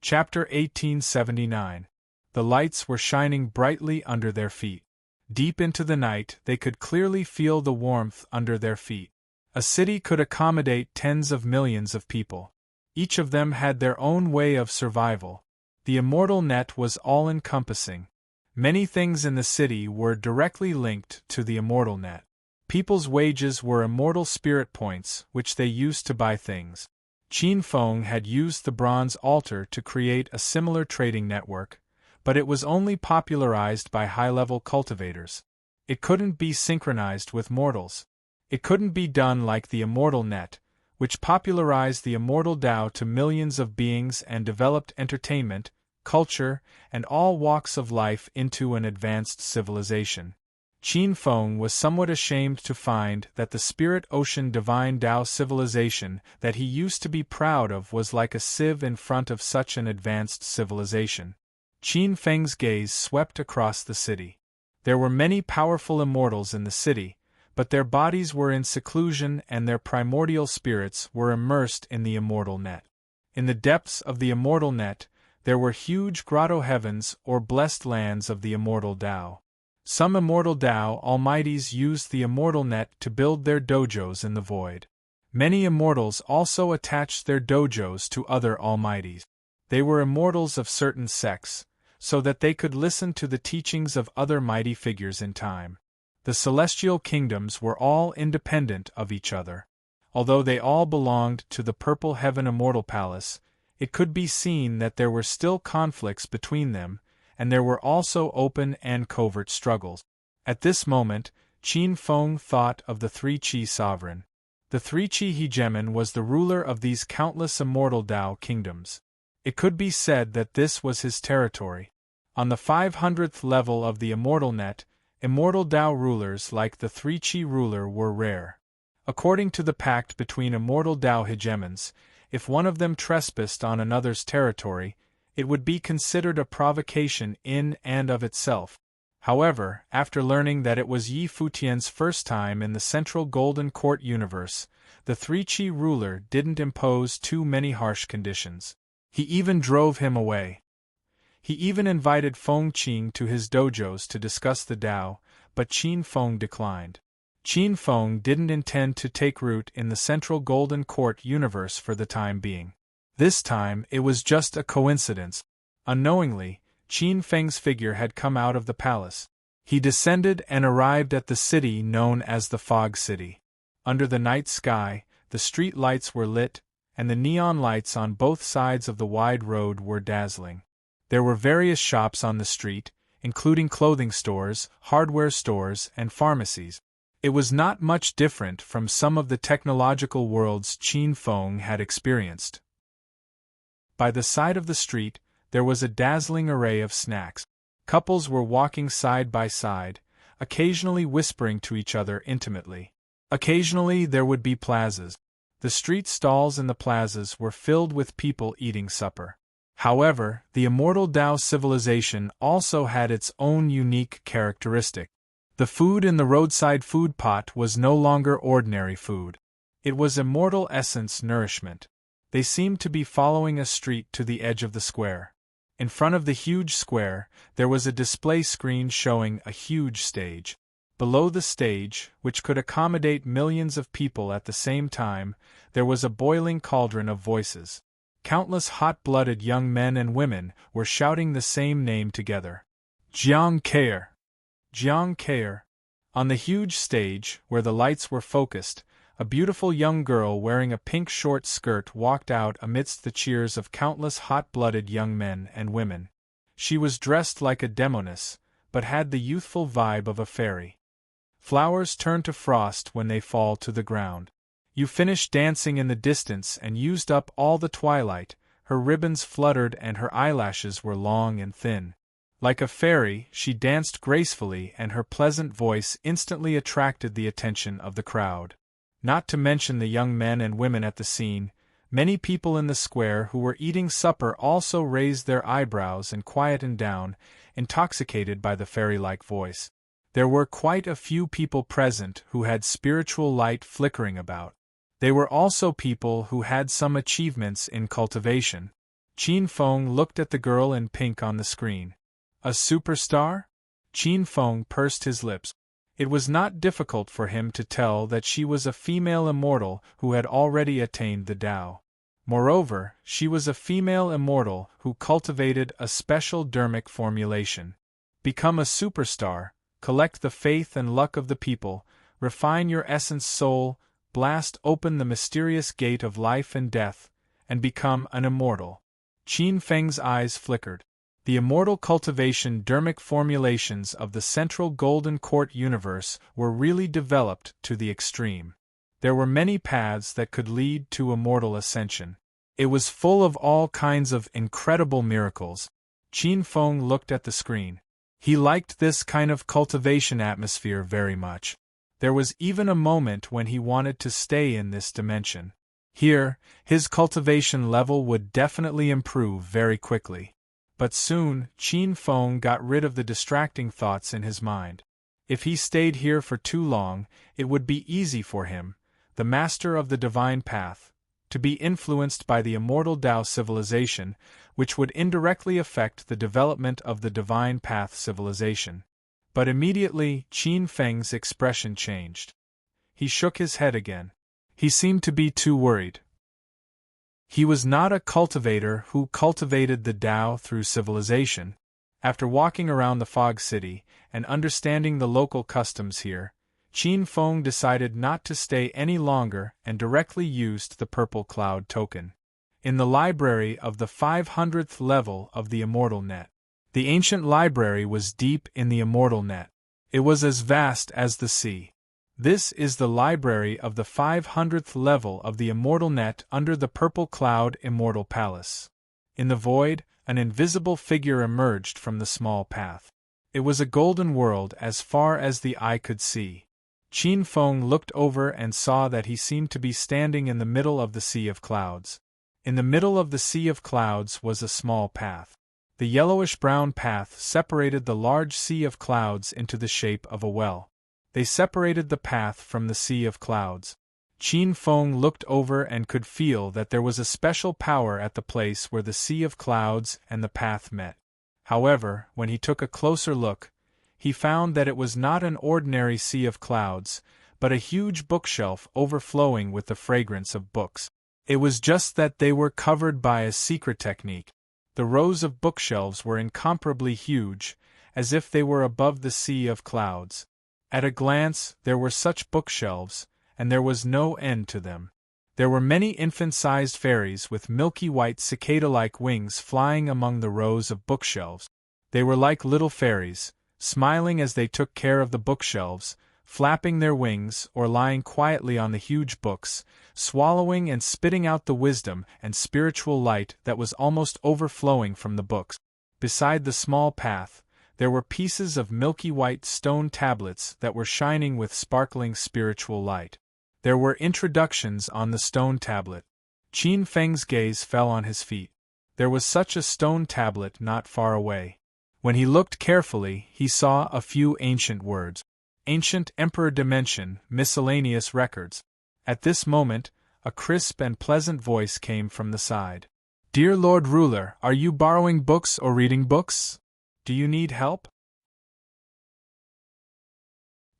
Chapter 1879. The lights were shining brightly under their feet. Deep into the night they could clearly feel the warmth under their feet. A city could accommodate tens of millions of people. Each of them had their own way of survival. The immortal net was all-encompassing. Many things in the city were directly linked to the immortal net. People's wages were immortal spirit points, which they used to buy things. Qin Feng had used the bronze altar to create a similar trading network, but it was only popularized by high-level cultivators. It couldn't be synchronized with mortals. It couldn't be done like the immortal net, which popularized the immortal Tao to millions of beings and developed entertainment, culture, and all walks of life into an advanced civilization. Qin Feng was somewhat ashamed to find that the spirit ocean divine Tao civilization that he used to be proud of was like a sieve in front of such an advanced civilization. Qin Feng's gaze swept across the city. There were many powerful immortals in the city, but their bodies were in seclusion and their primordial spirits were immersed in the immortal net. In the depths of the immortal net, there were huge grotto heavens or blessed lands of the immortal Tao. Some immortal Tao almighties used the immortal net to build their dojos in the void. Many immortals also attached their dojos to other almighties. They were immortals of certain sects, so that they could listen to the teachings of other mighty figures in time. The celestial kingdoms were all independent of each other. Although they all belonged to the Purple Heaven Immortal Palace, it could be seen that there were still conflicts between them, and there were also open and covert struggles. At this moment, Qin Feng thought of the Three Qi sovereign. The Three Qi hegemon was the ruler of these countless immortal Tao kingdoms. It could be said that this was his territory. On the 500th level of the immortal net, immortal Tao rulers like the Three Qi ruler were rare. According to the pact between immortal Tao hegemons, if one of them trespassed on another's territory, it would be considered a provocation in and of itself. However, after learning that it was Yi Futian's first time in the Central Golden Court universe, the Three Qi ruler didn't impose too many harsh conditions. He even drove him away. He even invited Feng Qing to his dojos to discuss the Tao, but Qin Feng declined. Qin Feng didn't intend to take root in the Central Golden Court universe for the time being. This time, it was just a coincidence. Unknowingly, Qin Feng's figure had come out of the palace. He descended and arrived at the city known as the Fog City. Under the night sky, the street lights were lit, and the neon lights on both sides of the wide road were dazzling. There were various shops on the street, including clothing stores, hardware stores, and pharmacies. It was not much different from some of the technological worlds Qin Feng had experienced. By the side of the street, there was a dazzling array of snacks. Couples were walking side by side, occasionally whispering to each other intimately. Occasionally there would be plazas. The street stalls in the plazas were filled with people eating supper. However, the immortal Tao civilization also had its own unique characteristic. The food in the roadside food pot was no longer ordinary food. It was immortal essence nourishment. They seemed to be following a street to the edge of the square. In front of the huge square, there was a display screen showing a huge stage. Below the stage, which could accommodate millions of people at the same time, there was a boiling cauldron of voices. Countless hot-blooded young men and women were shouting the same name together. Jiang Keir! Jiang Keir! On the huge stage, where the lights were focused, a beautiful young girl wearing a pink short skirt walked out amidst the cheers of countless hot-blooded young men and women. She was dressed like a demoness, but had the youthful vibe of a fairy. Flowers turn to frost when they fall to the ground. You finished dancing in the distance and used up all the twilight, her ribbons fluttered and her eyelashes were long and thin. Like a fairy, she danced gracefully and her pleasant voice instantly attracted the attention of the crowd. Not to mention the young men and women at the scene, many people in the square who were eating supper also raised their eyebrows and quietened down, intoxicated by the fairy-like voice. There were quite a few people present who had spiritual light flickering about. They were also people who had some achievements in cultivation. Qin Feng looked at the girl in pink on the screen. A superstar? Qin Feng pursed his lips. It was not difficult for him to tell that she was a female immortal who had already attained the Tao. Moreover, she was a female immortal who cultivated a special dermic formulation. Become a superstar, collect the faith and luck of the people, refine your essence soul, blast open the mysterious gate of life and death, and become an immortal. Qin Feng's eyes flickered. The immortal cultivation dermic formulations of the central Golden Court universe were really developed to the extreme. There were many paths that could lead to immortal ascension. It was full of all kinds of incredible miracles. Qin Feng looked at the screen. He liked this kind of cultivation atmosphere very much. There was even a moment when he wanted to stay in this dimension. Here, his cultivation level would definitely improve very quickly. But soon, Qin Feng got rid of the distracting thoughts in his mind. If he stayed here for too long, it would be easy for him, the master of the divine path, to be influenced by the immortal Tao civilization, which would indirectly affect the development of the divine path civilization. But immediately, Qin Feng's expression changed. He shook his head again. He seemed to be too worried. He was not a cultivator who cultivated the Tao through civilization. After walking around the fog city and understanding the local customs here, Qin Feng decided not to stay any longer and directly used the purple cloud token. In the library of the 500th level of the Immortal Net. The ancient library was deep in the Immortal Net. It was as vast as the sea. This is the library of the 500th level of the Immortal Net under the Purple Cloud Immortal Palace. In the void, an invisible figure emerged from the small path. It was a golden world as far as the eye could see. Qin Feng looked over and saw that he seemed to be standing in the middle of the sea of clouds. In the middle of the sea of clouds was a small path. The yellowish-brown path separated the large sea of clouds into the shape of a well. They separated the path from the sea of clouds. Qin Feng looked over and could feel that there was a special power at the place where the sea of clouds and the path met. However, when he took a closer look, he found that it was not an ordinary sea of clouds, but a huge bookshelf overflowing with the fragrance of books. It was just that they were covered by a secret technique. The rows of bookshelves were incomparably huge, as if they were above the sea of clouds. At a glance, there were such bookshelves, and there was no end to them. There were many infant-sized fairies with milky white cicada-like wings flying among the rows of bookshelves. They were like little fairies, smiling as they took care of the bookshelves, flapping their wings or lying quietly on the huge books, swallowing and spitting out the wisdom and spiritual light that was almost overflowing from the books. Beside the small path, there were pieces of milky white stone tablets that were shining with sparkling spiritual light. There were introductions on the stone tablet. Qin Feng's gaze fell on his feet. There was such a stone tablet not far away. When he looked carefully, he saw a few ancient words. Ancient Emperor Dimension, Miscellaneous Records. At this moment, a crisp and pleasant voice came from the side. Dear Lord Ruler, are you borrowing books or reading books? Do you need help?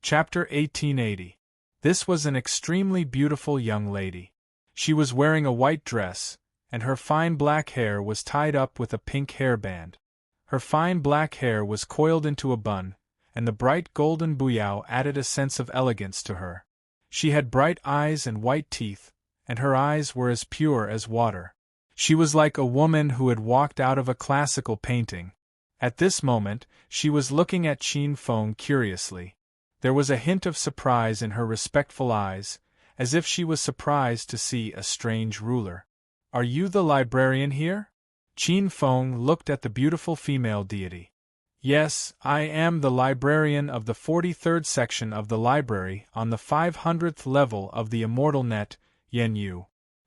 Chapter 1880. This was an extremely beautiful young lady. She was wearing a white dress, and her fine black hair was tied up with a pink hairband. Her fine black hair was coiled into a bun, and the bright golden buyao added a sense of elegance to her. She had bright eyes and white teeth, and her eyes were as pure as water. She was like a woman who had walked out of a classical painting. At this moment, she was looking at Qin Feng curiously. There was a hint of surprise in her respectful eyes, as if she was surprised to see a strange ruler. Are you the librarian here? Qin Feng looked at the beautiful female deity. Yes, I am the librarian of the 43rd section of the library on the 500th level of the Immortal Net, Yen Yu.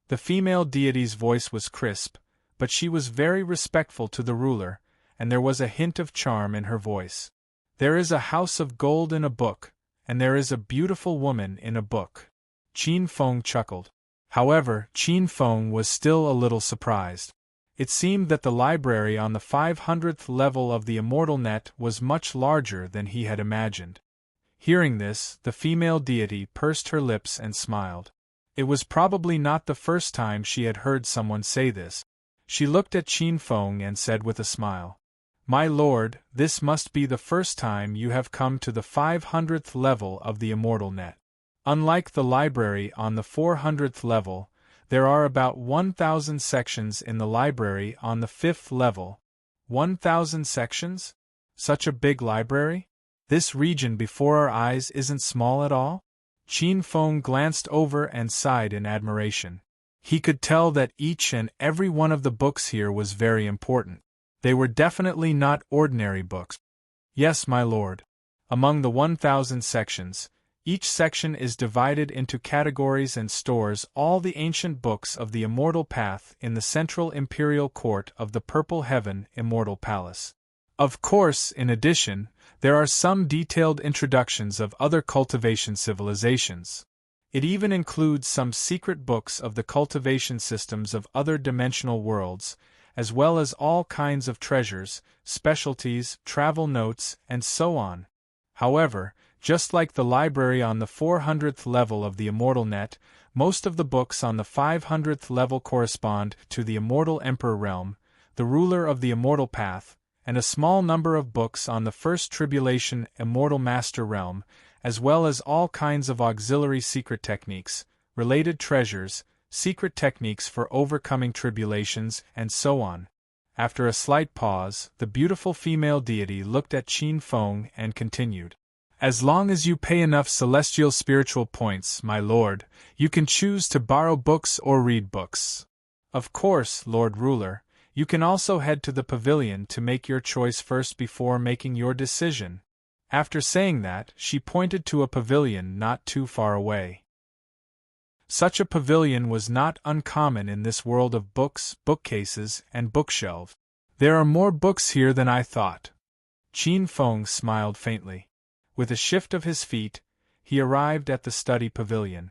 The female deity's voice was crisp, but she was very respectful to the ruler, and there was a hint of charm in her voice. There is a house of gold in a book, and there is a beautiful woman in a book. Qin Feng chuckled. However, Qin Feng was still a little surprised. It seemed that the library on the 500th level of the immortal net was much larger than he had imagined. Hearing this, the female deity pursed her lips and smiled. It was probably not the first time she had heard someone say this. She looked at Qin Feng and said with a smile, "My lord, this must be the first time you have come to the 500th level of the immortal net. Unlike the library on the 400th level, there are about 1,000 sections in the library on the 5th level." 1,000 sections? Such a big library? This region before our eyes isn't small at all? Qin Feng glanced over and sighed in admiration. He could tell that each and every one of the books here was very important. They were definitely not ordinary books. "Yes, my lord. Among the 1,000 sections, each section is divided into categories and stores all the ancient books of the Immortal Path in the central imperial court of the Purple Heaven Immortal Palace. Of course, in addition, there are some detailed introductions of other cultivation civilizations. It even includes some secret books of the cultivation systems of other dimensional worlds, as well as all kinds of treasures, specialties, travel notes, and so on. However, just like the library on the 400th level of the Immortal Net, most of the books on the 500th level correspond to the Immortal Emperor realm, the ruler of the Immortal Path, and a small number of books on the First Tribulation Immortal Master realm, as well as all kinds of auxiliary secret techniques, related treasures, secret techniques for overcoming tribulations, and so on. After a slight pause, the beautiful female deity looked at Qin Feng and continued. "As long as you pay enough celestial spiritual points, my lord, you can choose to borrow books or read books. Of course, Lord Ruler, you can also head to the pavilion to make your choice first before making your decision." After saying that, she pointed to a pavilion not too far away. Such a pavilion was not uncommon in this world of books, bookcases, and bookshelves. "There are more books here than I thought." Qin Feng smiled faintly. With a shift of his feet, he arrived at the study pavilion.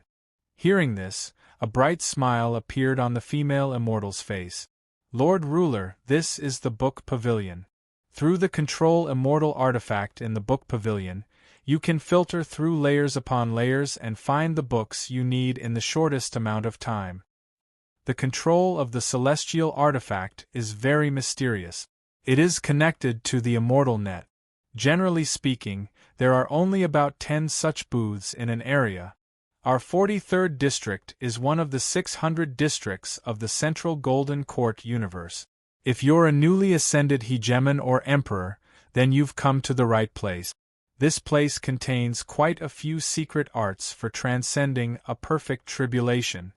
Hearing this, a bright smile appeared on the female immortal's face. "Lord Ruler, this is the book pavilion. Through the control immortal artifact in the book pavilion, you can filter through layers upon layers and find the books you need in the shortest amount of time. The control of the celestial artifact is very mysterious. It is connected to the immortal net. Generally speaking, there are only about 10 such booths in an area. Our 43rd district is one of the 600 districts of the Central Golden Court universe. If you're a newly ascended hegemon or emperor, then you've come to the right place. This place contains quite a few secret arts for transcending a perfect tribulation.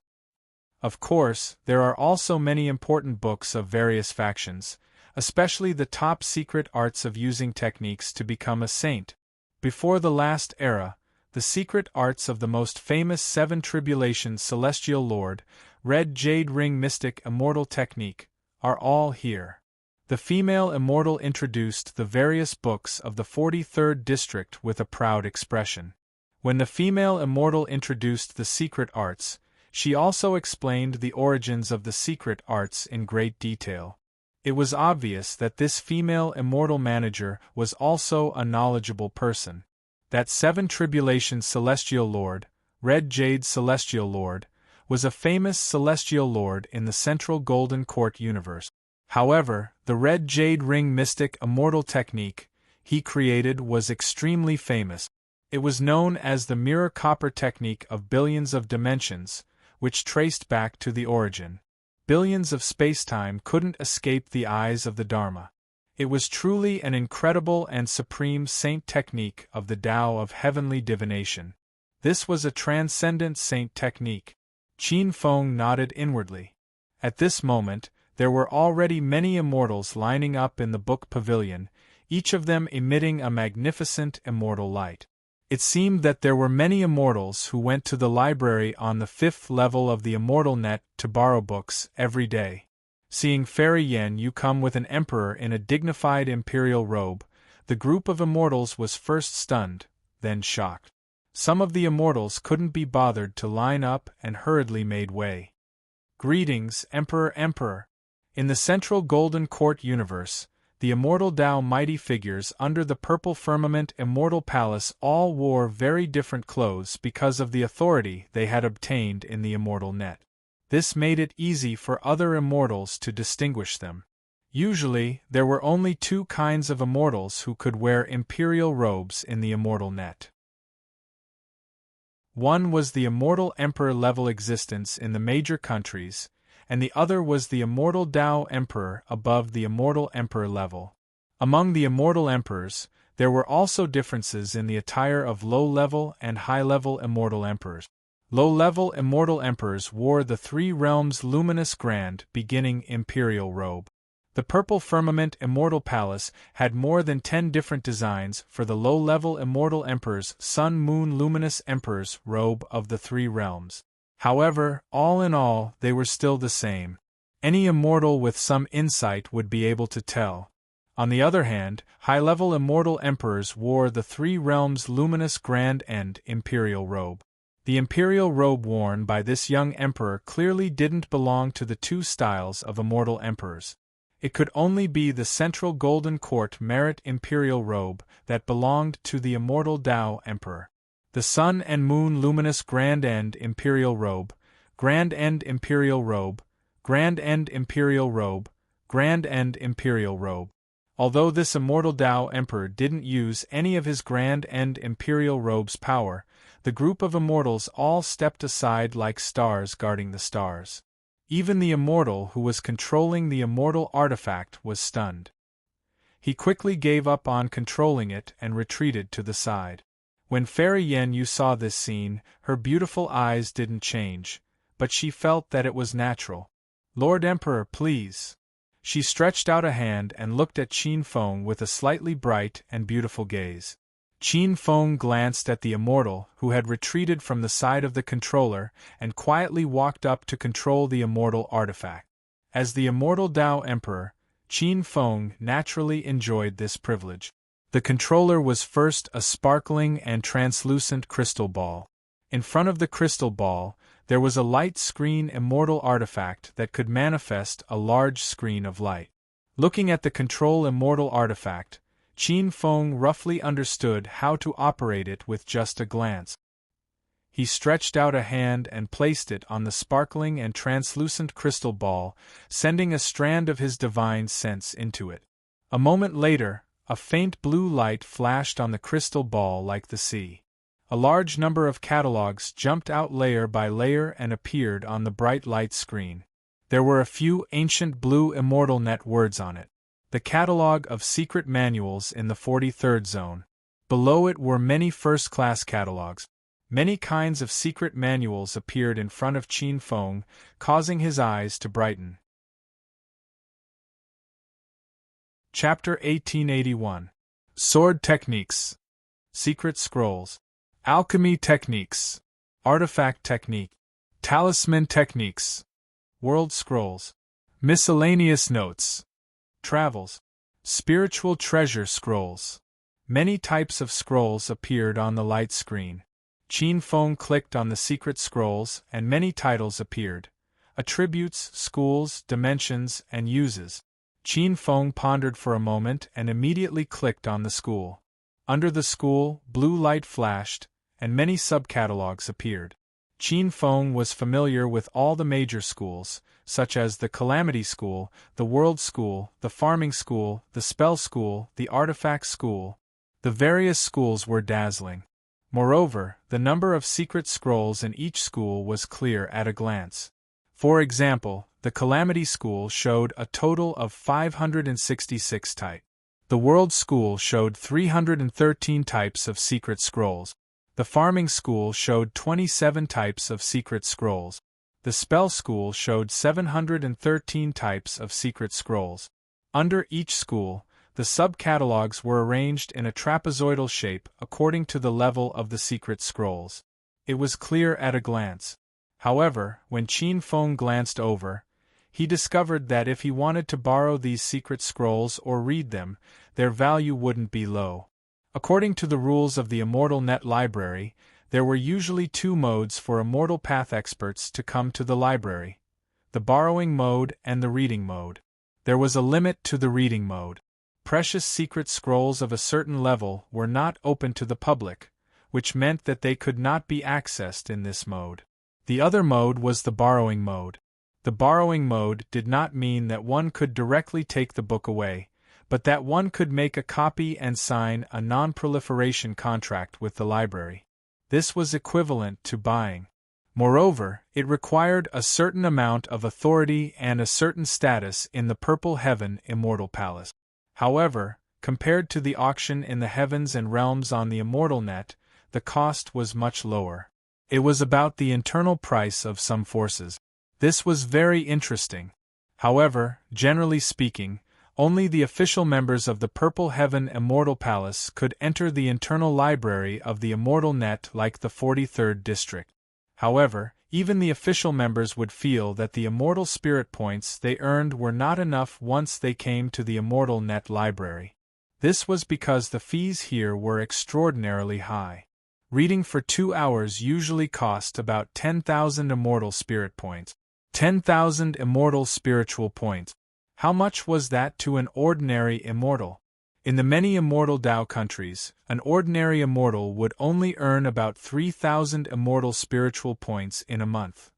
Of course, there are also many important books of various factions, especially the top secret arts of using techniques to become a saint. Before the last era, the secret arts of the most famous 7 Tribulation Celestial Lord, Red Jade Ring Mystic Immortal Technique, are all here. The female immortal introduced the various books of the 43rd district with a proud expression. When the female immortal introduced the secret arts, she also explained the origins of the secret arts in great detail. It was obvious that this female immortal manager was also a knowledgeable person. That 7 Tribulation Celestial Lord, Red Jade Celestial Lord, was a famous celestial lord in the Central Golden Court universe. However, the Red Jade Ring Mystic Immortal Technique he created was extremely famous. It was known as the Mirror Copper Technique of Billions of Dimensions, which traced back to the origin. Billions of spacetime couldn't escape the eyes of the Dharma. It was truly an incredible and supreme saint technique of the Tao of heavenly divination. This was a transcendent saint technique. Qin Feng nodded inwardly. At this moment, there were already many immortals lining up in the book pavilion, each of them emitting a magnificent immortal light. It seemed that there were many immortals who went to the library on the 5th level of the immortal net to borrow books every day. Seeing Fairy Yen Yu come with an emperor in a dignified imperial robe, the group of immortals was first stunned, then shocked. Some of the immortals couldn't be bothered to line up and hurriedly made way. "Greetings, Emperor, Emperor!" In the central Golden Court universe, the immortal Tao mighty figures under the purple firmament immortal palace all wore very different clothes because of the authority they had obtained in the immortal net. This made it easy for other immortals to distinguish them. Usually, there were only two kinds of immortals who could wear imperial robes in the immortal net. One was the immortal emperor-level existence in the major countries, and the other was the immortal Tao emperor above the immortal emperor level. Among the immortal emperors, there were also differences in the attire of low-level and high-level immortal emperors. Low-level immortal emperors wore the three realms luminous grand beginning imperial robe. The purple firmament immortal palace had more than 10 different designs for the low-level immortal emperor's sun-moon luminous emperor's robe of the three realms. However, all in all, they were still the same. Any immortal with some insight would be able to tell. On the other hand, high-level immortal emperors wore the three realms luminous grand and imperial robe. The imperial robe worn by this young emperor clearly didn't belong to the two styles of immortal emperors. It could only be the central Golden Court merit imperial robe that belonged to the immortal Tao emperor. The sun and moon luminous grand end imperial robe, grand end imperial robe, grand end imperial robe, grand end imperial robe. Although this immortal Tao emperor didn't use any of his grand end imperial robe's power, the group of immortals all stepped aside like stars guarding the stars. Even the immortal who was controlling the immortal artifact was stunned. He quickly gave up on controlling it and retreated to the side. When Fairy Yen Yu saw this scene, her beautiful eyes didn't change, but she felt that it was natural. "Lord Emperor, please." She stretched out a hand and looked at Qin Feng with a slightly bright and beautiful gaze. Qin Feng glanced at the immortal who had retreated from the side of the controller and quietly walked up to control the immortal artifact. As the immortal Tao Emperor, Qin Feng naturally enjoyed this privilege. The controller was first a sparkling and translucent crystal ball. In front of the crystal ball, there was a light screen immortal artifact that could manifest a large screen of light. Looking at the control immortal artifact, Qin Feng roughly understood how to operate it with just a glance. He stretched out a hand and placed it on the sparkling and translucent crystal ball, sending a strand of his divine sense into it. A moment later, a faint blue light flashed on the crystal ball like the sea. A large number of catalogs jumped out layer by layer and appeared on the bright light screen. There were a few ancient blue immortal net words on it. The catalog of secret manuals in the 43rd zone. Below it were many first-class catalogs. Many kinds of secret manuals appeared in front of Qin Feng, causing his eyes to brighten. Chapter 1881. Sword Techniques. Secret Scrolls. Alchemy Techniques. Artifact Technique. Talisman Techniques. World Scrolls. Miscellaneous Notes. Travels. Spiritual Treasure Scrolls. Many types of scrolls appeared on the light screen. Qin Feng clicked on the secret scrolls and many titles appeared. Attributes, schools, dimensions, and uses. Qin Feng pondered for a moment and immediately clicked on the school. Under the school, blue light flashed, and many subcatalogs appeared. Qin Feng was familiar with all the major schools, such as the Calamity School, the World School, the Farming School, the Spell School, the Artifact School. The various schools were dazzling. Moreover, the number of secret scrolls in each school was clear at a glance. For example, the Calamity School showed a total of 566 types. The World School showed 313 types of secret scrolls. The Farming School showed 27 types of secret scrolls. The Spell School showed 713 types of secret scrolls. Under each school, the subcatalogs were arranged in a trapezoidal shape according to the level of the secret scrolls. It was clear at a glance. However, when Qin Feng glanced over, he discovered that if he wanted to borrow these secret scrolls or read them, their value wouldn't be low. According to the rules of the Immortal Net Library, there were usually two modes for Immortal Path experts to come to the library. the borrowing mode and the reading mode. There was a limit to the reading mode. Precious secret scrolls of a certain level were not open to the public, which meant that they could not be accessed in this mode. The other mode was the borrowing mode. The borrowing mode did not mean that one could directly take the book away, but that one could make a copy and sign a non-proliferation contract with the library. This was equivalent to buying. Moreover, it required a certain amount of authority and a certain status in the Purple Heaven Immortal Palace. However, compared to the auction in the heavens and realms on the Immortal Net, the cost was much lower. It was about the internal price of some forces. This was very interesting. However, generally speaking, only the official members of the Purple Heaven Immortal Palace could enter the internal library of the Immortal Net, like the 43rd District. However, even the official members would feel that the immortal spirit points they earned were not enough once they came to the Immortal Net library. This was because the fees here were extraordinarily high. Reading for 2 hours usually cost about 10,000 immortal spirit points. 10,000 immortal spiritual points. How much was that to an ordinary immortal? In the many immortal Tao countries, an ordinary immortal would only earn about 3,000 immortal spiritual points in a month.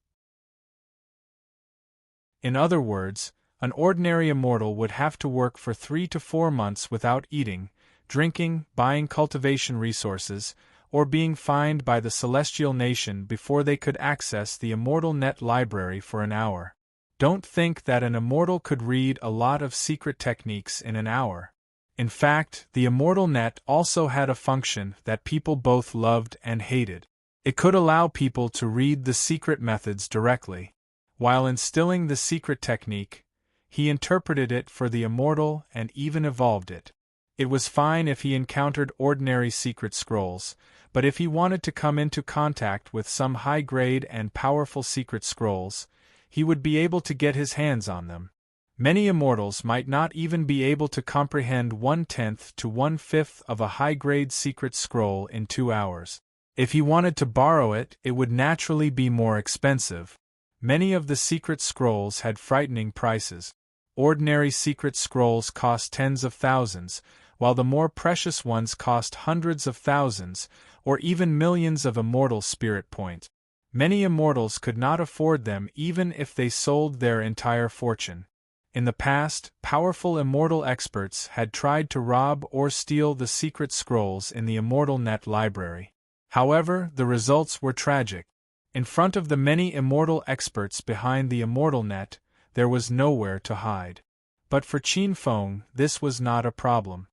In other words, an ordinary immortal would have to work for 3 to 4 months without eating, drinking, buying cultivation resources, or being fined by the Celestial Nation before they could access the Immortal Net library for an hour. Don't think that an immortal could read a lot of secret techniques in an hour. In fact, the Immortal Net also had a function that people both loved and hated. It could allow people to read the secret methods directly. While instilling the secret technique, he interpreted it for the immortal and even evolved it. It was fine if he encountered ordinary secret scrolls, but if he wanted to come into contact with some high-grade and powerful secret scrolls, he would be able to get his hands on them. Many immortals might not even be able to comprehend 1/10 to 1/5 of a high-grade secret scroll in 2 hours. If he wanted to borrow it, it would naturally be more expensive. Many of the secret scrolls had frightening prices. Ordinary secret scrolls cost tens of thousands, while the more precious ones cost hundreds of thousands, or even millions of immortal spirit points. Many immortals could not afford them even if they sold their entire fortune. In the past, powerful immortal experts had tried to rob or steal the secret scrolls in the Immortal Net library. However, the results were tragic. In front of the many immortal experts behind the Immortal Net, there was nowhere to hide. But for Qin Feng, this was not a problem.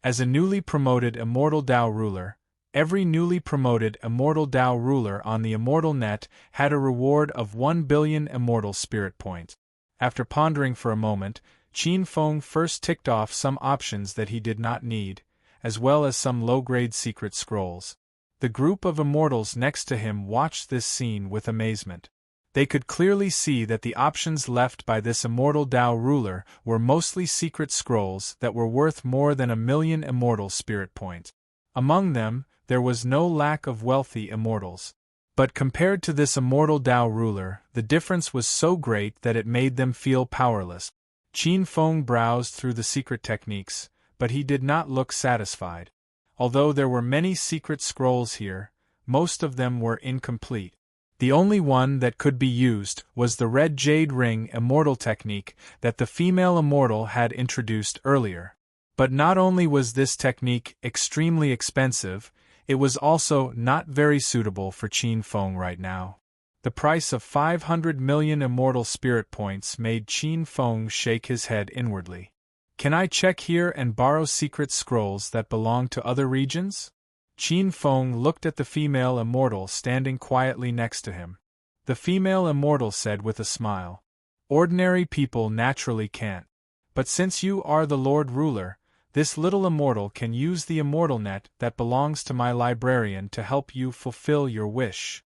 As a newly promoted Immortal Tao ruler, every newly promoted Immortal Tao ruler on the Immortal Net had a reward of 1 billion immortal spirit points. After pondering for a moment, Qin Feng first ticked off some options that he did not need, as well as some low-grade secret scrolls. The group of immortals next to him watched this scene with amazement. They could clearly see that the options left by this Immortal Tao ruler were mostly secret scrolls that were worth more than 1 million immortal spirit points. Among them, there was no lack of wealthy immortals. But compared to this Immortal Tao ruler, the difference was so great that it made them feel powerless. Qin Feng browsed through the secret techniques, but he did not look satisfied. Although there were many secret scrolls here, most of them were incomplete. The only one that could be used was the Red Jade Ring Immortal technique that the female immortal had introduced earlier. But not only was this technique extremely expensive, it was also not very suitable for Qin Feng right now. The price of 500 million immortal spirit points made Qin Feng shake his head inwardly. Can I check here and borrow secret scrolls that belong to other regions? Qin Feng looked at the female immortal standing quietly next to him. The female immortal said with a smile, "Ordinary people naturally can't. But since you are the Lord Ruler, this little immortal can use the Immortal Net that belongs to my librarian to help you fulfill your wish."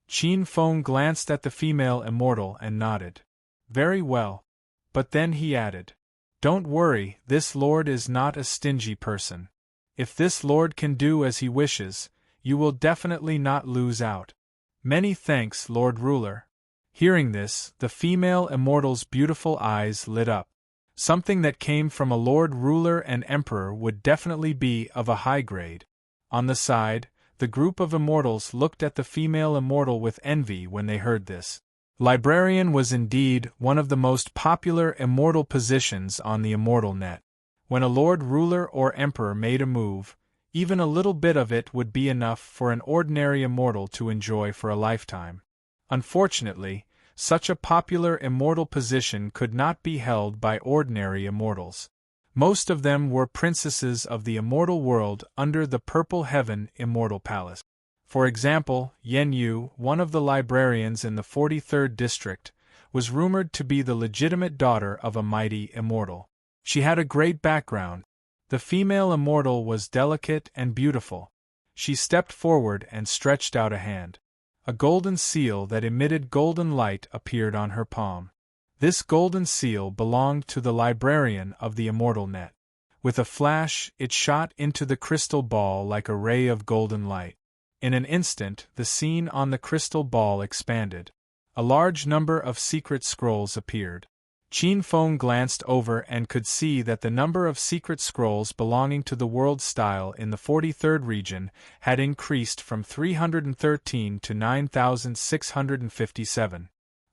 Qin Feng glanced at the female immortal and nodded. "Very well." But then he added, "Don't worry, this lord is not a stingy person. If this lord can do as he wishes, you will definitely not lose out. Many thanks, Lord Ruler." Hearing this, the female immortal's beautiful eyes lit up. Something that came from a lord ruler and emperor would definitely be of a high grade. On the side, the group of immortals looked at the female immortal with envy when they heard this. Librarian was indeed one of the most popular immortal positions on the immortal net. When a lord ruler or emperor made a move, even a little bit of it would be enough for an ordinary immortal to enjoy for a lifetime. Unfortunately, such a popular immortal position could not be held by ordinary immortals. Most of them were princesses of the immortal world under the Purple Heaven Immortal Palace. For example, Yen Yu, one of the librarians in the 43rd district, was rumored to be the legitimate daughter of a mighty immortal. She had a great background. The female immortal was delicate and beautiful. She stepped forward and stretched out a hand. A golden seal that emitted golden light appeared on her palm. This golden seal belonged to the librarian of the immortal net. With a flash, it shot into the crystal ball like a ray of golden light. In an instant, the scene on the crystal ball expanded. A large number of secret scrolls appeared. Qin Feng glanced over and could see that the number of secret scrolls belonging to the world style in the 43rd region had increased from 313 to 9,657.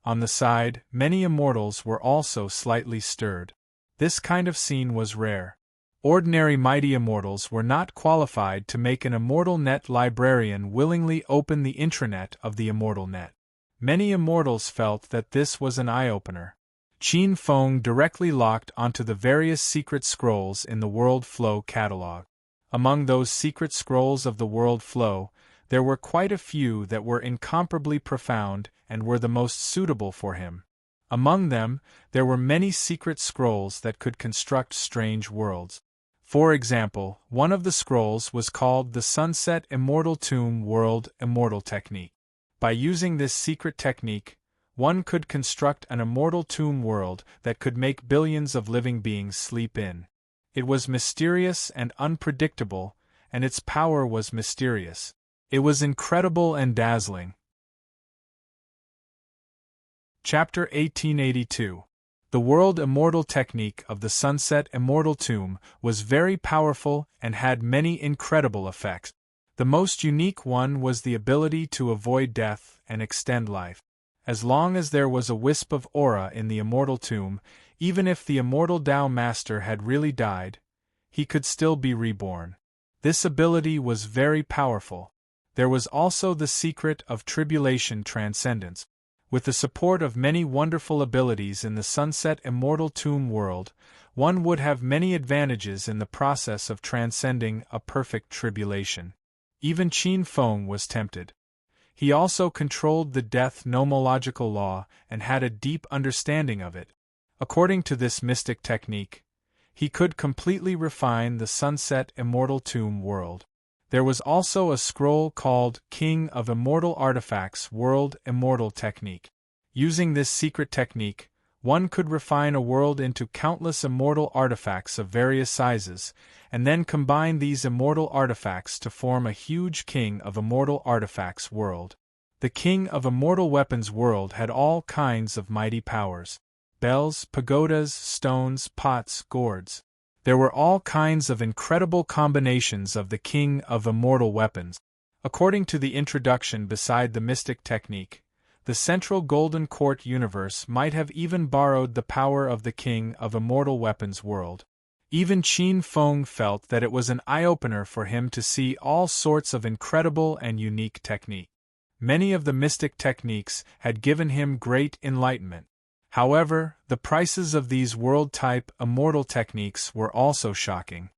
On the side, many immortals were also slightly stirred. This kind of scene was rare. Ordinary mighty immortals were not qualified to make an immortal net librarian willingly open the intranet of the immortal net. Many immortals felt that this was an eye-opener. Qin Feng directly locked onto the various secret scrolls in the World Flow catalog. Among those secret scrolls of the World Flow, there were quite a few that were incomparably profound and were the most suitable for him. Among them, there were many secret scrolls that could construct strange worlds. For example, one of the scrolls was called the Sunset Immortal Tomb World Immortal Technique. By using this secret technique, one could construct an immortal tomb world that could make billions of living beings sleep in. It was mysterious and unpredictable, and its power was mysterious. It was incredible and dazzling. Chapter 1882. The World Immortal Technique of the Sunset Immortal Tomb was very powerful and had many incredible effects. The most unique one was the ability to avoid death and extend life. As long as there was a wisp of aura in the immortal tomb, even if the immortal Tao Master had really died, he could still be reborn. This ability was very powerful. There was also the secret of tribulation transcendence. With the support of many wonderful abilities in the Sunset Immortal Tomb world, one would have many advantages in the process of transcending a perfect tribulation. Even Qin Feng was tempted. He also controlled the death nomological law and had a deep understanding of it. According to this mystic technique, he could completely refine the Sunset Immortal Tomb world. There was also a scroll called King of Immortal Artifacts World Immortal Technique. Using this secret technique, one could refine a world into countless immortal artifacts of various sizes, and then combine these immortal artifacts to form a huge King of Immortal Artifacts world. The King of Immortal Weapons world had all kinds of mighty powers: bells, pagodas, stones, pots, gourds. There were all kinds of incredible combinations of the King of Immortal Weapons. According to the introduction beside the mystic technique, the central Golden Court universe might have even borrowed the power of the King of Immortal Weapons world. Even Qin Feng felt that it was an eye-opener for him to see all sorts of incredible and unique technique. Many of the mystic techniques had given him great enlightenment. However, the prices of these world-type immortal techniques were also shocking.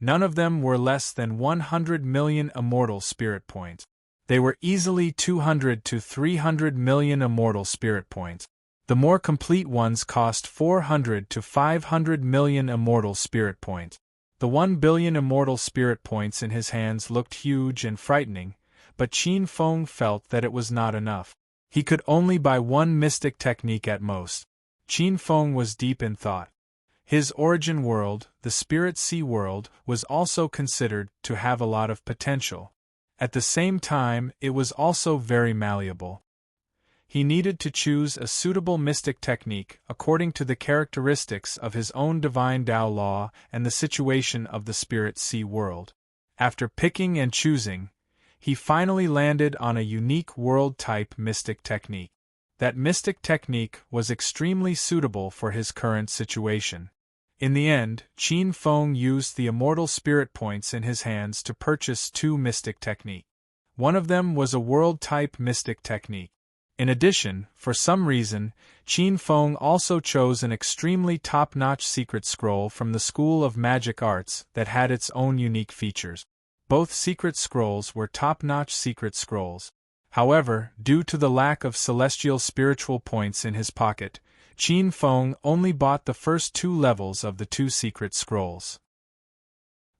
None of them were less than 100 million immortal spirit points. They were easily 200 to 300 million immortal spirit points. The more complete ones cost 400 to 500 million immortal spirit points. The 1 billion immortal spirit points in his hands looked huge and frightening, but Qin Feng felt that it was not enough. He could only buy one mystic technique at most. Qin Feng was deep in thought. His origin world, the Spirit Sea world, was also considered to have a lot of potential. At the same time, it was also very malleable. He needed to choose a suitable mystic technique according to the characteristics of his own divine Tao law and the situation of the spirit sea world. After picking and choosing, he finally landed on a unique world-type mystic technique. That mystic technique was extremely suitable for his current situation. In the end, Qin Feng used the immortal spirit points in his hands to purchase 2 mystic techniques. One of them was a world-type mystic technique. In addition, for some reason, Qin Feng also chose an extremely top-notch secret scroll from the School of Magic Arts that had its own unique features. Both secret scrolls were top-notch secret scrolls. However, due to the lack of celestial spiritual points in his pocket, Qin Feng only bought the first 2 levels of the 2 secret scrolls.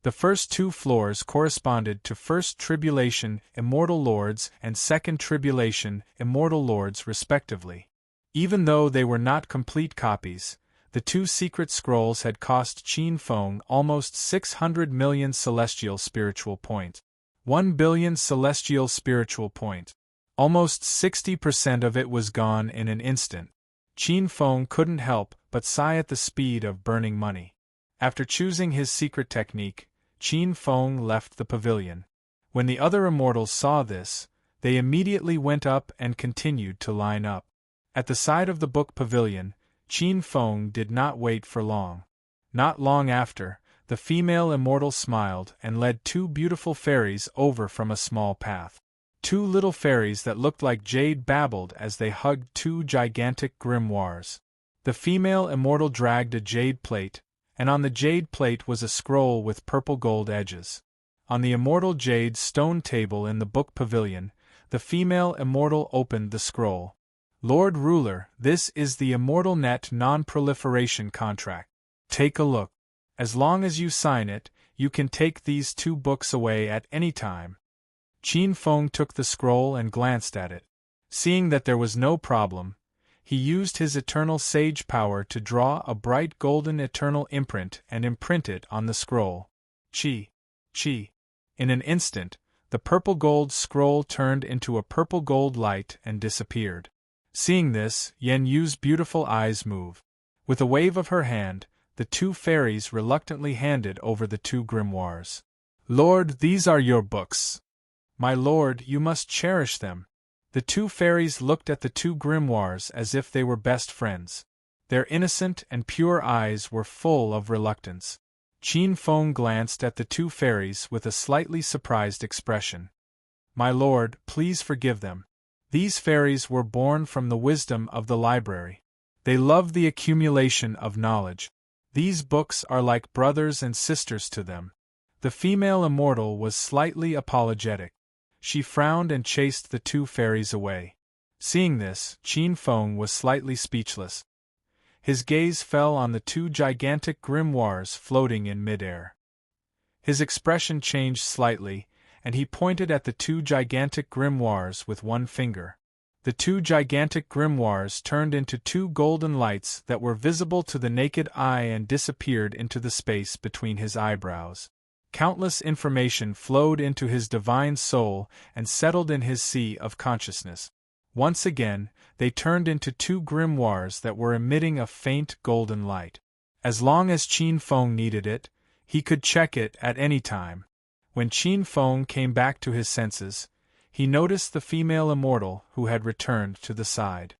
The first 2 floors corresponded to First Tribulation Immortal Lords and Second Tribulation Immortal Lords respectively. Even though they were not complete copies, the 2 secret scrolls had cost Qin Feng almost 600 million celestial spiritual points. 1 billion celestial spiritual points. Almost 60% of it was gone in an instant. Qin Feng couldn't help but sigh at the speed of burning money. After choosing his secret technique, Qin Feng left the pavilion. When the other immortals saw this, they immediately went up and continued to line up. At the side of the book pavilion, Qin Feng did not wait for long. Not long after, the female immortal smiled and led 2 beautiful fairies over from a small path. 2 little fairies that looked like jade babbled as they hugged 2 gigantic grimoires. The female immortal dragged a jade plate, and on the jade plate was a scroll with purple gold edges. On the immortal jade stone table in the book pavilion, the female immortal opened the scroll. Lord Ruler, this is the Immortal Net Non-Proliferation Contract. Take a look. As long as you sign it, you can take these 2 books away at any time. Qin Feng took the scroll and glanced at it. Seeing that there was no problem, he used his eternal sage power to draw a bright golden eternal imprint and imprint it on the scroll. Chi. In an instant, the purple gold scroll turned into a purple gold light and disappeared. Seeing this, Yen Yu's beautiful eyes moved. With a wave of her hand, the 2 fairies reluctantly handed over the 2 grimoires. Lord, these are your books. My lord, you must cherish them. The 2 fairies looked at the 2 grimoires as if they were best friends. Their innocent and pure eyes were full of reluctance. Qin Feng glanced at the 2 fairies with a slightly surprised expression. My lord, please forgive them. These fairies were born from the wisdom of the library. They love the accumulation of knowledge. These books are like brothers and sisters to them. The female immortal was slightly apologetic. She frowned and chased the 2 fairies away. Seeing this, Qin Feng was slightly speechless. His gaze fell on the 2 gigantic grimoires floating in midair. His expression changed slightly, and he pointed at the 2 gigantic grimoires with 1 finger. The 2 gigantic grimoires turned into 2 golden lights that were visible to the naked eye and disappeared into the space between his eyebrows. Countless information flowed into his divine soul and settled in his sea of consciousness. Once again, they turned into 2 grimoires that were emitting a faint golden light. As long as Qin Feng needed it, he could check it at any time. When Qin Feng came back to his senses, he noticed the female immortal who had returned to the side.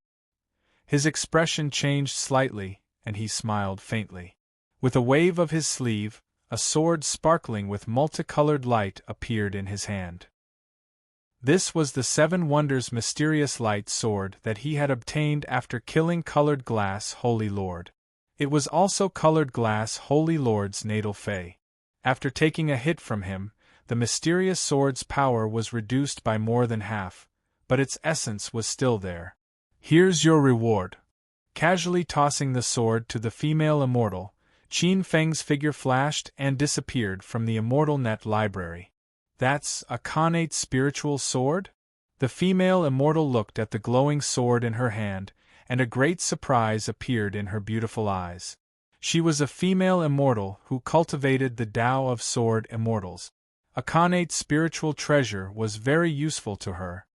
His expression changed slightly, and he smiled faintly. With a wave of his sleeve, a sword sparkling with multicolored light appeared in his hand. This was the 7 Wonders mysterious light sword that he had obtained after killing Colored Glass Holy Lord. It was also Colored Glass Holy Lord's natal Fey. After taking a hit from him, the mysterious sword's power was reduced by more than half, but its essence was still there. Here's your reward. Casually tossing the sword to the female immortal, Qin Feng's figure flashed and disappeared from the Immortal Net library. That's a connate spiritual sword? The female immortal looked at the glowing sword in her hand, and a great surprise appeared in her beautiful eyes. She was a female immortal who cultivated the Tao of Sword Immortals. A connate spiritual treasure was very useful to her.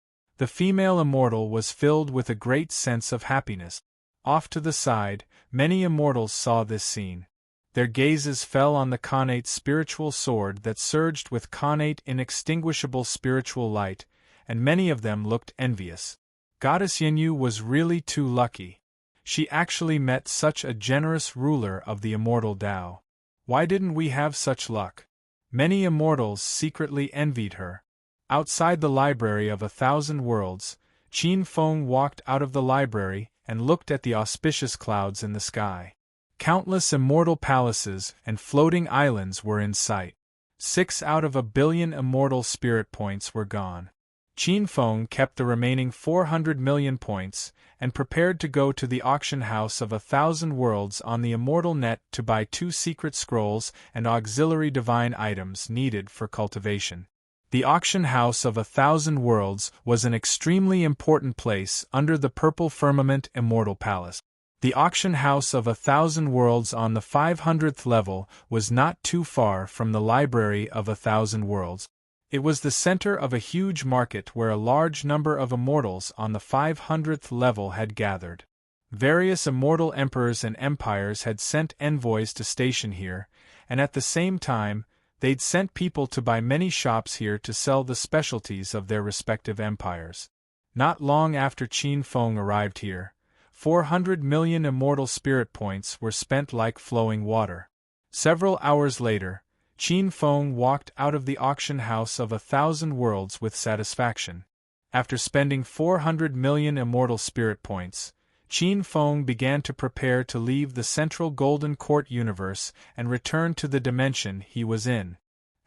The female immortal was filled with a great sense of happiness. Off to the side, many immortals saw this scene. Their gazes fell on the connate's spiritual sword that surged with connate inextinguishable spiritual light, and many of them looked envious. Goddess Yinyu was really too lucky. She actually met such a generous ruler of the immortal Tao. Why didn't we have such luck? Many immortals secretly envied her. Outside the library of 1,000 worlds, Qin Feng walked out of the library and looked at the auspicious clouds in the sky. Countless immortal palaces and floating islands were in sight. 6 out of 1,000,000,000 immortal spirit points were gone. Qin Feng kept the remaining 400 million points and prepared to go to the auction house of 1,000 worlds on the immortal net to buy 2 secret scrolls and auxiliary divine items needed for cultivation. The auction house of 1,000 worlds was an extremely important place under the purple firmament immortal palace. The auction house of 1,000 worlds on the 500th level was not too far from the library of 1,000 worlds. It was the center of a huge market where a large number of immortals on the 500th level had gathered. Various immortal emperors and empires had sent envoys to station here, and at the same time, they'd sent people to buy many shops here to sell the specialties of their respective empires. Not long after Qin Feng arrived here, 400 million immortal spirit points were spent like flowing water. Several hours later, Qin Feng walked out of the auction house of 1,000 worlds with satisfaction. After spending 400 million immortal spirit points, Qin Feng began to prepare to leave the central Golden Court universe and return to the dimension he was in.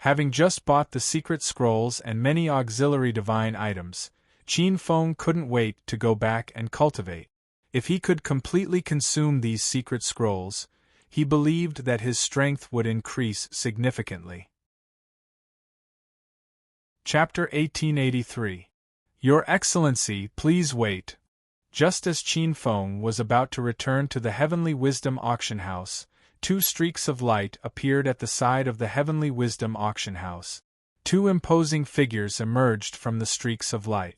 Having just bought the secret scrolls and many auxiliary divine items, Qin Feng couldn't wait to go back and cultivate. If he could completely consume these secret scrolls, he believed that his strength would increase significantly. Chapter 1883. Your Excellency, please wait. Just as Qin Feng was about to return to the Heavenly Wisdom auction house, 2 streaks of light appeared at the side of the Heavenly Wisdom auction house. 2 imposing figures emerged from the streaks of light.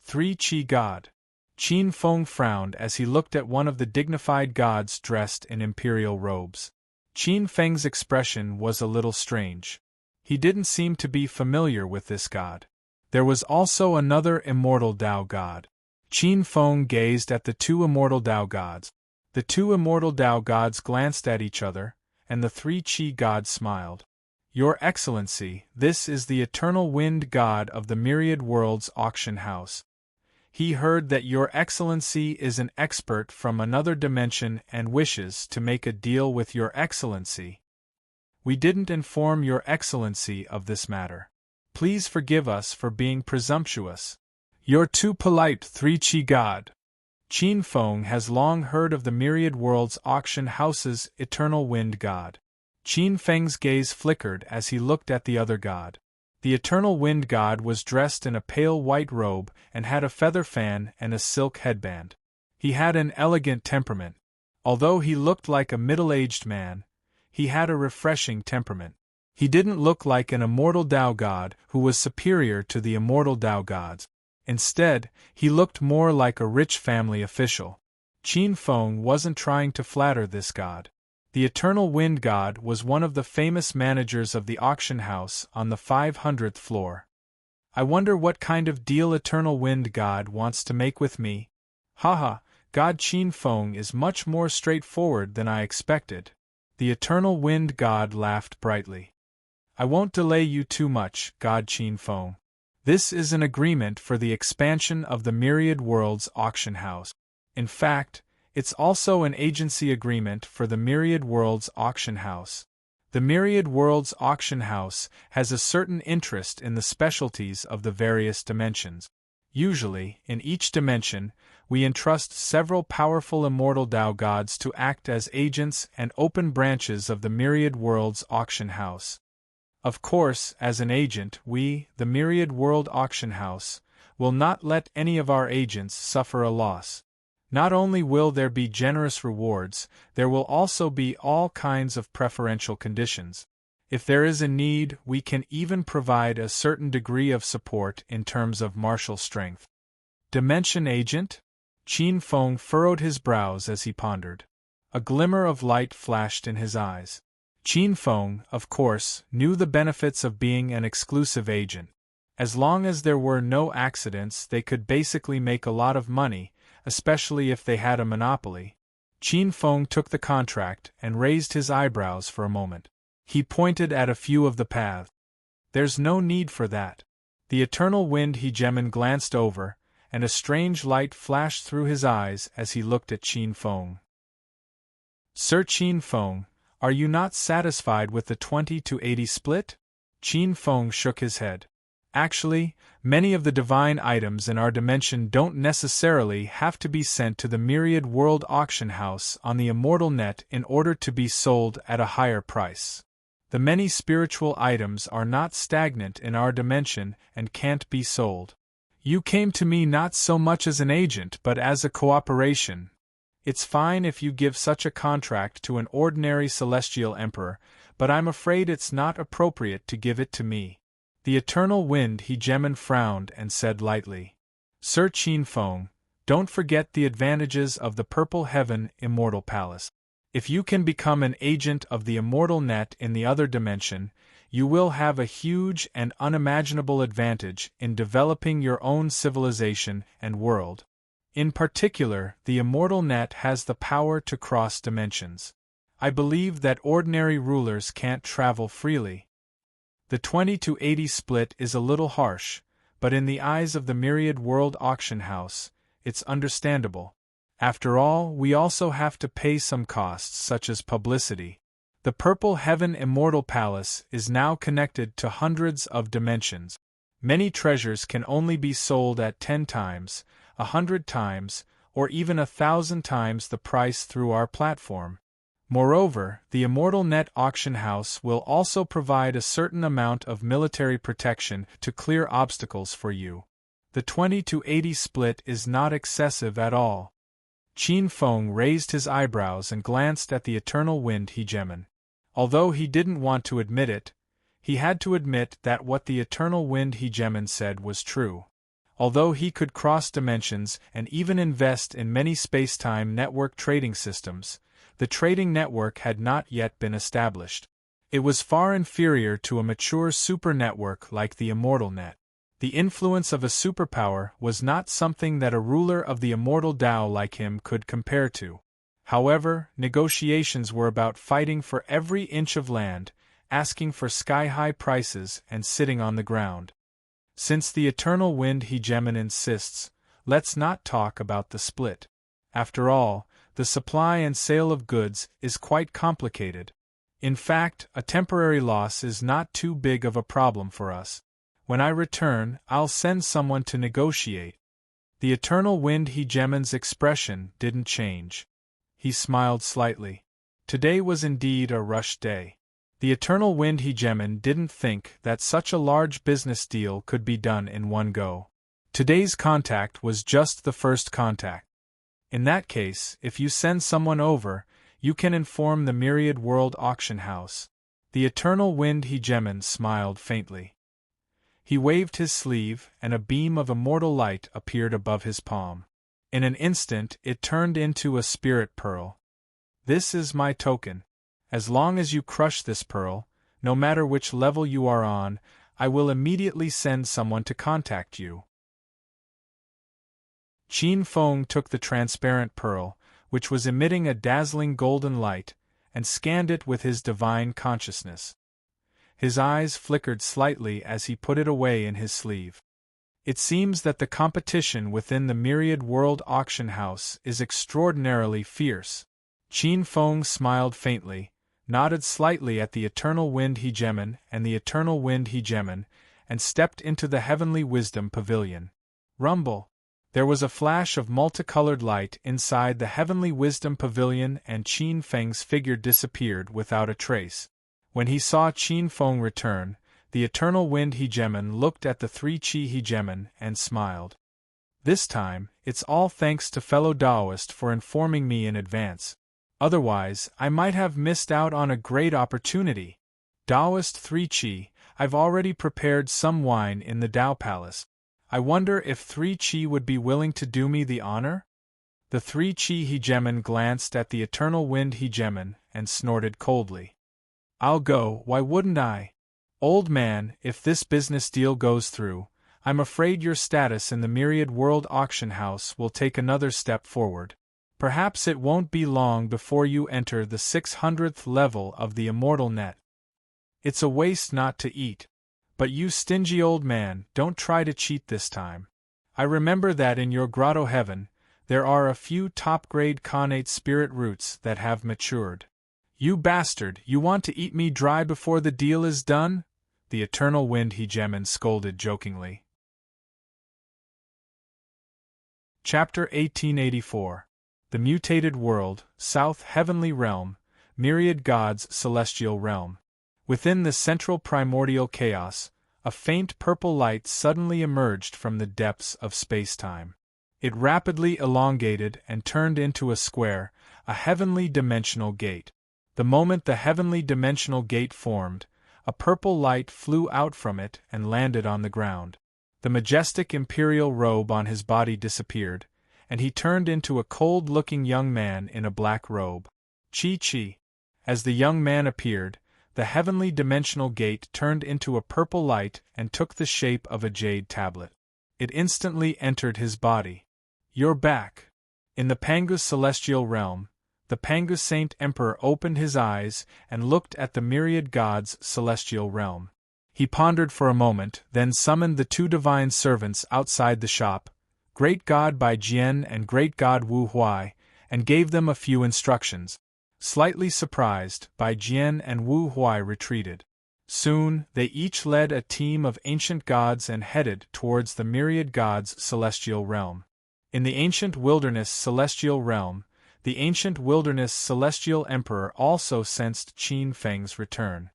3 Qi God. Qin Feng frowned as he looked at one of the dignified gods dressed in imperial robes. Qin Feng's expression was a little strange. He didn't seem to be familiar with this god. There was also another immortal Tao god. Qin Feng gazed at the 2 immortal Tao gods. The 2 immortal Tao gods glanced at each other, and the 3 Qi gods smiled. Your Excellency, this is the eternal wind god of the myriad worlds auction house. He heard that Your Excellency is an expert from another dimension and wishes to make a deal with Your Excellency. We didn't inform Your Excellency of this matter. Please forgive us for being presumptuous. You're too polite, 3 Qi God. Qin Feng has long heard of the myriad worlds auction house's eternal wind god. Qin Feng's gaze flickered as he looked at the other god. The eternal wind god was dressed in a pale white robe and had a feather fan and a silk headband. He had an elegant temperament. Although he looked like a middle-aged man, he had a refreshing temperament. He didn't look like an immortal Tao god who was superior to the immortal Tao gods. Instead, he looked more like a rich family official. Qin Feng wasn't trying to flatter this god. The Eternal Wind God was one of the famous managers of the auction house on the 500th floor. I wonder what kind of deal Eternal Wind God wants to make with me. Haha, God Qin Feng is much more straightforward than I expected. The Eternal Wind God laughed brightly. I won't delay you too much, God Qin Feng. This is an agreement for the expansion of the Myriad Worlds auction house. In fact, it's also an agency agreement for the Myriad Worlds auction house. The Myriad Worlds auction house has a certain interest in the specialties of the various dimensions. Usually, in each dimension, we entrust several powerful immortal Tao gods to act as agents and open branches of the Myriad Worlds auction house. Of course, as an agent, we, the Myriad World auction house, will not let any of our agents suffer a loss. Not only will there be generous rewards, there will also be all kinds of preferential conditions. If there is a need, we can even provide a certain degree of support in terms of martial strength. Dimension agent? Qin Feng furrowed his brows as he pondered. A glimmer of light flashed in his eyes. Qin Feng, of course, knew the benefits of being an exclusive agent. As long as there were no accidents, they could basically make a lot of money, especially if they had a monopoly. Qin Feng took the contract and raised his eyebrows for a moment. He pointed at a few of the paths. There's no need for that. The eternal wind hegemon glanced over, and a strange light flashed through his eyes as he looked at Qin Feng. Sir Qin Feng, are you not satisfied with the 20-80 split? Qin Feng shook his head. Actually, many of the divine items in our dimension don't necessarily have to be sent to the Myriad World Auction House on the Immortal Net in order to be sold at a higher price. The many spiritual items are not stagnant in our dimension and can't be sold. You came to me not so much as an agent but as a cooperation. It's fine if you give such a contract to an ordinary celestial emperor, but I'm afraid it's not appropriate to give it to me. The eternal wind hegemon frowned and said lightly. Sir Qin Feng, don't forget the advantages of the Purple Heaven Immortal Palace. If you can become an agent of the Immortal Net in the other dimension, you will have a huge and unimaginable advantage in developing your own civilization and world. In particular, the Immortal Net has the power to cross dimensions. I believe that ordinary rulers can't travel freely. The 20-80 split is a little harsh, but in the eyes of the Myriad World Auction House, it's understandable. After all, we also have to pay some costs such as publicity. The Purple Heaven Immortal Palace is now connected to hundreds of dimensions. Many treasures can only be sold at 10 times, 100 times, or even 1,000 times the price through our platform. Moreover, the Immortal Net Auction House will also provide a certain amount of military protection to clear obstacles for you. The 20-80 split is not excessive at all. Qin Feng raised his eyebrows and glanced at the eternal wind hegemon. Although he didn't want to admit it, he had to admit that what the eternal wind hegemon said was true. Although he could cross dimensions and even invest in many space-time network trading systems, the trading network had not yet been established. It was far inferior to a mature super network like the Immortal Net. The influence of a superpower was not something that a ruler of the immortal Tao like him could compare to. However, negotiations were about fighting for every inch of land, asking for sky-high prices and sitting on the ground. Since the eternal wind hegemon insists, let's not talk about the split. After all, the supply and sale of goods is quite complicated. In fact, a temporary loss is not too big of a problem for us. When I return, I'll send someone to negotiate. The eternal wind hegemon's expression didn't change. He smiled slightly. Today was indeed a rush day. The eternal wind hegemon didn't think that such a large business deal could be done in one go. Today's contact was just the first contact. In that case, if you send someone over, you can inform the Myriad World Auction House. The eternal wind hegemon smiled faintly. He waved his sleeve, and a beam of immortal light appeared above his palm. In an instant it turned into a spirit pearl. This is my token. As long as you crush this pearl, no matter which level you are on, I will immediately send someone to contact you. Qin Feng took the transparent pearl, which was emitting a dazzling golden light, and scanned it with his divine consciousness. His eyes flickered slightly as he put it away in his sleeve. It seems that the competition within the Myriad World Auction House is extraordinarily fierce. Qin Feng smiled faintly, nodded slightly at the eternal wind hegemon and the eternal wind hegemon, and stepped into the Heavenly Wisdom Pavilion. Rumble! There was a flash of multicolored light inside the Heavenly Wisdom Pavilion and Qin Feng's figure disappeared without a trace. When he saw Qin Feng return, the eternal wind hegemon looked at the 3-Chi hegemon and smiled. This time, it's all thanks to fellow Taoist for informing me in advance. Otherwise, I might have missed out on a great opportunity. Taoist 3-Chi, I've already prepared some wine in the Tao Palace. I wonder if 3 Chi would be willing to do me the honor? The 3 Chi hegemon glanced at the eternal wind hegemon and snorted coldly. I'll go, why wouldn't I? Old man, if this business deal goes through, I'm afraid your status in the Myriad World Auction House will take another step forward. Perhaps it won't be long before you enter the 600th level of the Immortal Net. It's a waste not to eat. But you stingy old man, don't try to cheat this time. I remember that in your grotto heaven, there are a few top-grade connate spirit roots that have matured. You bastard, you want to eat me dry before the deal is done? The eternal wind hegemon scolded jokingly. Chapter 1884. The Mutated World, South Heavenly Realm, Myriad Gods Celestial Realm. Within the central primordial chaos, a faint purple light suddenly emerged from the depths of space-time. It rapidly elongated and turned into a square, a heavenly dimensional gate. The moment the heavenly dimensional gate formed, a purple light flew out from it and landed on the ground. The majestic imperial robe on his body disappeared, and he turned into a cold-looking young man in a black robe. Chi. As the young man appeared, the heavenly dimensional gate turned into a purple light and took the shape of a jade tablet. It instantly entered his body. You're back. In the Pangus celestial realm, the Pangus Saint Emperor opened his eyes and looked at the Myriad Gods celestial realm. He pondered for a moment, then summoned the 2 divine servants outside the shop, Great God Bai Jian and Great God Wu Huai, and gave them a few instructions. Slightly surprised, Bai Jian and Wu Huai retreated. Soon, they each led a team of ancient gods and headed towards the Myriad Gods celestial realm. In the ancient wilderness celestial realm, the ancient wilderness celestial emperor also sensed Qin Feng's return.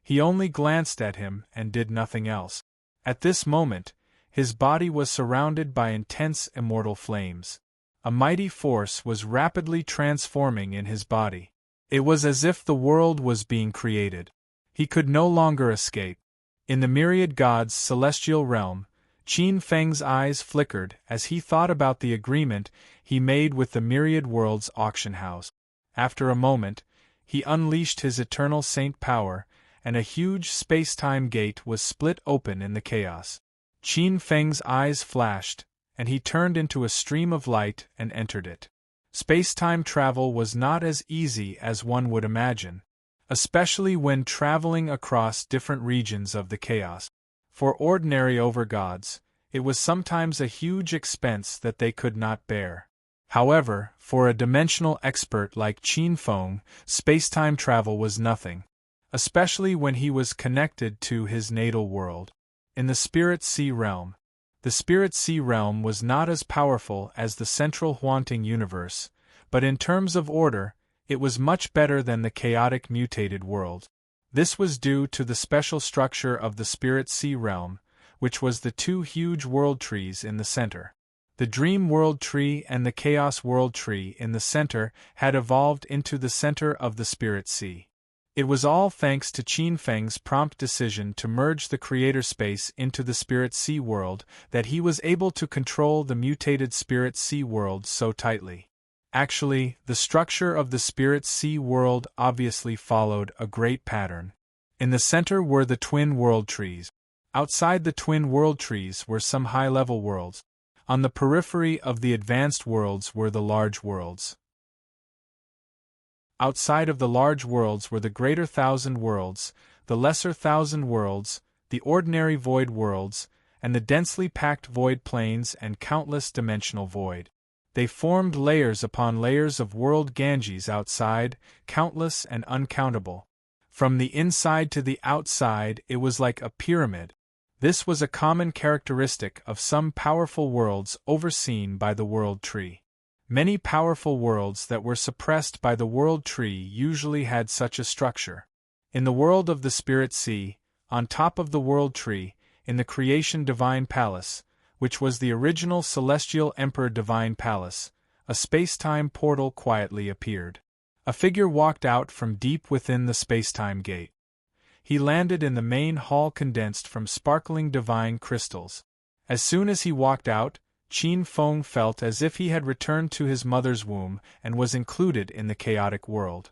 He only glanced at him and did nothing else. At this moment, his body was surrounded by intense immortal flames. A mighty force was rapidly transforming in his body. It was as if the world was being created. He could no longer escape. In the Myriad Gods celestial realm, Qin Feng's eyes flickered as he thought about the agreement he made with the Myriad Worlds auction house. After a moment, he unleashed his eternal saint power, and a huge space-time gate was split open in the chaos. Qin Feng's eyes flashed, and he turned into a stream of light and entered it. Space-time travel was not as easy as one would imagine, especially when traveling across different regions of the chaos. For ordinary overgods, it was sometimes a huge expense that they could not bear. However, for a dimensional expert like Qin Feng, space-time travel was nothing, especially when he was connected to his natal world. In the Spirit Sea realm, the Spirit Sea realm was not as powerful as the central Huanting universe, but in terms of order, it was much better than the chaotic mutated world. This was due to the special structure of the Spirit Sea realm, which was the 2 huge world trees in the center. The Dream World Tree and the Chaos World Tree in the center had evolved into the center of the Spirit Sea. It was all thanks to Qin Feng's prompt decision to merge the creator space into the Spirit Sea world that he was able to control the mutated Spirit Sea world so tightly. Actually, the structure of the Spirit Sea world obviously followed a great pattern. In the center were the twin world trees. Outside the twin world trees were some high-level worlds. On the periphery of the advanced worlds were the large worlds. Outside of the large worlds were the greater 1,000 worlds, the lesser 1,000 worlds, the ordinary void worlds, and the densely packed void planes and countless dimensional void. They formed layers upon layers of world Ganges outside, countless and uncountable. From the inside to the outside it was like a pyramid. This was a common characteristic of some powerful worlds overseen by the World Tree. Many powerful worlds that were suppressed by the World Tree usually had such a structure. In the world of the Spirit Sea, on top of the World Tree, in the Creation Divine Palace, which was the original Celestial Emperor Divine Palace, a space-time portal quietly appeared. A figure walked out from deep within the space-time gate. He landed in the main hall condensed from sparkling divine crystals. As soon as he walked out, Qin Feng felt as if he had returned to his mother's womb and was included in the chaotic world.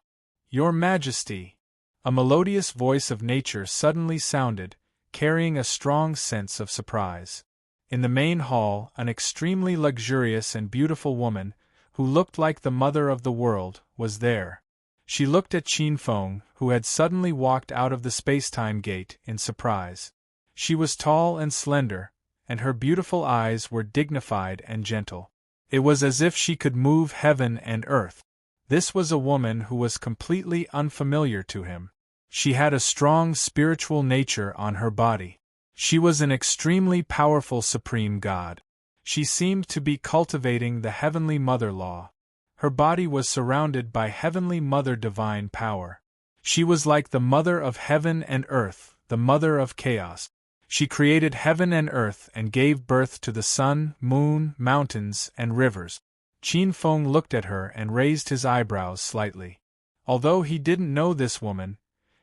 "Your Majesty!" A melodious voice of nature suddenly sounded, carrying a strong sense of surprise. In the main hall, an extremely luxurious and beautiful woman, who looked like the mother of the world, was there. She looked at Qin Feng, who had suddenly walked out of the space-time gate, in surprise. She was tall and slender, and her beautiful eyes were dignified and gentle. It was as if she could move heaven and earth. This was a woman who was completely unfamiliar to him. She had a strong spiritual nature on her body. She was an extremely powerful supreme god. She seemed to be cultivating the Heavenly Mother law. Her body was surrounded by Heavenly Mother divine power. She was like the mother of heaven and earth, the mother of chaos. She created heaven and earth and gave birth to the sun, moon, mountains, and rivers. Qin Feng looked at her and raised his eyebrows slightly. Although he didn't know this woman,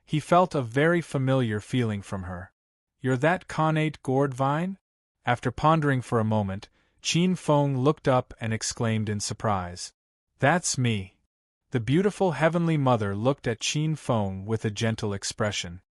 he felt a very familiar feeling from her. "You're that connate gourd vine?" After pondering for a moment, Qin Feng looked up and exclaimed in surprise. "That's me." The beautiful Heavenly Mother looked at Qin Feng with a gentle expression.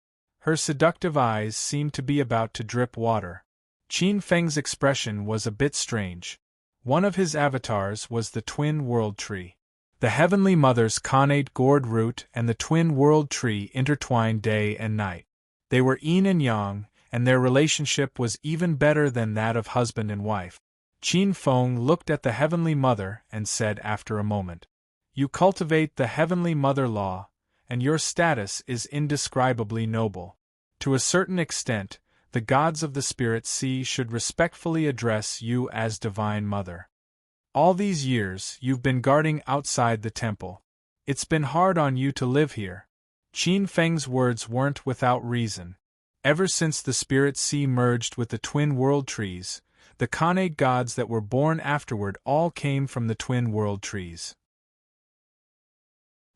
Her seductive eyes seemed to be about to drip water. Qin Feng's expression was a bit strange. One of his avatars was the Twin World Tree. The Heavenly Mother's connate gourd root and the Twin World Tree intertwined day and night. They were yin and yang, and their relationship was even better than that of husband and wife. Qin Feng looked at the Heavenly Mother and said after a moment, "You cultivate the Heavenly Mother law, and your status is indescribably noble. To a certain extent, the gods of the Spirit Sea should respectfully address you as Divine Mother. All these years, you've been guarding outside the temple. It's been hard on you to live here." Qin Feng's words weren't without reason. Ever since the Spirit Sea merged with the Twin World Trees, the connate gods that were born afterward all came from the Twin World Trees.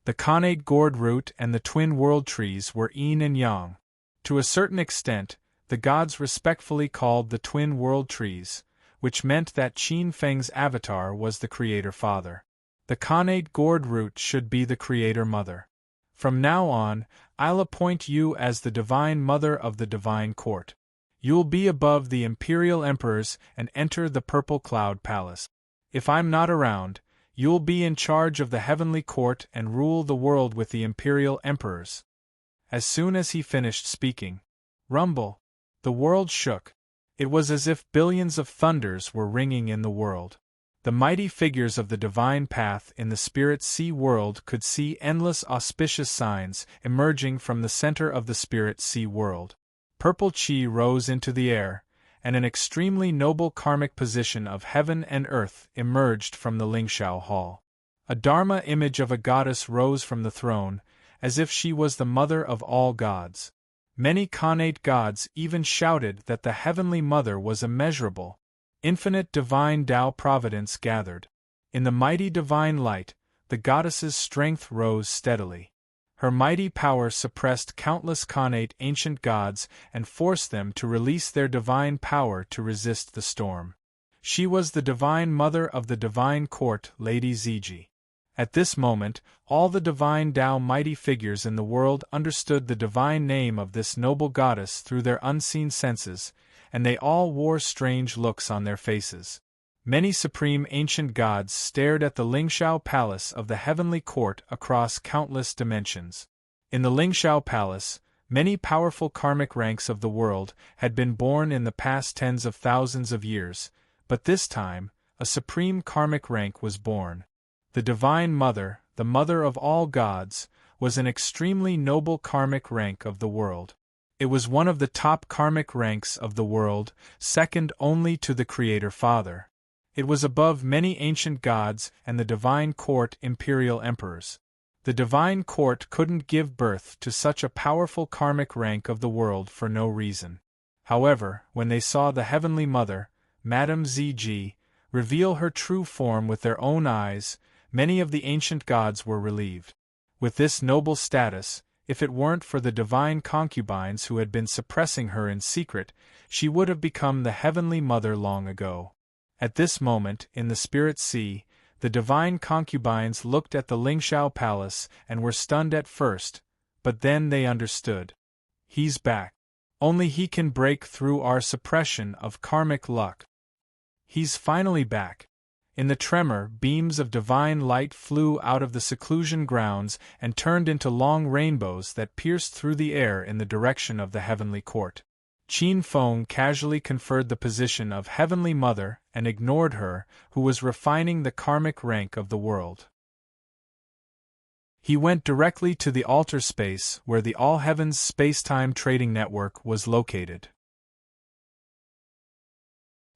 The connate gourd root and the Twin World Trees were yin and yang. To a certain extent, the gods respectfully called the Twin World Trees, which meant that Qin Feng's avatar was the Creator Father. The connate gourd root should be the Creator Mother. From now on, I'll appoint you as the Divine Mother of the Divine Court. You'll be above the Imperial Emperors and enter the Purple Cloud Palace. If I'm not around, you'll be in charge of the Heavenly Court and rule the world with the Imperial Emperors." As soon as he finished speaking, rumble! The world shook. It was as if billions of thunders were ringing in the world. The mighty figures of the divine path in the Spirit Sea world could see endless auspicious signs emerging from the center of the Spirit Sea world. Purple Qi rose into the air, and an extremely noble karmic position of heaven and earth emerged from the Lingshao Hall. A Dharma image of a goddess rose from the throne, as if she was the mother of all gods. Many connate gods even shouted that the Heavenly Mother was immeasurable. Infinite divine Tao providence gathered. In the mighty divine light, the goddess's strength rose steadily. Her mighty power suppressed countless connate ancient gods and forced them to release their divine power to resist the storm. She was the Divine Mother of the Divine Court, Lady Ziji. At this moment, all the divine Tao mighty figures in the world understood the divine name of this noble goddess through their unseen senses, and they all wore strange looks on their faces. Many supreme ancient gods stared at the Lingshao Palace of the Heavenly Court across countless dimensions. In the Lingshao Palace, many powerful karmic ranks of the world had been born in the past tens of thousands of years, but this time, a supreme karmic rank was born. The Divine Mother, the mother of all gods, was an extremely noble karmic rank of the world. It was one of the top karmic ranks of the world, second only to the Creator Father. It was above many ancient gods and the Divine Court Imperial Emperors. The Divine Court couldn't give birth to such a powerful karmic rank of the world for no reason. However, when they saw the Heavenly Mother, Madame Ziji, reveal her true form with their own eyes, many of the ancient gods were relieved. With this noble status, If it weren't for the divine concubines who had been suppressing her in secret, she would have become the heavenly mother long ago. At this moment, in the spirit sea, the divine concubines looked at the Lingshao palace and were stunned at first, but then they understood. He's back. Only he can break through our suppression of karmic luck. He's finally back. In the tremor, beams of divine light flew out of the seclusion grounds and turned into long rainbows that pierced through the air in the direction of the heavenly court. Qin Feng casually conferred the position of Heavenly Mother and ignored her, who was refining the karmic rank of the world. He went directly to the altar space where the All Heavens Space-Time Trading Network was located.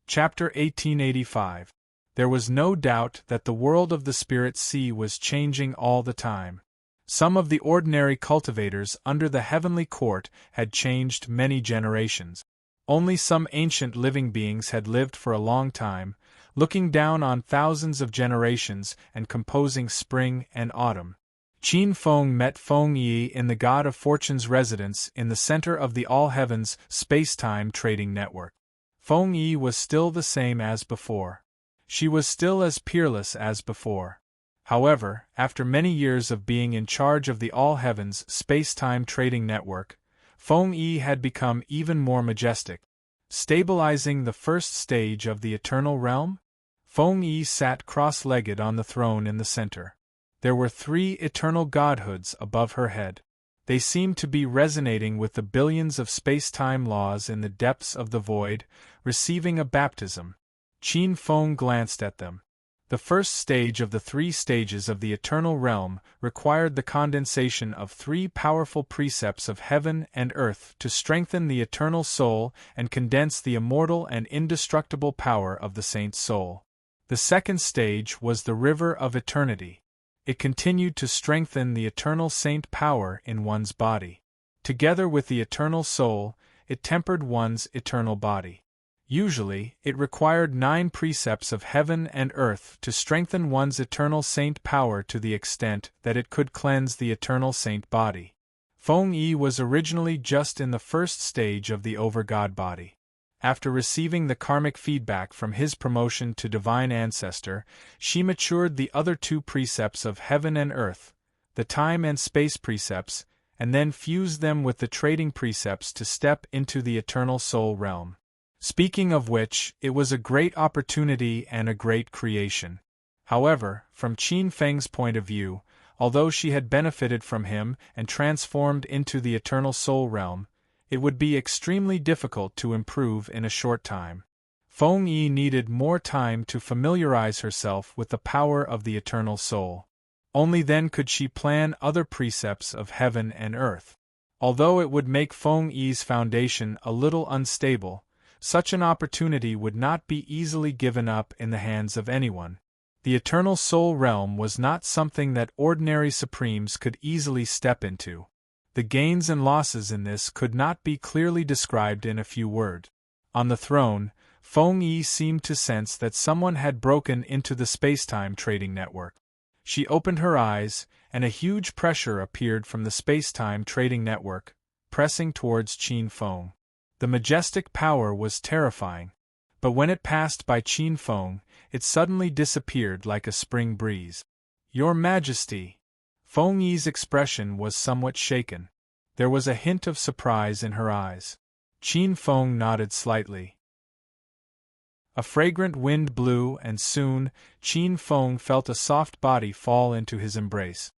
Chapter 1885. There was no doubt that the world of the spirit sea was changing all the time. Some of the ordinary cultivators under the heavenly court had changed many generations. Only some ancient living beings had lived for a long time, looking down on thousands of generations and composing spring and autumn. Qin Feng met Feng Yi in the God of Fortune's residence in the center of the All Heavens Space-Time Trading Network. Feng Yi was still the same as before. She was still as peerless as before. However, after many years of being in charge of the All Heavens Space-Time Trading Network, Feng Yi had become even more majestic. Stabilizing the first stage of the Eternal Realm? Feng Yi sat cross-legged on the throne in the center. There were 3 eternal godhoods above her head. They seemed to be resonating with the billions of space-time laws in the depths of the void, receiving a baptism. Qin Feng glanced at them. The first stage of the 3 stages of the Eternal Realm required the condensation of 3 powerful precepts of heaven and earth to strengthen the eternal soul and condense the immortal and indestructible power of the saint's soul. The second stage was the River of Eternity. It continued to strengthen the eternal saint power in one's body. Together with the eternal soul, it tempered one's eternal body. Usually, it required 9 precepts of heaven and earth to strengthen one's eternal saint power to the extent that it could cleanse the eternal saint body. Feng Yi was originally just in the first stage of the over-God body. After receiving the karmic feedback from his promotion to Divine Ancestor, she matured the other 2 precepts of heaven and earth, the time and space precepts, and then fused them with the trading precepts to step into the eternal soul realm. Speaking of which, it was a great opportunity and a great creation. However, from Qin Feng's point of view, although she had benefited from him and transformed into the eternal soul realm, it would be extremely difficult to improve in a short time. Feng Yi needed more time to familiarize herself with the power of the eternal soul. Only then could she plan other precepts of heaven and earth. Although it would make Feng Yi's foundation a little unstable, such an opportunity would not be easily given up in the hands of anyone. The eternal soul realm was not something that ordinary supremes could easily step into. The gains and losses in this could not be clearly described in a few words. On the throne, Feng Yi seemed to sense that someone had broken into the space-time trading network. She opened her eyes, and a huge pressure appeared from the space-time trading network, pressing towards Qin Feng. The majestic power was terrifying, but when it passed by Qin Feng, it suddenly disappeared like a spring breeze. "Your Majesty!" Feng Yi's expression was somewhat shaken. There was a hint of surprise in her eyes. Qin Feng nodded slightly. A fragrant wind blew and soon, Qin Feng felt a soft body fall into his embrace.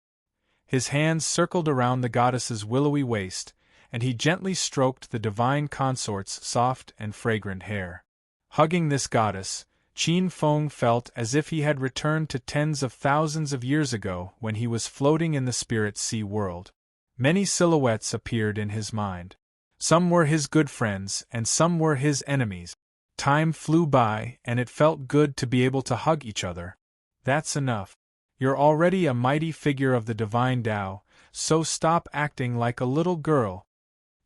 His hands circled around the goddess's willowy waist, and he gently stroked the divine consort's soft and fragrant hair. Hugging this goddess, Qin Feng felt as if he had returned to tens of thousands of years ago when he was floating in the spirit sea world. Many silhouettes appeared in his mind. Some were his good friends and some were his enemies. Time flew by and it felt good to be able to hug each other. "That's enough. You're already a mighty figure of the divine Tao, so stop acting like a little girl."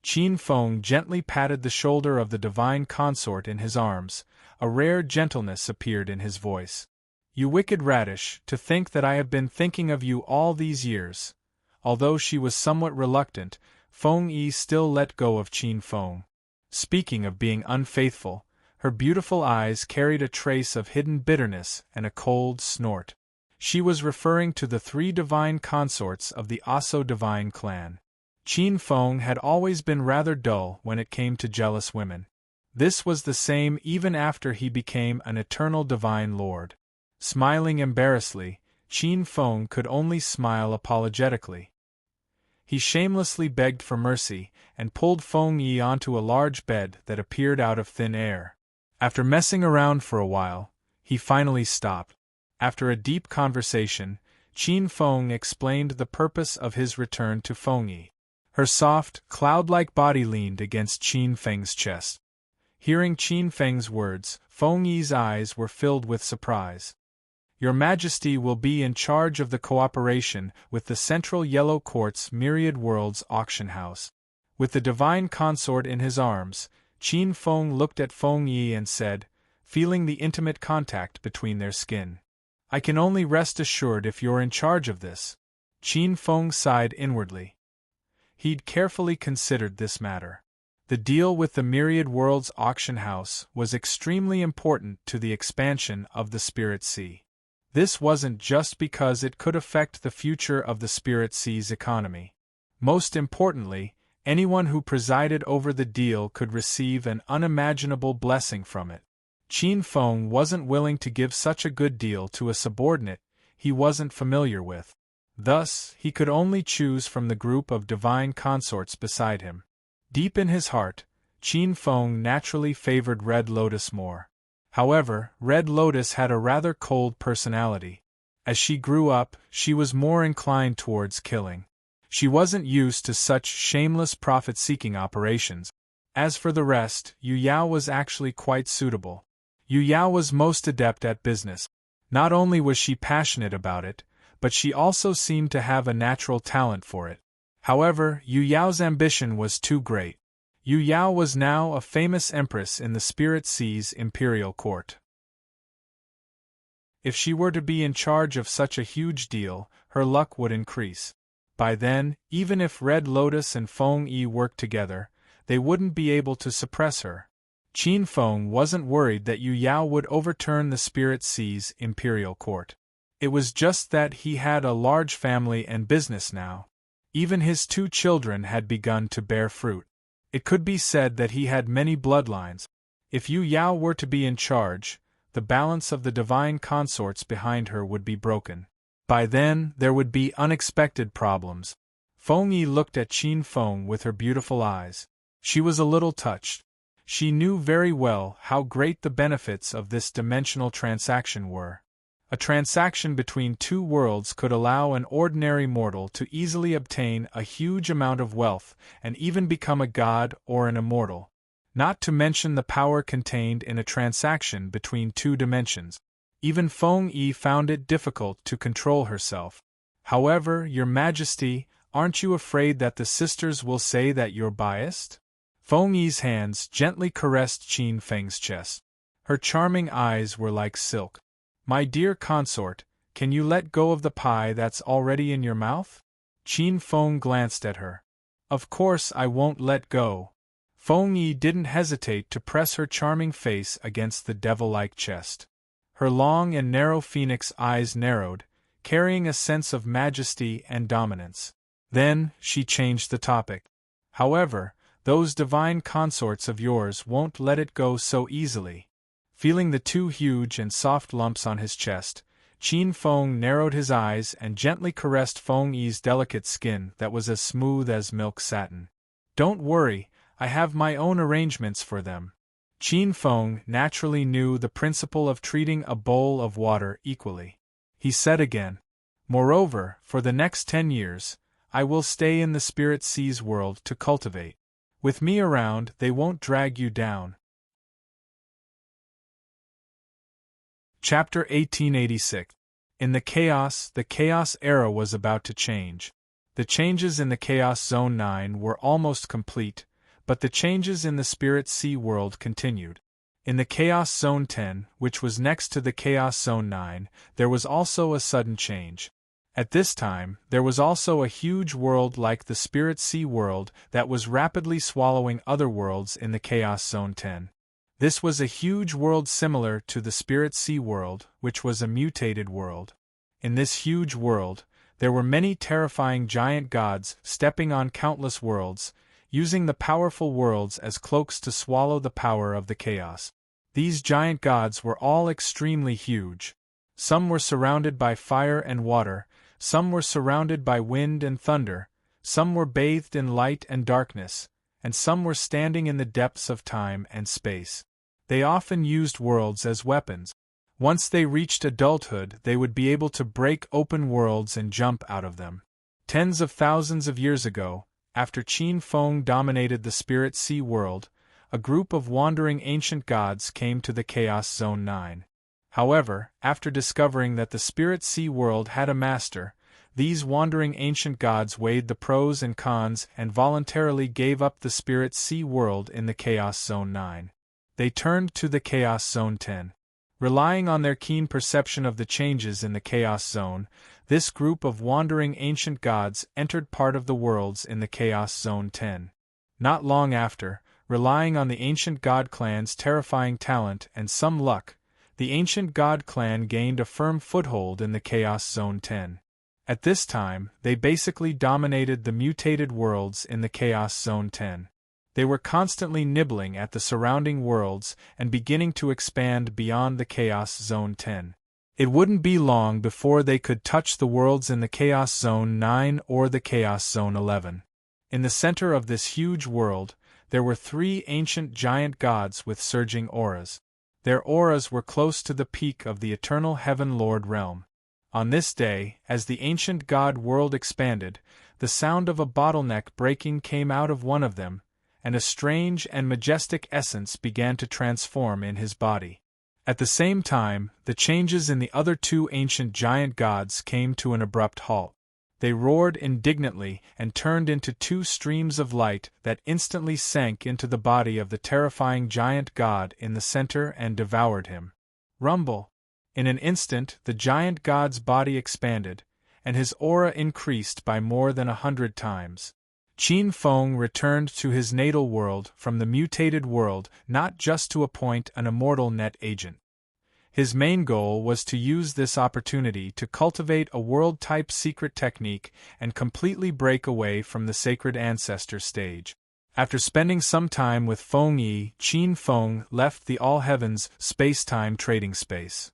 Qin Feng gently patted the shoulder of the divine consort in his arms. A rare gentleness appeared in his voice. "You wicked radish, to think that I have been thinking of you all these years. although she was somewhat reluctant, Feng Yi still let go of Qin Feng. Speaking of being unfaithful, her beautiful eyes carried a trace of hidden bitterness and a cold snort. She was referring to the 3 divine consorts of the Aso divine clan. Qin Feng had always been rather dull when it came to jealous women. This was the same even after he became an eternal divine lord. Smiling embarrassedly, Qin Feng could only smile apologetically. He shamelessly begged for mercy, and pulled Feng Yi onto a large bed that appeared out of thin air. After messing around for a while, he finally stopped. After a deep conversation, Qin Feng explained the purpose of his return to Feng Yi. Her soft, cloud-like body leaned against Qin Feng's chest. Hearing Qin Feng's words, Feng Yi's eyes were filled with surprise. Your Majesty will be in charge of the cooperation with the Central Yellow Court's Myriad Worlds auction house. With the divine consort in his arms, Qin Feng looked at Feng Yi and said, feeling the intimate contact between their skin, I can only rest assured if you're in charge of this. Qin Feng sighed inwardly. He'd carefully considered this matter. The deal with the Myriad Worlds auction house was extremely important to the expansion of the Spirit Sea. This wasn't just because it could affect the future of the Spirit Sea's economy. Most importantly, anyone who presided over the deal could receive an unimaginable blessing from it. Qin Feng wasn't willing to give such a good deal to a subordinate he wasn't familiar with. Thus, he could only choose from the group of divine consorts beside him. Deep in his heart, Qin Feng naturally favored Red Lotus more. However, Red Lotus had a rather cold personality. As she grew up, she was more inclined towards killing. She wasn't used to such shameless profit-seeking operations. As for the rest, Yu Yao was actually quite suitable. Yu Yao was most adept at business. Not only was she passionate about it, but she also seemed to have a natural talent for it. However, Yu Yao's ambition was too great. Yu Yao was now a famous empress in the Spirit Sea's imperial court. If she were to be in charge of such a huge deal, her luck would increase. By then, even if Red Lotus and Feng Yi worked together, they wouldn't be able to suppress her. Qin Feng wasn't worried that Yu Yao would overturn the Spirit Sea's imperial court. It was just that he had a large family and business now. Even his 2 children had begun to bear fruit. It could be said that he had many bloodlines. If Yu Yao were to be in charge, the balance of the divine consorts behind her would be broken. By then, there would be unexpected problems. Feng Yi looked at Qin Feng with her beautiful eyes. She was a little touched. She knew very well how great the benefits of this dimensional transaction were. A transaction between 2 worlds could allow an ordinary mortal to easily obtain a huge amount of wealth and even become a god or an immortal. Not to mention the power contained in a transaction between 2 dimensions. Even Feng Yi found it difficult to control herself. However, Your Majesty, aren't you afraid that the sisters will say that you're biased? Feng Yi's hands gently caressed Qin Feng's chest. Her charming eyes were like silk. My dear consort, can you let go of the pie that's already in your mouth? Qin Feng glanced at her. Of course I won't let go. Feng Yi didn't hesitate to press her charming face against the devil-like chest. Her long and narrow phoenix eyes narrowed, carrying a sense of majesty and dominance. Then, she changed the topic. However, those divine consorts of yours won't let it go so easily. Feeling the 2 huge and soft lumps on his chest, Qin Feng narrowed his eyes and gently caressed Feng Yi's delicate skin that was as smooth as milk satin. Don't worry, I have my own arrangements for them. Qin Feng naturally knew the principle of treating a bowl of water equally. He said again, moreover, for the next 10 years, I will stay in the Spirit Sea's world to cultivate. With me around, they won't drag you down. Chapter 1886. In the Chaos era was about to change. The changes in the Chaos Zone 9 were almost complete, but the changes in the Spirit Sea world continued. In the Chaos Zone 10, which was next to the Chaos Zone 9, there was also a sudden change. At this time, there was also a huge world like the Spirit Sea world that was rapidly swallowing other worlds in the Chaos Zone 10. This was a huge world similar to the Spirit Sea world, which was a mutated world. In this huge world, there were many terrifying giant gods stepping on countless worlds, using the powerful worlds as cloaks to swallow the power of the chaos. These giant gods were all extremely huge. Some were surrounded by fire and water, some were surrounded by wind and thunder, some were bathed in light and darkness, and some were standing in the depths of time and space. They often used worlds as weapons. Once they reached adulthood, they would be able to break open worlds and jump out of them. Tens of thousands of years ago, after Qin Feng dominated the Spirit Sea world, a group of wandering ancient gods came to the Chaos Zone 9. However, after discovering that the Spirit Sea world had a master, these wandering ancient gods weighed the pros and cons and voluntarily gave up the Spirit Sea world in the Chaos Zone 9. They turned to the Chaos Zone 10. Relying on their keen perception of the changes in the Chaos Zone, this group of wandering ancient gods entered part of the worlds in the Chaos Zone 10. Not long after, relying on the ancient god clan's terrifying talent and some luck, the ancient god clan gained a firm foothold in the Chaos Zone 10. At this time, they basically dominated the mutated worlds in the Chaos Zone 10. They were constantly nibbling at the surrounding worlds and beginning to expand beyond the Chaos Zone 10. It wouldn't be long before they could touch the worlds in the Chaos Zone 9 or the Chaos Zone 11. In the center of this huge world, there were 3 ancient giant gods with surging auras. Their auras were close to the peak of the eternal Heaven Lord realm. On this day, as the ancient god world expanded, the sound of a bottleneck breaking came out of one of them, and a strange and majestic essence began to transform in his body. At the same time, the changes in the other 2 ancient giant gods came to an abrupt halt. They roared indignantly and turned into 2 streams of light that instantly sank into the body of the terrifying giant god in the center and devoured him. Rumble! In an instant, the giant god's body expanded, and his aura increased by more than 100 times. Qin Feng returned to his natal world from the mutated world not just to appoint an immortal net agent. His main goal was to use this opportunity to cultivate a world-type secret technique and completely break away from the sacred ancestor stage. After spending some time with Feng Yi, Qin Feng left the All Heavens space-time trading space.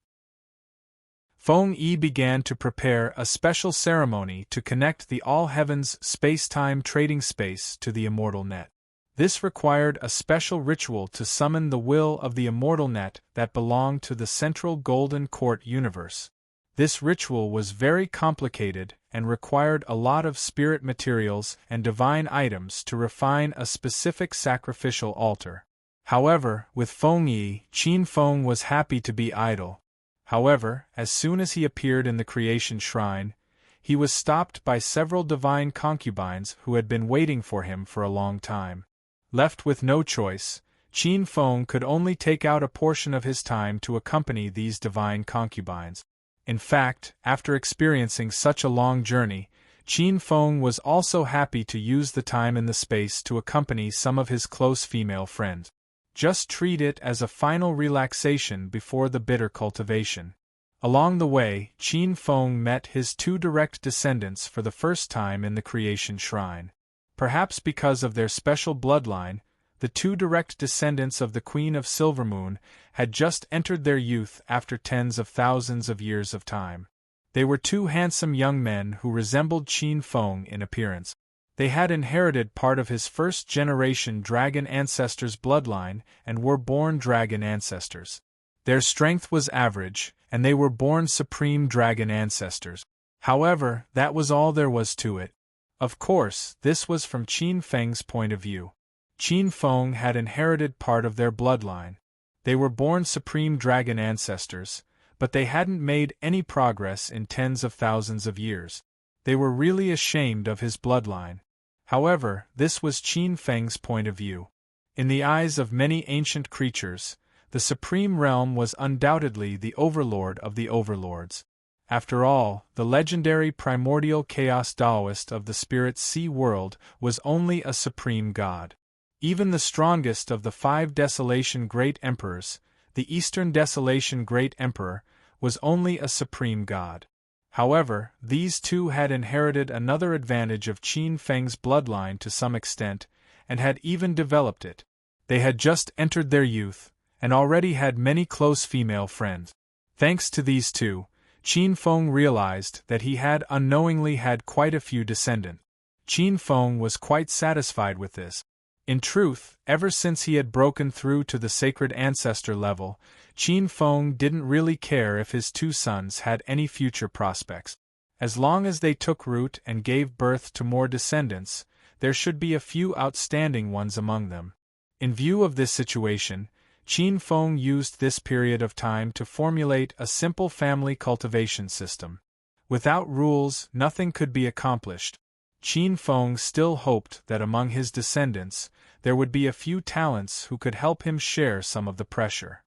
Feng Yi began to prepare a special ceremony to connect the All Heavens space-time trading space to the immortal net. This required a special ritual to summon the will of the immortal net that belonged to the central Golden Court universe. This ritual was very complicated and required a lot of spirit materials and divine items to refine a specific sacrificial altar. However, with Feng Yi, Qin Feng was happy to be idle. However, as soon as he appeared in the creation shrine, he was stopped by several divine concubines who had been waiting for him for a long time. Left with no choice, Qin Feng could only take out a portion of his time to accompany these divine concubines. In fact, after experiencing such a long journey, Qin Feng was also happy to use the time in the space to accompany some of his close female friends. Just treat it as a final relaxation before the bitter cultivation. Along the way, Qin Feng met his 2 direct descendants for the first time in the creation shrine. Perhaps because of their special bloodline, the 2 direct descendants of the Queen of Silvermoon had just entered their youth after tens of thousands of years of time. They were 2 handsome young men who resembled Qin Feng in appearance. They had inherited part of his first-generation dragon ancestors' bloodline and were born dragon ancestors. Their strength was average, and they were born supreme dragon ancestors. However, that was all there was to it. Of course, this was from Qin Feng's point of view. Qin Feng had inherited part of their bloodline. They were born supreme dragon ancestors, but they hadn't made any progress in tens of thousands of years. They were really ashamed of his bloodline. However, this was Qin Feng's point of view. In the eyes of many ancient creatures, the supreme realm was undoubtedly the overlord of the overlords. After all, the legendary primordial chaos Taoist of the spirit sea world was only a supreme god. Even the strongest of the 5 Desolation Great Emperors, the Eastern Desolation Great Emperor, was only a supreme god. However, these two had inherited another advantage of Qin Feng's bloodline to some extent, and had even developed it. They had just entered their youth, and already had many close female friends. Thanks to these two, Qin Feng realized that he had unknowingly had quite a few descendants. Qin Feng was quite satisfied with this. In truth, ever since he had broken through to the sacred ancestor level, Qin Feng didn't really care if his 2 sons had any future prospects. As long as they took root and gave birth to more descendants, there should be a few outstanding ones among them. In view of this situation, Qin Feng used this period of time to formulate a simple family cultivation system. Without rules, nothing could be accomplished. Qin Feng still hoped that among his descendants, there would be a few talents who could help him share some of the pressure.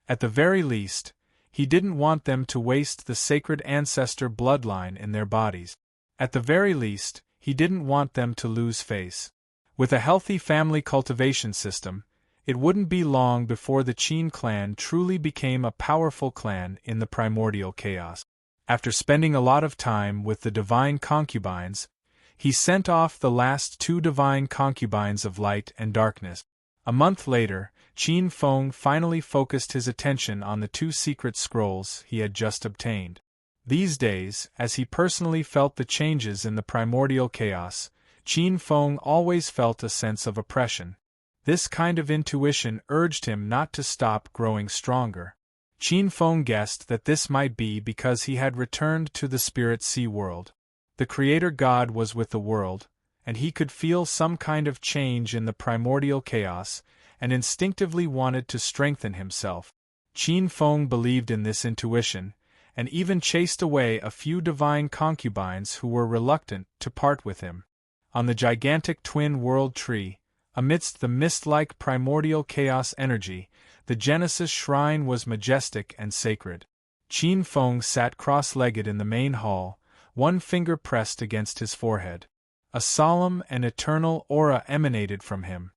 At the very least, he didn't want them to waste the sacred ancestor bloodline in their bodies. At the very least, he didn't want them to lose face. With a healthy family cultivation system, it wouldn't be long before the Qin clan truly became a powerful clan in the primordial chaos. After spending a lot of time with the divine concubines, he sent off the last 2 divine concubines of light and darkness. A month later, Qin Feng finally focused his attention on the 2 secret scrolls he had just obtained. These days, as he personally felt the changes in the primordial chaos, Qin Feng always felt a sense of oppression. This kind of intuition urged him not to stop growing stronger. Qin Feng guessed that this might be because he had returned to the spirit sea world. The creator god was with the world, and he could feel some kind of change in the primordial chaos, and instinctively wanted to strengthen himself. Qin Feng believed in this intuition, and even chased away a few divine concubines who were reluctant to part with him. On the gigantic twin world tree, amidst the mist-like primordial chaos energy, the Genesis shrine was majestic and sacred. Qin Feng sat cross-legged in the main hall, one finger pressed against his forehead. A solemn and eternal aura emanated from him.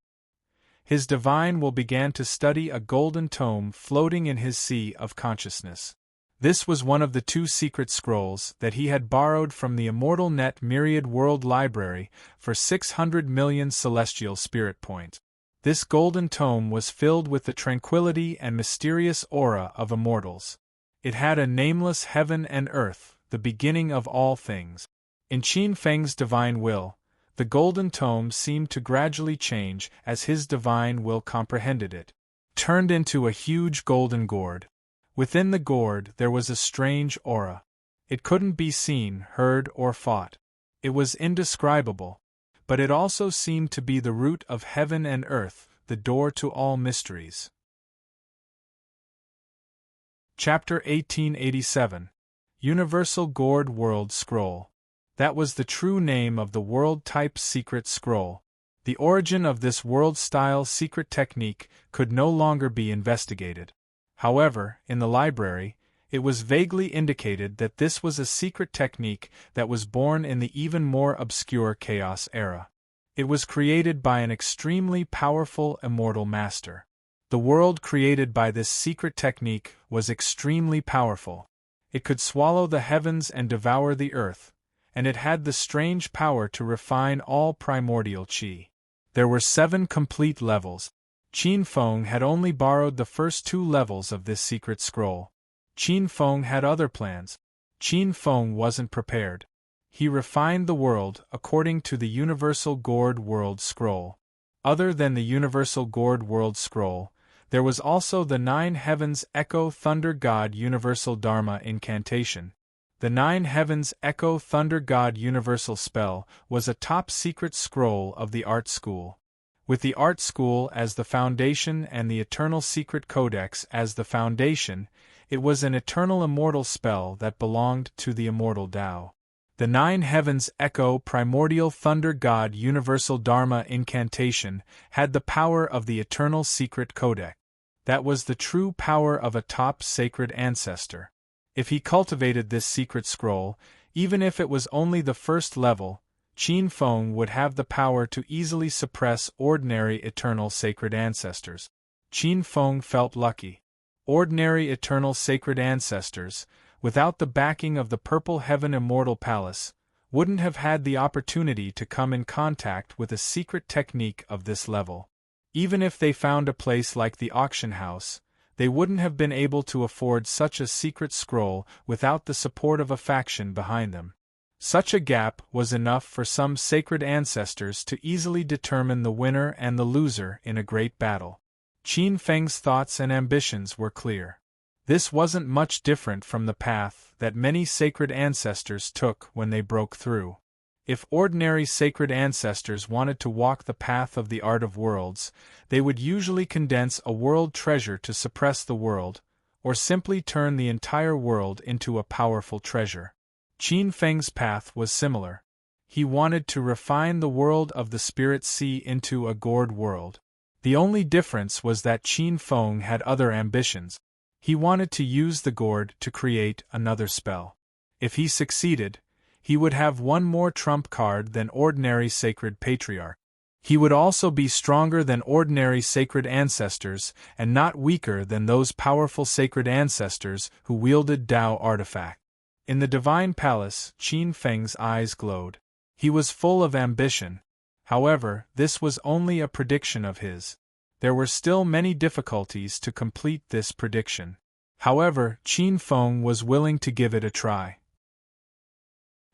His divine will began to study a golden tome floating in his sea of consciousness. This was one of the 2 secret scrolls that he had borrowed from the Immortal Net Myriad World Library for 600 million celestial spirit points. This golden tome was filled with the tranquility and mysterious aura of immortals. It had a nameless heaven and earth, the beginning of all things. In Qin Feng's divine will, the golden tome seemed to gradually change as his divine will comprehended it. Turned into a huge golden gourd. Within the gourd there was a strange aura. It couldn't be seen, heard, or fought. It was indescribable. But it also seemed to be the root of heaven and earth, the door to all mysteries. Chapter 1887. Universal Gourd World Scroll. That was the true name of the world-type secret scroll. The origin of this world-style secret technique could no longer be investigated. However, in the library, it was vaguely indicated that this was a secret technique that was born in the even more obscure Chaos era. It was created by an extremely powerful immortal master. The world created by this secret technique was extremely powerful. It could swallow the heavens and devour the earth, and it had the strange power to refine all primordial qi. There were 7 complete levels. Qin Feng had only borrowed the first 2 levels of this secret scroll. Qin Feng had other plans. Qin Feng wasn't prepared. He refined the world according to the Universal Gourd World Scroll. Other than the Universal Gourd World Scroll, there was also the 9 Heavens Echo Thunder God Universal Dharma Incantation. The 9 Heavens Echo Thunder God Universal Spell was a top-secret scroll of the Art School. With the Art School as the foundation and the Eternal Secret Codex as the foundation, it was an eternal immortal spell that belonged to the immortal Tao. The 9 Heavens Echo Primordial Thunder God Universal Dharma Incantation had the power of the Eternal Secret Codex. That was the true power of a top sacred ancestor. If he cultivated this secret scroll, even if it was only the first level, Qin Feng would have the power to easily suppress ordinary eternal sacred ancestors. Qin Feng felt lucky. Ordinary eternal sacred ancestors, without the backing of the Purple Heaven Immortal Palace, wouldn't have had the opportunity to come in contact with a secret technique of this level. Even if they found a place like the auction house, they wouldn't have been able to afford such a secret scroll without the support of a faction behind them. Such a gap was enough for some sacred ancestors to easily determine the winner and the loser in a great battle. Qin Feng's thoughts and ambitions were clear. This wasn't much different from the path that many sacred ancestors took when they broke through. If ordinary sacred ancestors wanted to walk the path of the art of worlds, they would usually condense a world treasure to suppress the world, or simply turn the entire world into a powerful treasure. Qin Feng's path was similar. He wanted to refine the world of the Spirit Sea into a gourd world. The only difference was that Qin Feng had other ambitions. He wanted to use the gourd to create another spell. If he succeeded, he would have one more trump card than ordinary sacred patriarch. He would also be stronger than ordinary sacred ancestors and not weaker than those powerful sacred ancestors who wielded Tao artifact. In the divine palace, Qin Feng's eyes glowed. He was full of ambition. However, this was only a prediction of his. There were still many difficulties to complete this prediction. However, Qin Feng was willing to give it a try.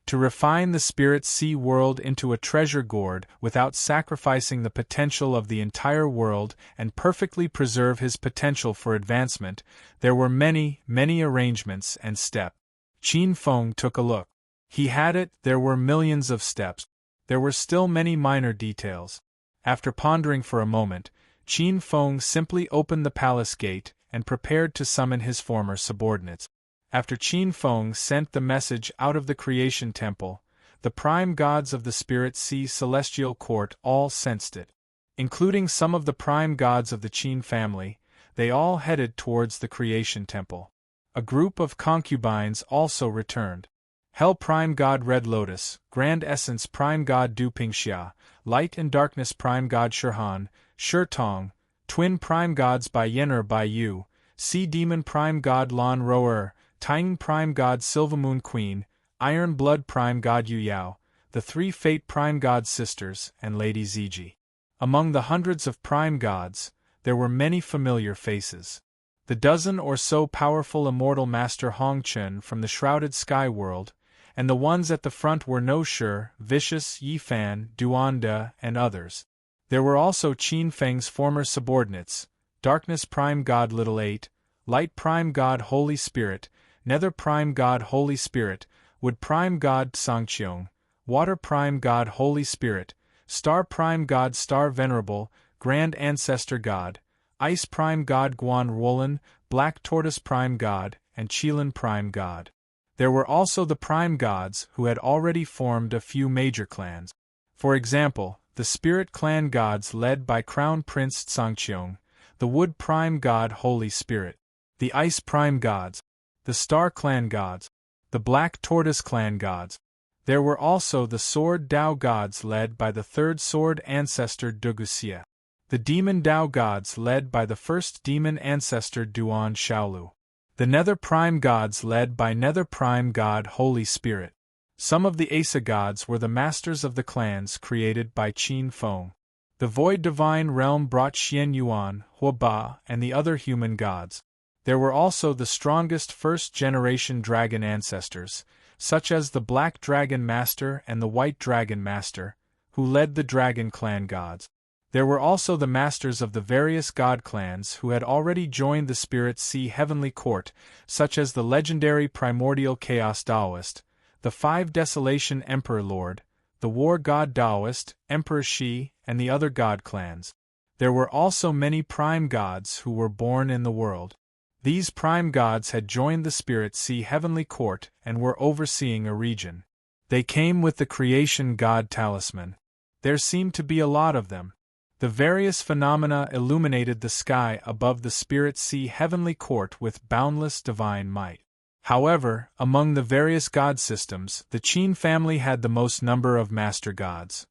To refine the Spirit Sea world into a treasure gourd without sacrificing the potential of the entire world and perfectly preserve his potential for advancement, there were many arrangements and steps. Qin Feng took a look. He had it, there were millions of steps. There were still many minor details. After pondering for a moment, Qin Feng simply opened the palace gate and prepared to summon his former subordinates. After Qin Feng sent the message out of the creation temple, the prime gods of the Spirit Sea Celestial Court all sensed it. Including some of the prime gods of the Qin family, they all headed towards the creation temple. A group of concubines also returned. Hell Prime God Red Lotus, Grand Essence Prime God Du Pingxia, Light and Darkness Prime God Shirhan, Shirtong, Twin Prime Gods Bai Yen'er Bai Yu, Sea Demon Prime God Lan Roer, Tang Prime God Silvermoon Queen, Iron Blood Prime God Yu Yao, the three Fate Prime God Sisters, and Lady Ziji. Among the hundreds of prime gods, there were many familiar faces. The dozen or so powerful immortal Master Hong Chen from the Shrouded Sky World, and the ones at the front were No Shi, Vicious, Yi Fan, Duanda, and others. There were also Qin Feng's former subordinates, Darkness Prime God Little Eight, Light Prime God Holy Spirit, Nether Prime God Holy Spirit, Wood Prime God Sangqiong, Water Prime God Holy Spirit, Star Prime God Star Venerable, Grand Ancestor God, Ice Prime God Guan Roland, Black Tortoise Prime God, and Qilin Prime God. There were also the prime gods who had already formed a few major clans. For example, the Spirit Clan gods led by Crown Prince Sangqiong, the Wood Prime God Holy Spirit, the Ice Prime gods, the Star Clan gods, the Black Tortoise Clan gods. There were also the Sword Dao gods led by the Third Sword Ancestor Duguxia, the Demon Dao gods led by the First Demon Ancestor Duan Shaolu, the Nether Prime gods led by Nether Prime God Holy Spirit. Some of the Asa gods were the masters of the clans created by Qin Feng. The Void Divine Realm brought Xian Yuan, Hua Ba, and the other human gods. There were also the strongest first-generation dragon ancestors, such as the Black Dragon Master and the White Dragon Master, who led the Dragon Clan gods. There were also the masters of the various god clans who had already joined the Spirit Sea Heavenly Court, such as the legendary Primordial Chaos Daoist, the Five Desolation Emperor Lord, the War God Daoist, Emperor Shi, and the other god clans. There were also many prime gods who were born in the world. These prime gods had joined the Spirit Sea Heavenly Court and were overseeing a region. They came with the Creation God Talisman. There seemed to be a lot of them. The various phenomena illuminated the sky above the Spirit Sea Heavenly Court with boundless divine might. However, among the various god systems, the Qin family had the most number of master gods.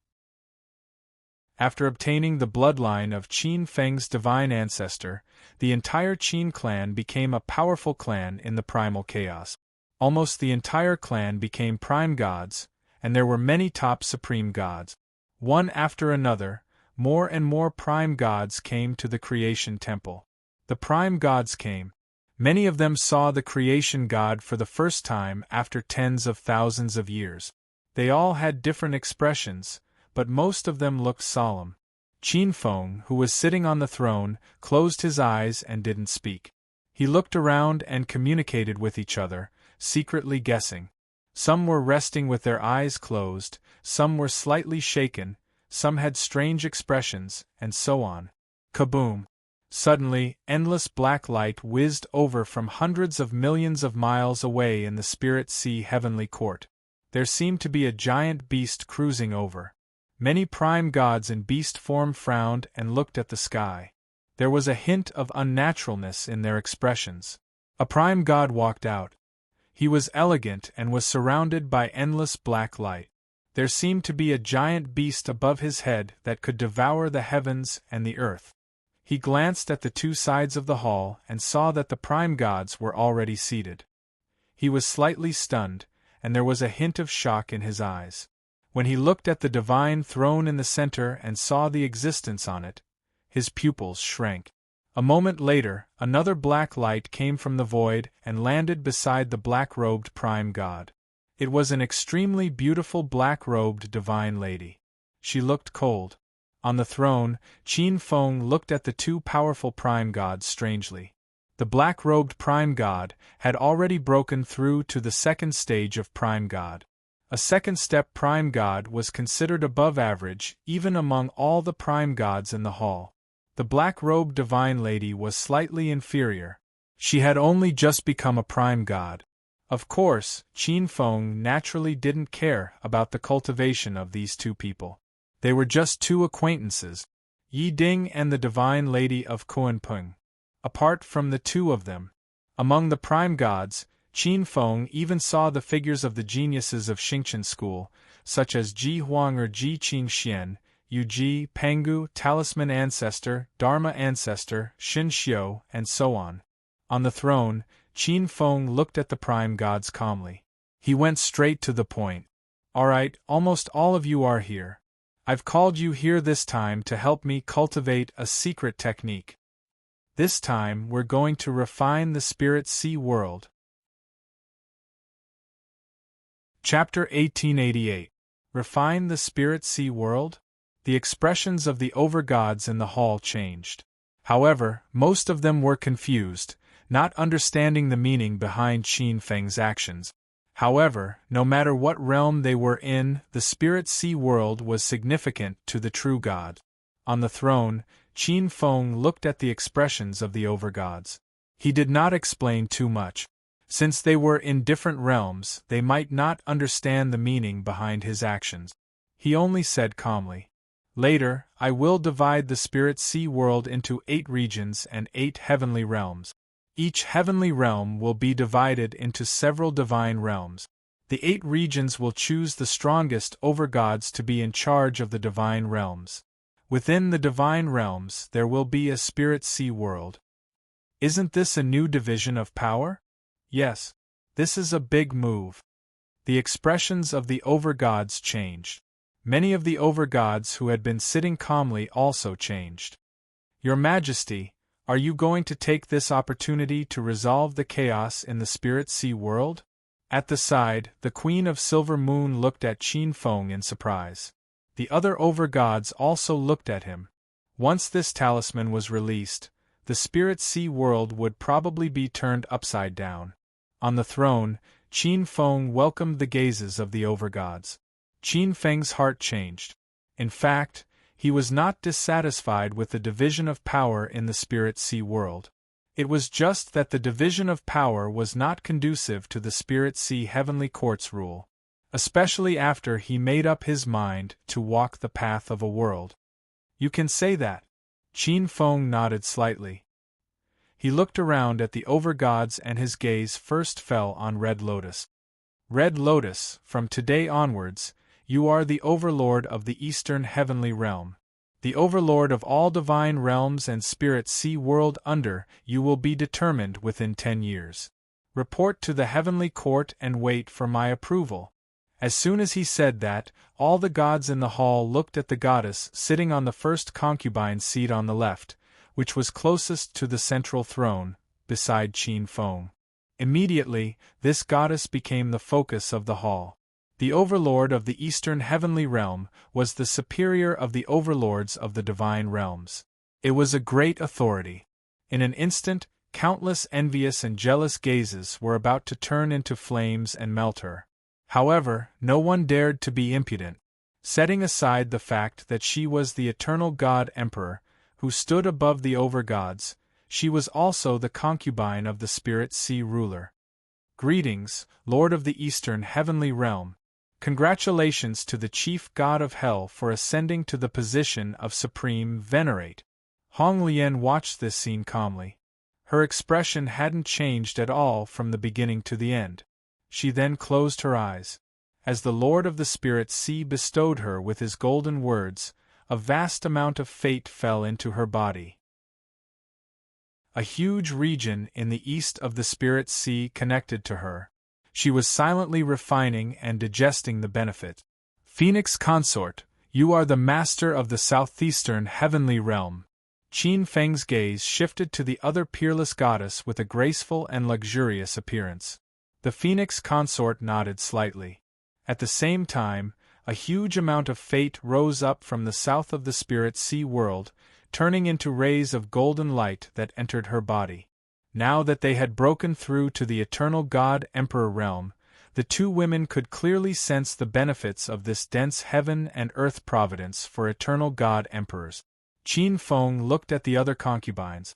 After obtaining the bloodline of Qin Feng's divine ancestor, the entire Qin clan became a powerful clan in the primal chaos. Almost the entire clan became prime gods, and there were many top supreme gods. One after another, more and more prime gods came to the creation temple. The prime gods came. Many of them saw the creation god for the first time after tens of thousands of years. They all had different expressions, but most of them looked solemn. Qin Feng, who was sitting on the throne, closed his eyes and didn't speak. He looked around and communicated with each other, secretly guessing. Some were resting with their eyes closed, some were slightly shaken, some had strange expressions, and so on. Kaboom! Suddenly, endless black light whizzed over from hundreds of millions of miles away in the Spirit Sea heavenly court. There seemed to be a giant beast cruising over. Many prime gods in beast form frowned and looked at the sky. There was a hint of unnaturalness in their expressions. A prime god walked out. He was elegant and was surrounded by endless black light. There seemed to be a giant beast above his head that could devour the heavens and the earth. He glanced at the two sides of the hall and saw that the prime gods were already seated. He was slightly stunned, and there was a hint of shock in his eyes. When he looked at the divine throne in the center and saw the existence on it, his pupils shrank. A moment later, another black light came from the void and landed beside the black-robed prime god. It was an extremely beautiful black-robed divine lady. She looked cold. On the throne, Qin Feng looked at the two powerful prime gods strangely. The black-robed prime god had already broken through to the second stage of prime god. A second-step prime god was considered above average even among all the prime gods in the hall. The black-robed divine lady was slightly inferior. She had only just become a prime god. Of course, Qin Feng naturally didn't care about the cultivation of these two people. They were just two acquaintances, Yi Ding and the divine lady of Kuanping. Apart from the two of them, among the prime gods, Qin Feng even saw the figures of the geniuses of Xingqian school, such as Ji Huang or Ji Qingxian, Yu Ji, Pangu, Talisman Ancestor, Dharma Ancestor, Xin Xiu, and so on. On the throne, Qin Feng looked at the prime gods calmly. He went straight to the point. Alright, almost all of you are here. I've called you here this time to help me cultivate a secret technique. This time we're going to refine the Spirit Sea world. Chapter 1888. Refine the Spirit Sea world? The expressions of the overgods in the hall changed. However, most of them were confused, not understanding the meaning behind Qin Feng's actions. However, no matter what realm they were in, the Spirit Sea world was significant to the true God. On the throne, Qin Feng looked at the expressions of the overgods. He did not explain too much. Since they were in different realms, they might not understand the meaning behind his actions. He only said calmly, "Later, I will divide the Spirit Sea world into 8 regions and 8 heavenly realms. Each heavenly realm will be divided into several divine realms. The 8 regions will choose the strongest overgods to be in charge of the divine realms. Within the divine realms there will be a Spirit Sea world." Isn't this a new division of power? Yes. This is a big move. The expressions of the overgods changed. Many of the overgods who had been sitting calmly also changed. "Your Majesty, are you going to take this opportunity to resolve the chaos in the Spirit Sea world?" At the side, the Queen of Silver Moon looked at Qin Feng in surprise. The other overgods also looked at him. Once this talisman was released, the Spirit Sea world would probably be turned upside down. On the throne, Qin Feng welcomed the gazes of the overgods. Qin Feng's heart changed. In fact, he was not dissatisfied with the division of power in the Spirit Sea world. It was just that the division of power was not conducive to the Spirit Sea Heavenly Court's rule, especially after he made up his mind to walk the path of a world. "You can say that." Qin Feng nodded slightly. He looked around at the overgods and his gaze first fell on Red Lotus. Red Lotus, from today onwards, you are the overlord of the Eastern Heavenly Realm. The overlord of all divine realms and spirit sea world under you will be determined within 10 years. Report to the heavenly court and wait for my approval. As soon as he said that, all the gods in the hall looked at the goddess sitting on the first concubine's seat on the left, which was closest to the central throne, beside Qin Feng. Immediately, this goddess became the focus of the hall. The overlord of the Eastern Heavenly Realm was the superior of the overlords of the divine realms. It was a great authority. In an instant, countless envious and jealous gazes were about to turn into flames and melt her. However, no one dared to be impudent. Setting aside the fact that she was the eternal God Emperor, who stood above the overgods, she was also the concubine of the spirit sea ruler. Greetings, Lord of the Eastern Heavenly Realm. Congratulations to the chief god of hell for ascending to the position of supreme venerate. Hong Lian watched this scene calmly. Her expression hadn't changed at all from the beginning to the end. She then closed her eyes. As the Lord of the Spirit Sea bestowed her with his golden words, a vast amount of fate fell into her body. A huge region in the east of the Spirit Sea connected to her. She was silently refining and digesting the benefit. Phoenix Consort, you are the master of the southeastern heavenly realm. Qin Feng's gaze shifted to the other peerless goddess with a graceful and luxurious appearance. The Phoenix Consort nodded slightly. At the same time, a huge amount of fate rose up from the south of the Spirit Sea world, turning into rays of golden light that entered her body. Now that they had broken through to the eternal God Emperor realm, the two women could clearly sense the benefits of this dense heaven and earth providence for eternal God Emperors. Qin Feng looked at the other concubines.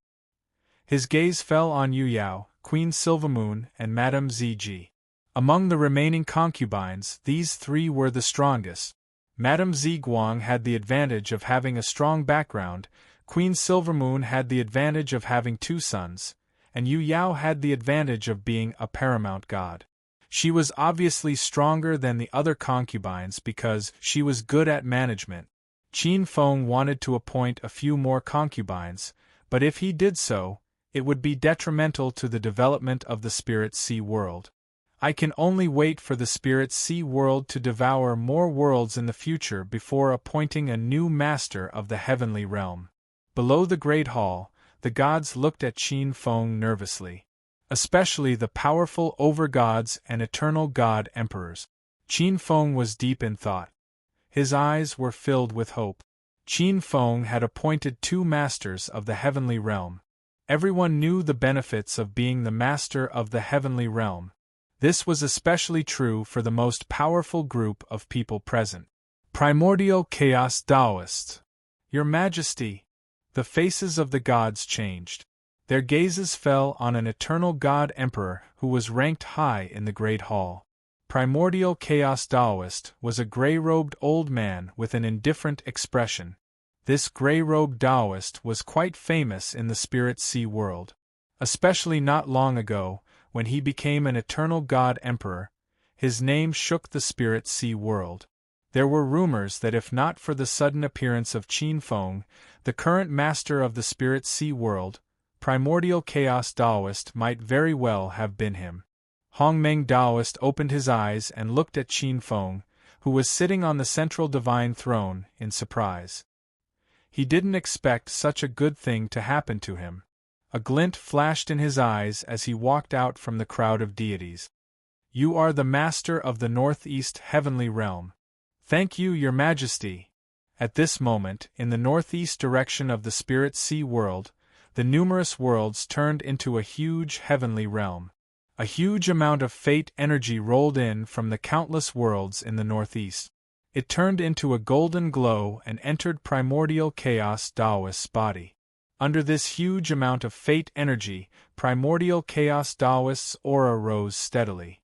His gaze fell on Yu Yao, Queen Silvermoon, and Madame Ziji. Among the remaining concubines, these three were the strongest. Madame Ziguang had the advantage of having a strong background, Queen Silvermoon had the advantage of having 2 sons, and Yu Yao had the advantage of being a paramount god. She was obviously stronger than the other concubines because she was good at management. Qin Feng wanted to appoint a few more concubines, but if he did so, it would be detrimental to the development of the Spirit Sea world. I can only wait for the Spirit Sea world to devour more worlds in the future before appointing a new master of the heavenly realm. Below the Great Hall, the gods looked at Qin Feng nervously. Especially the powerful overgods and eternal god emperors. Qin Feng was deep in thought. His eyes were filled with hope. Qin Feng had appointed 2 masters of the heavenly realm. Everyone knew the benefits of being the master of the heavenly realm. This was especially true for the most powerful group of people present. Primordial Chaos Taoists. Your Majesty. The faces of the gods changed. Their gazes fell on an eternal god emperor who was ranked high in the Great Hall. Primordial Chaos Taoist was a gray-robed old man with an indifferent expression. This gray-robed Taoist was quite famous in the Spirit Sea world. Especially not long ago, when he became an eternal god emperor, his name shook the Spirit Sea world. There were rumors that if not for the sudden appearance of Qin Feng, the current master of the Spirit Sea world, Primordial Chaos Taoist might very well have been him. Hongmeng Taoist opened his eyes and looked at Qin Feng, who was sitting on the central divine throne, in surprise. He didn't expect such a good thing to happen to him. A glint flashed in his eyes as he walked out from the crowd of deities. You are the master of the northeast heavenly realm. Thank you, Your Majesty. At this moment, in the northeast direction of the Spirit Sea world, the numerous worlds turned into a huge heavenly realm. A huge amount of fate energy rolled in from the countless worlds in the northeast. It turned into a golden glow and entered Primordial Chaos Taoist's body. Under this huge amount of fate energy, Primordial Chaos Taoist's aura rose steadily.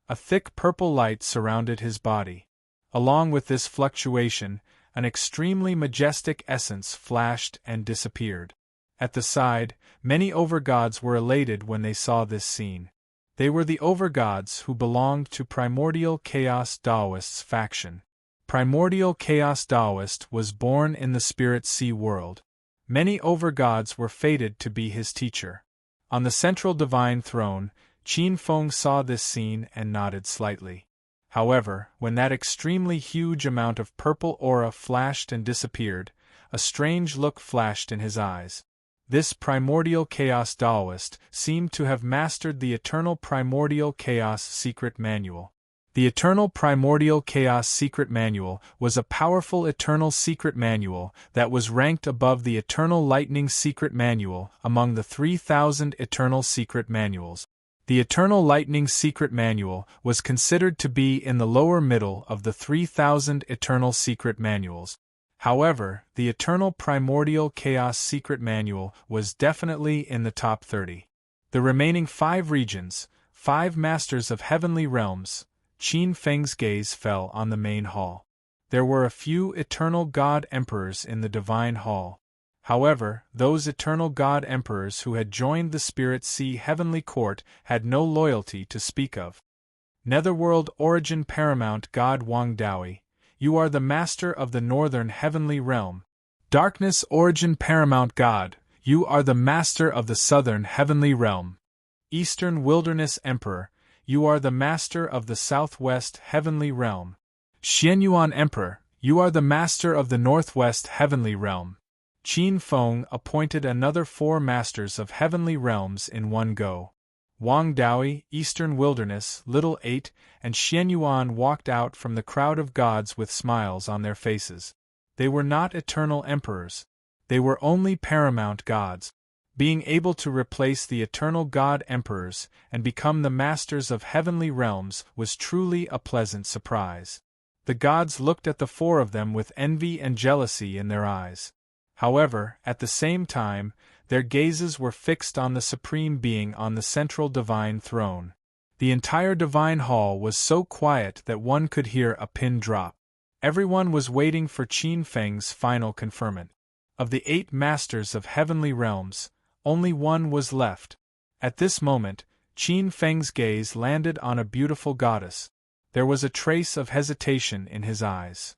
A thick purple light surrounded his body. Along with this fluctuation, an extremely majestic essence flashed and disappeared. At the side, many overgods were elated when they saw this scene. They were the overgods who belonged to Primordial Chaos Taoist's faction. Primordial Chaos Taoist was born in the Spirit Sea world. Many overgods were fated to be his teacher. On the central divine throne, Qin Feng saw this scene and nodded slightly. However, when that extremely huge amount of purple aura flashed and disappeared, a strange look flashed in his eyes. This primordial chaos Taoist seemed to have mastered the Eternal Primordial Chaos Secret Manual. The Eternal Primordial Chaos Secret Manual was a powerful Eternal Secret Manual that was ranked above the Eternal Lightning Secret Manual among the 3,000 Eternal Secret Manuals. The Eternal Lightning Secret Manual was considered to be in the lower middle of the 3,000 Eternal Secret Manuals. However, the Eternal Primordial Chaos Secret Manual was definitely in the top 30. The remaining 5 regions, 5 Masters of Heavenly Realms. Qin Feng's gaze fell on the main hall. There were a few Eternal God Emperors in the Divine Hall. However, those Eternal God Emperors who had joined the Spirit Sea Heavenly Court had no loyalty to speak of. Netherworld Origin Paramount God Wang Daoi, you are the Master of the Northern Heavenly Realm. Darkness Origin Paramount God, you are the Master of the Southern Heavenly Realm. Eastern Wilderness Emperor, you are the Master of the Southwest Heavenly Realm. Xianyuan Emperor, you are the Master of the Northwest Heavenly Realm. Qin Feng appointed another 4 Masters of Heavenly Realms in one go. Wang Daoi, Eastern Wilderness, Little 8, and Xianyuan walked out from the crowd of gods with smiles on their faces. They were not eternal emperors. They were only paramount gods. Being able to replace the eternal god emperors and become the masters of heavenly realms was truly a pleasant surprise. The gods looked at the 4 of them with envy and jealousy in their eyes. However, at the same time, their gazes were fixed on the Supreme Being on the central divine throne. The entire divine hall was so quiet that one could hear a pin drop. Everyone was waiting for Qin Feng's final conferment. Of the 8 Masters of Heavenly Realms, only one was left. At this moment, Qin Feng's gaze landed on a beautiful goddess. There was a trace of hesitation in his eyes.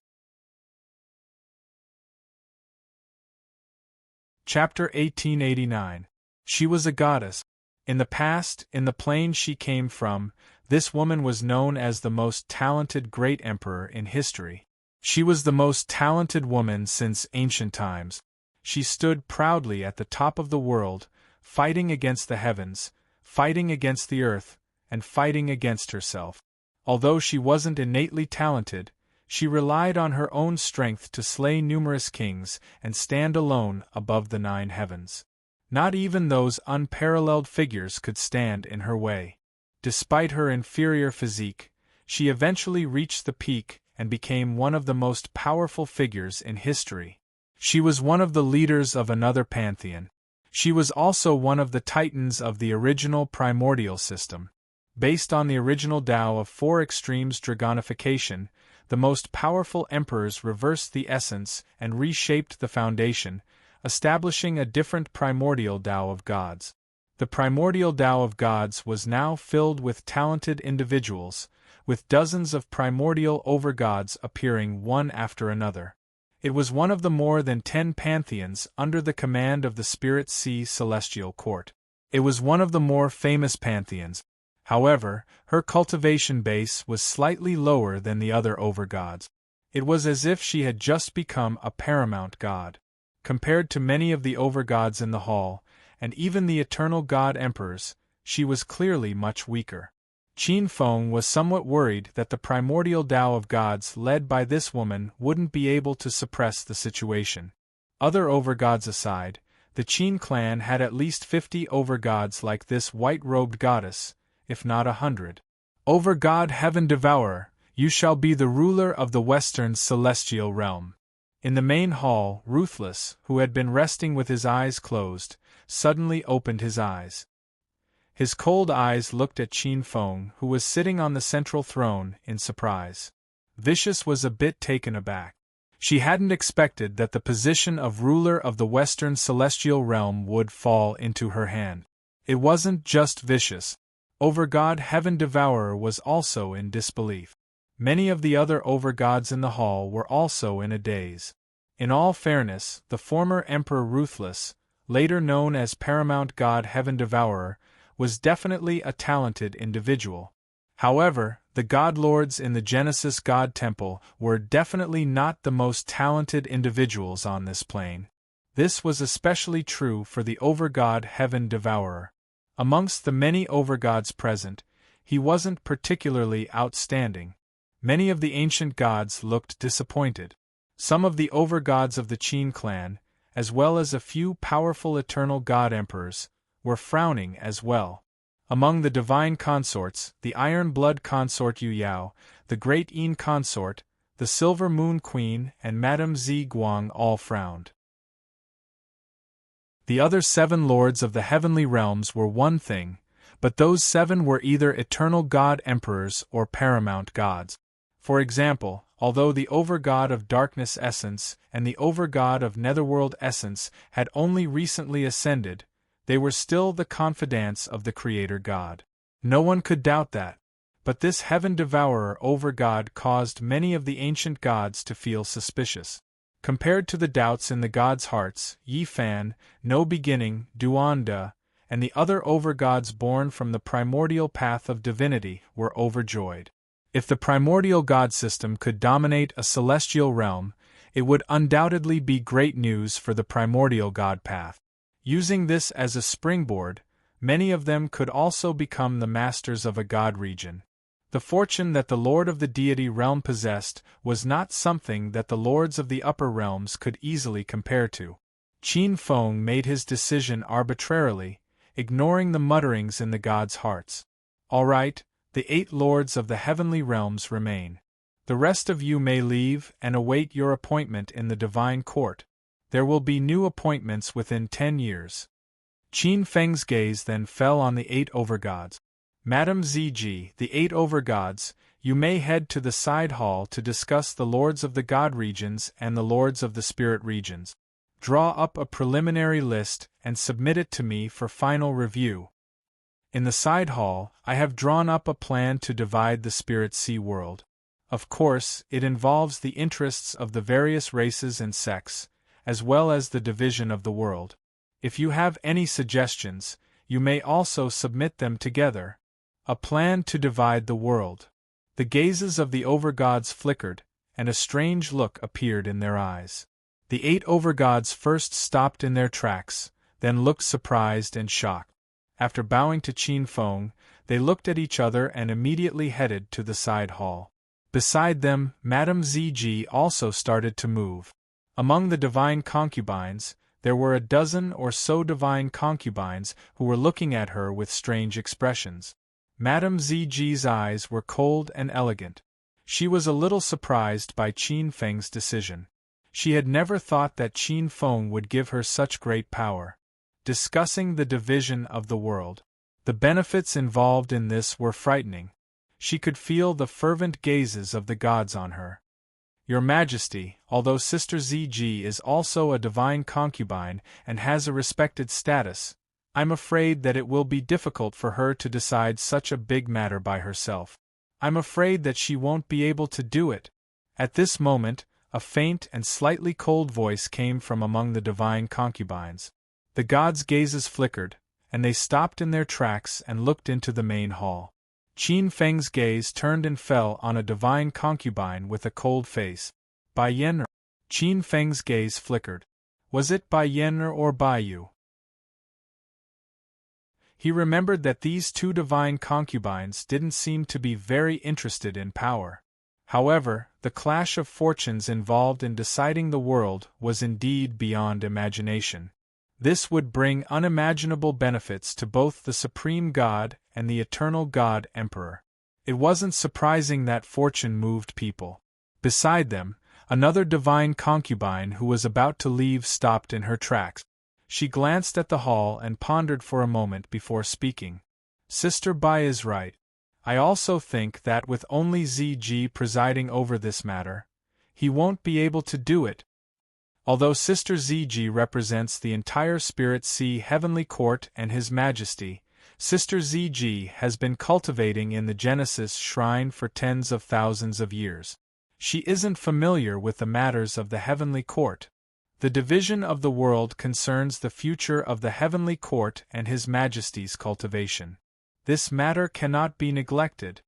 Chapter 1889. She was a goddess. In the past, in the plane she came from, this woman was known as the most talented great emperor in history. She was the most talented woman since ancient times. She stood proudly at the top of the world, fighting against the heavens, fighting against the earth, and fighting against herself. Although she wasn't innately talented, she relied on her own strength to slay numerous kings and stand alone above the 9 heavens. Not even those unparalleled figures could stand in her way. Despite her inferior physique, she eventually reached the peak and became one of the most powerful figures in history. She was one of the leaders of another pantheon. She was also one of the titans of the original primordial system. Based on the original Tao of 4 extremes dragonification, the most powerful emperors reversed the essence and reshaped the foundation, establishing a different primordial Tao of gods. The primordial Tao of gods was now filled with talented individuals, with dozens of primordial overgods appearing one after another. It was one of the more than 10 pantheons under the command of the Spirit Sea Celestial Court. It was one of the more famous pantheons. However, her cultivation base was slightly lower than the other overgods. It was as if she had just become a paramount god. Compared to many of the overgods in the hall, and even the eternal god emperors, she was clearly much weaker. Qin Feng was somewhat worried that the primordial Tao of gods led by this woman wouldn't be able to suppress the situation. Other overgods aside, the Qin clan had at least 50 overgods like this white-robed goddess, if not 100. Overgod Heaven Devourer, you shall be the ruler of the Western Celestial Realm. In the main hall, Ruthless, who had been resting with his eyes closed, suddenly opened his eyes. His cold eyes looked at Qin Feng, who was sitting on the central throne, in surprise. Vicious was a bit taken aback. She hadn't expected that the position of ruler of the Western celestial realm would fall into her hand. It wasn't just vicious. Overgod Heaven Devourer was also in disbelief. Many of the other overgods in the hall were also in a daze. In all fairness, the former Emperor Ruthless, later known as Paramount God Heaven Devourer, was definitely a talented individual. However, the God Lords in the Genesis God Temple were definitely not the most talented individuals on this plane. This was especially true for the Overgod Heaven Devourer. Amongst the many overgods present, he wasn't particularly outstanding. Many of the ancient gods looked disappointed. Some of the overgods of the Qin clan, as well as a few powerful eternal god emperors, were frowning as well. Among the divine consorts, the Iron Blood Consort Yu Yao, the Great Yin Consort, the Silver Moon Queen, and Madame Zi Guang all frowned. The other 7 lords of the heavenly realms were one thing, but those 7 were either eternal god emperors or paramount gods. For example, although the overgod of darkness essence and the overgod of netherworld essence had only recently ascended, they were still the confidants of the Creator God. No one could doubt that. But this Heaven Devourer overgod caused many of the ancient gods to feel suspicious. Compared to the doubts in the gods' hearts, Yi Fan, No Beginning, Duanda, and the other overgods born from the primordial path of divinity were overjoyed. If the primordial god system could dominate a celestial realm, it would undoubtedly be great news for the primordial god path. Using this as a springboard, many of them could also become the masters of a god region. The fortune that the Lord of the deity realm possessed was not something that the lords of the upper realms could easily compare to. Qin Feng made his decision arbitrarily, ignoring the mutterings in the gods' hearts. All right, the 8 lords of the heavenly realms remain. The rest of you may leave and await your appointment in the divine court. There will be new appointments within 10 years. Qin Feng's gaze then fell on the 8 overgods. Madame Ziji, the 8 overgods, you may head to the side hall to discuss the lords of the god regions and the lords of the spirit regions. Draw up a preliminary list and submit it to me for final review. In the side hall, I have drawn up a plan to divide the spirit sea world. Of course, it involves the interests of the various races and sects, as well as the division of the world. If you have any suggestions, you may also submit them together. A plan to divide the world. The gazes of the overgods flickered, and a strange look appeared in their eyes. The 8 overgods first stopped in their tracks, then looked surprised and shocked. After bowing to Qin Feng, they looked at each other and immediately headed to the side hall. Beside them, Madame Ziji also started to move. Among the divine concubines, there were a dozen or so divine concubines who were looking at her with strange expressions. Madame Ziji's eyes were cold and elegant. She was a little surprised by Qin Feng's decision. She had never thought that Qin Feng would give her such great power. Discussing the division of the world. The benefits involved in this were frightening. She could feel the fervent gazes of the gods on her. Your Majesty, although Sister Ziji is also a divine concubine and has a respected status, I'm afraid that it will be difficult for her to decide such a big matter by herself. I'm afraid that she won't be able to do it. At this moment, a faint and slightly cold voice came from among the divine concubines. The gods' gazes flickered, and they stopped in their tracks and looked into the main hall. Qin Feng's gaze turned and fell on a divine concubine with a cold face. Bai Yen. Qin Feng's gaze flickered. Was it Bai Yen or Bai Yu? He remembered that these 2 divine concubines didn't seem to be very interested in power. However, the clash of fortunes involved in deciding the world was indeed beyond imagination. This would bring unimaginable benefits to both the Supreme God and the Eternal God Emperor. It wasn't surprising that fortune moved people. Beside them, another divine concubine who was about to leave stopped in her tracks. She glanced at the hall and pondered for a moment before speaking. Sister Bai is right. I also think that with only ZG presiding over this matter, He won't be able to do it. Although Sister Zg represents the entire Spirit Sea Heavenly Court and His Majesty, Sister Zg has been cultivating in the Genesis Shrine for tens of thousands of years. She isn't familiar with the matters of the Heavenly Court. The division of the world concerns the future of the Heavenly Court and His Majesty's cultivation. This matter cannot be neglected.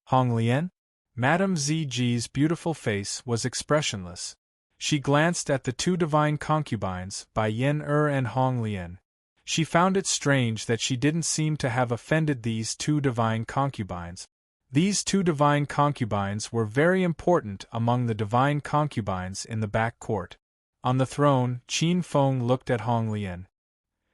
Hong Lian? Madame Zg's beautiful face was expressionless. She glanced at the two divine concubines, Bai Yen-er and Hong Lian. She found it strange that she didn't seem to have offended these two divine concubines. These two divine concubines were very important among the divine concubines in the back court. On the throne, Qin Feng looked at Hong Lian.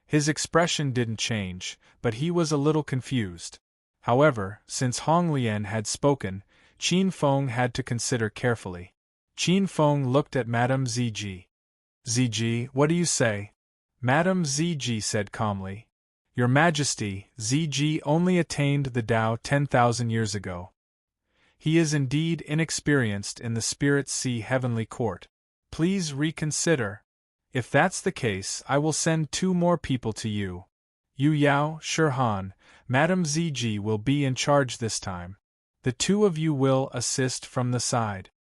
His expression didn't change, but he was a little confused. However, since Hong Lian had spoken, Qin Feng had to consider carefully. Qin Feng looked at Madame Zg. Zg, what do you say? Madame Zg said calmly. Your Majesty, Zg only attained the Tao 10,000 years ago. He is indeed inexperienced in the Spirit Sea Heavenly Court. Please reconsider. If that's the case, I will send 2 more people to you. Yu Yao, Shi Han, Madame Zg will be in charge this time. The 2 of you will assist from the side.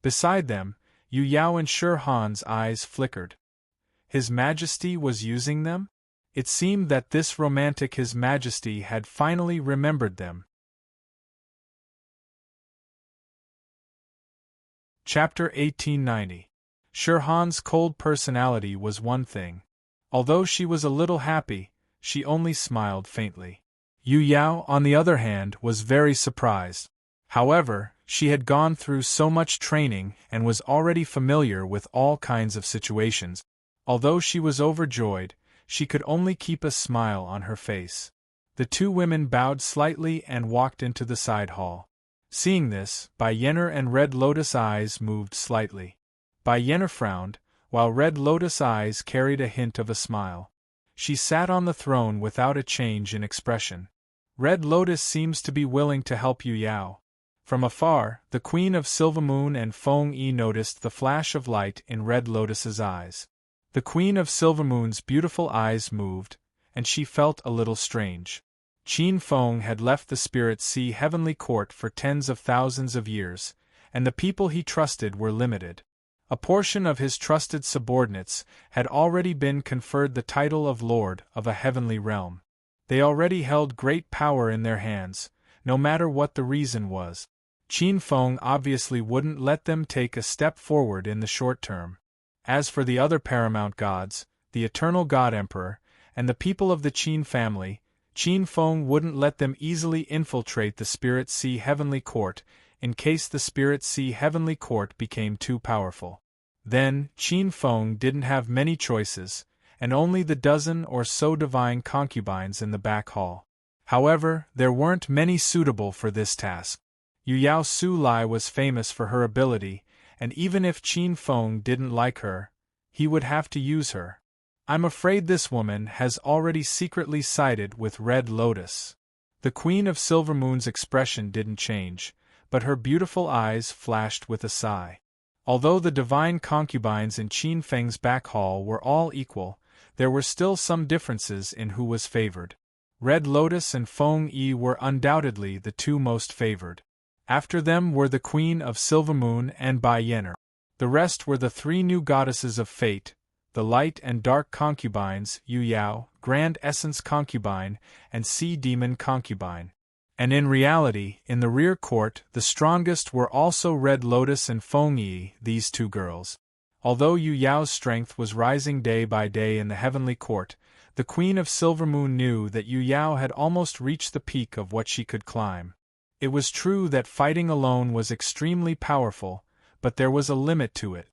Beside them, Yu Yao and Shi Han's eyes flickered. His Majesty was using them? It seemed that this romantic His Majesty had finally remembered them. Chapter 1890. Shi Han's cold personality was one thing. Although she was a little happy, she only smiled faintly. Yu Yao, on the other hand, was very surprised. However, she had gone through so much training and was already familiar with all kinds of situations. Although she was overjoyed, she could only keep a smile on her face. The 2 women bowed slightly and walked into the side hall. Seeing this, Bai Yenner and Red Lotus Eyes moved slightly. Bai Yenner frowned, while Red Lotus Eyes carried a hint of a smile. She sat on the throne without a change in expression. Red Lotus seems to be willing to help Yu Yao. From afar, the Queen of Silvermoon and Feng Yi noticed the flash of light in Red Lotus's eyes. The Queen of Silvermoon's beautiful eyes moved, and she felt a little strange. Qin Feng had left the Spirit Sea Heavenly Court for tens of thousands of years, and the people he trusted were limited. A portion of his trusted subordinates had already been conferred the title of Lord of a heavenly realm. They already held great power in their hands, no matter what the reason was. Qin Feng obviously wouldn't let them take a step forward in the short term. As for the other paramount gods, the Eternal God Emperor, and the people of the Qin family, Qin Feng wouldn't let them easily infiltrate the Spirit Sea Heavenly Court, in case the Spirit Sea Heavenly Court became too powerful. Then, Qin Feng didn't have many choices, and only the dozen or so divine concubines in the back hall. However, there weren't many suitable for this task. Yu Yao Su Lai was famous for her ability, and even if Qin Feng didn't like her, he would have to use her. I'm afraid this woman has already secretly sided with Red Lotus. The Queen of Silvermoon's expression didn't change, but her beautiful eyes flashed with a sigh. Although the divine concubines in Qin Feng's back hall were all equal, there were still some differences in who was favored. Red Lotus and Feng Yi were undoubtedly the 2 most favored. After them were the Queen of Silvermoon and Bai Yenner. The rest were the 3 new goddesses of fate, the light and dark concubines, Yu Yao, Grand Essence concubine, and Sea Demon concubine. And in reality, in the rear court, the strongest were also Red Lotus and Feng Yi, these 2 girls. Although Yu Yao's strength was rising day by day in the heavenly court, the Queen of Silvermoon knew that Yu Yao had almost reached the peak of what she could climb. It was true that fighting alone was extremely powerful, but there was a limit to it.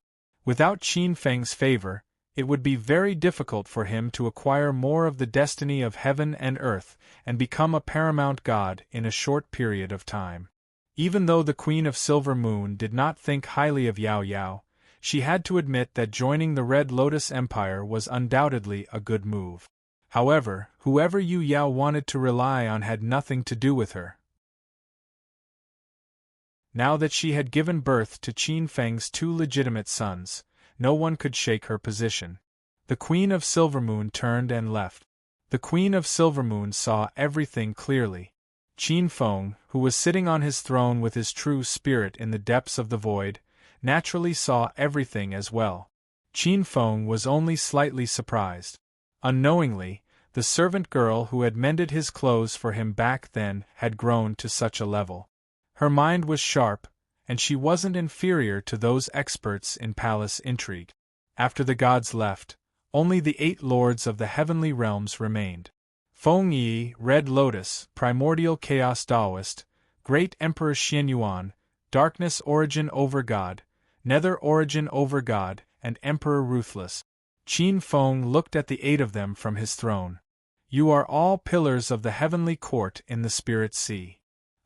Without Qin Feng's favor, it would be very difficult for him to acquire more of the destiny of heaven and earth and become a paramount god in a short period of time. Even though the Queen of Silver Moon did not think highly of Yao Yao, she had to admit that joining the Red Lotus Empire was undoubtedly a good move. However, whoever Yu Yao wanted to rely on had nothing to do with her. Now that she had given birth to Qin Feng's 2 legitimate sons, no one could shake her position. The Queen of Silvermoon turned and left. The Queen of Silvermoon saw everything clearly. Qin Feng, who was sitting on his throne with his true spirit in the depths of the void, naturally saw everything as well. Qin Feng was only slightly surprised. Unknowingly, the servant girl who had mended his clothes for him back then had grown to such a level. Her mind was sharp, and she wasn't inferior to those experts in palace intrigue. After the gods left, only the 8 lords of the heavenly realms remained. Feng Yi, Red Lotus, Primordial Chaos Taoist, Great Emperor Xianyuan, Darkness Origin over God, Nether Origin over God, and Emperor Ruthless. Qin Feng looked at the 8 of them from his throne. You are all pillars of the heavenly court in the Spirit Sea.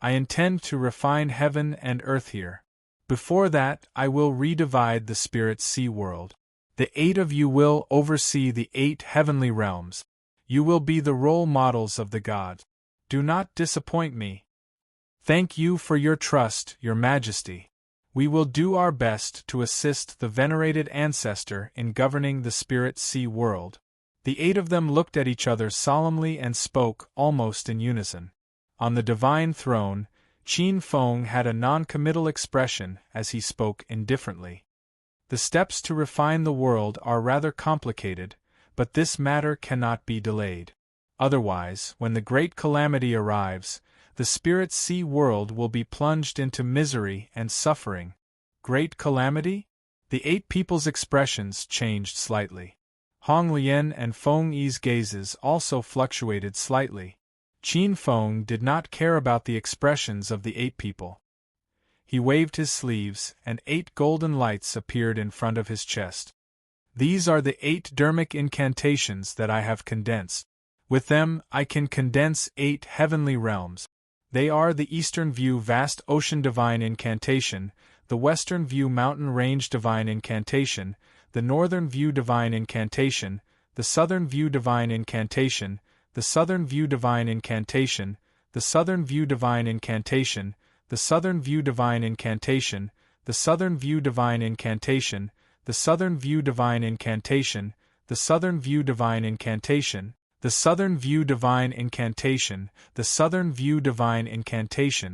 I intend to refine heaven and earth here. Before that, I will redivide the Spirit Sea world. The 8 of you will oversee the 8 heavenly realms. You will be the role models of the gods. Do not disappoint me. Thank you for your trust, Your Majesty. We will do our best to assist the venerated ancestor in governing the Spirit Sea world. The 8 of them looked at each other solemnly and spoke almost in unison. On the divine throne, Qin Feng had a non-committal expression as he spoke indifferently. The steps to refine the world are rather complicated, but this matter cannot be delayed. Otherwise, when the great calamity arrives, the Spirit Sea world will be plunged into misery and suffering. Great calamity? The 8 people's expressions changed slightly. Hong Lian and Feng Yi's gazes also fluctuated slightly. Qin Feng did not care about the expressions of the 8 people. He waved his sleeves, and 8 golden lights appeared in front of his chest. These are the 8 dermic incantations that I have condensed. With them, I can condense 8 heavenly realms. They are the Eastern View Vast Ocean Divine Incantation, the Western View Mountain Range Divine Incantation, the Northern View Divine Incantation, the Southern View Divine Incantation, the Southern View Divine Incantation, the Southern View Divine Incantation, the Southern View Divine Incantation, the Southern View Divine Incantation, the Southern View Divine Incantation, the Southern View Divine Incantation, the Southern View Divine Incantation, the Southern View Divine Incantation, the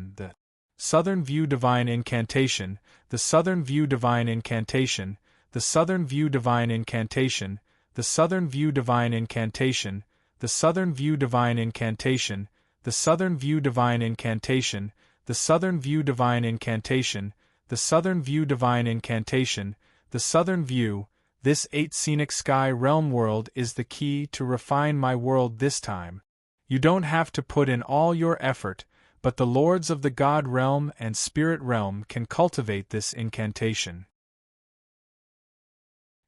Southern View Divine Incantation, the Southern View Divine Incantation, the Southern View Divine Incantation, the Southern View Divine Incantation, the Southern View Divine Incantation, the Southern View Divine Incantation, the Southern View Divine Incantation, the Southern View Divine Incantation, the Southern View. This 8 scenic sky realm world is the key to refine my world this time. You don't have to put in all your effort, but the lords of the God realm and spirit realm can cultivate this incantation.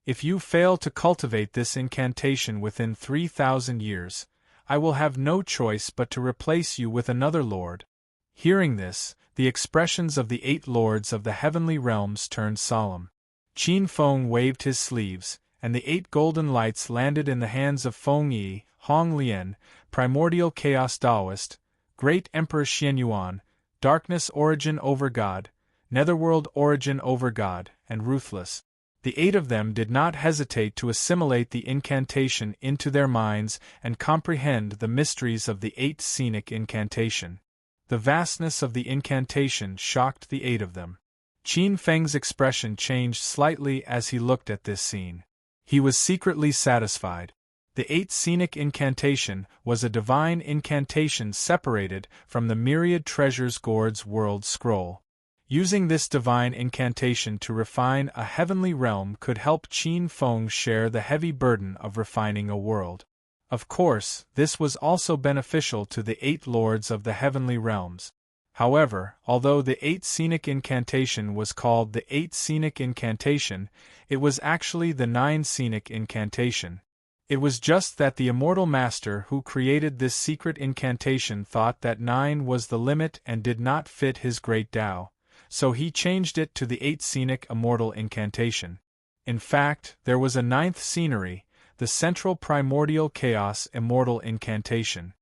If you fail to cultivate this incantation within 3,000 years, I will have no choice but to replace you with another lord. Hearing this, the expressions of the 8 lords of the heavenly realms turned solemn. Qin Feng waved his sleeves, and the 8 golden lights landed in the hands of Feng Yi, Hong Lian, Primordial Chaos Taoist, Great Emperor Xianyuan, Darkness Origin over God, Netherworld Origin over God, and Ruthless. The 8 of them did not hesitate to assimilate the incantation into their minds and comprehend the mysteries of the 8 scenic incantation. The vastness of the incantation shocked the 8 of them. Qin Feng's expression changed slightly as he looked at this scene. He was secretly satisfied. The 8 scenic incantation was a divine incantation separated from the myriad treasures Gord's world scroll. Using this divine incantation to refine a heavenly realm could help Qin Feng share the heavy burden of refining a world. Of course, this was also beneficial to the 8 lords of the heavenly realms. However, although the 8 scenic incantation was called the 8 scenic incantation, it was actually the 9 scenic incantation. It was just that the immortal master who created this secret incantation thought that 9 was the limit and did not fit his great Tao, so he changed it to the 8 scenic immortal incantation. In fact, there was a 9th scenery, the central primordial chaos immortal incantation.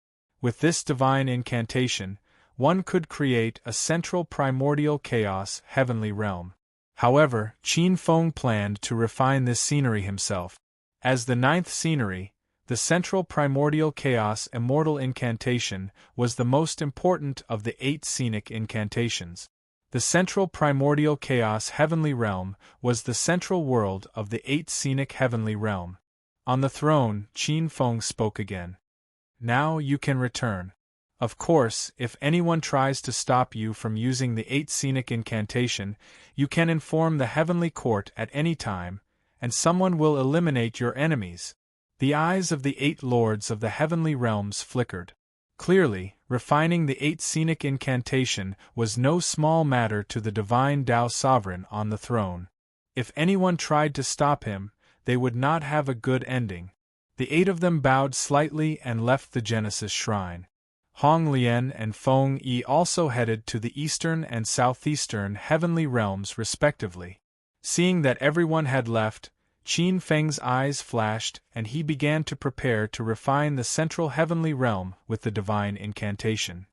With this divine incantation, one could create a central primordial chaos heavenly realm. However, Qin Feng planned to refine this scenery himself. As the ninth scenery, the central primordial chaos immortal incantation was the most important of the 8 scenic incantations. The central primordial chaos heavenly realm was the central world of the 8 scenic heavenly realm. On the throne, Qin Feng spoke again. Now you can return. Of course, if anyone tries to stop you from using the 8 scenic incantation, you can inform the heavenly court at any time, and someone will eliminate your enemies. The eyes of the 8 lords of the heavenly realms flickered. Clearly, refining the 8 scenic incantation was no small matter to the divine Tao sovereign on the throne. If anyone tried to stop him, they would not have a good ending. The 8 of them bowed slightly and left the Genesis shrine. Hong Lian and Feng Yi also headed to the eastern and southeastern heavenly realms respectively. Seeing that everyone had left, Qin Feng's eyes flashed and he began to prepare to refine the central heavenly realm with the divine incantation.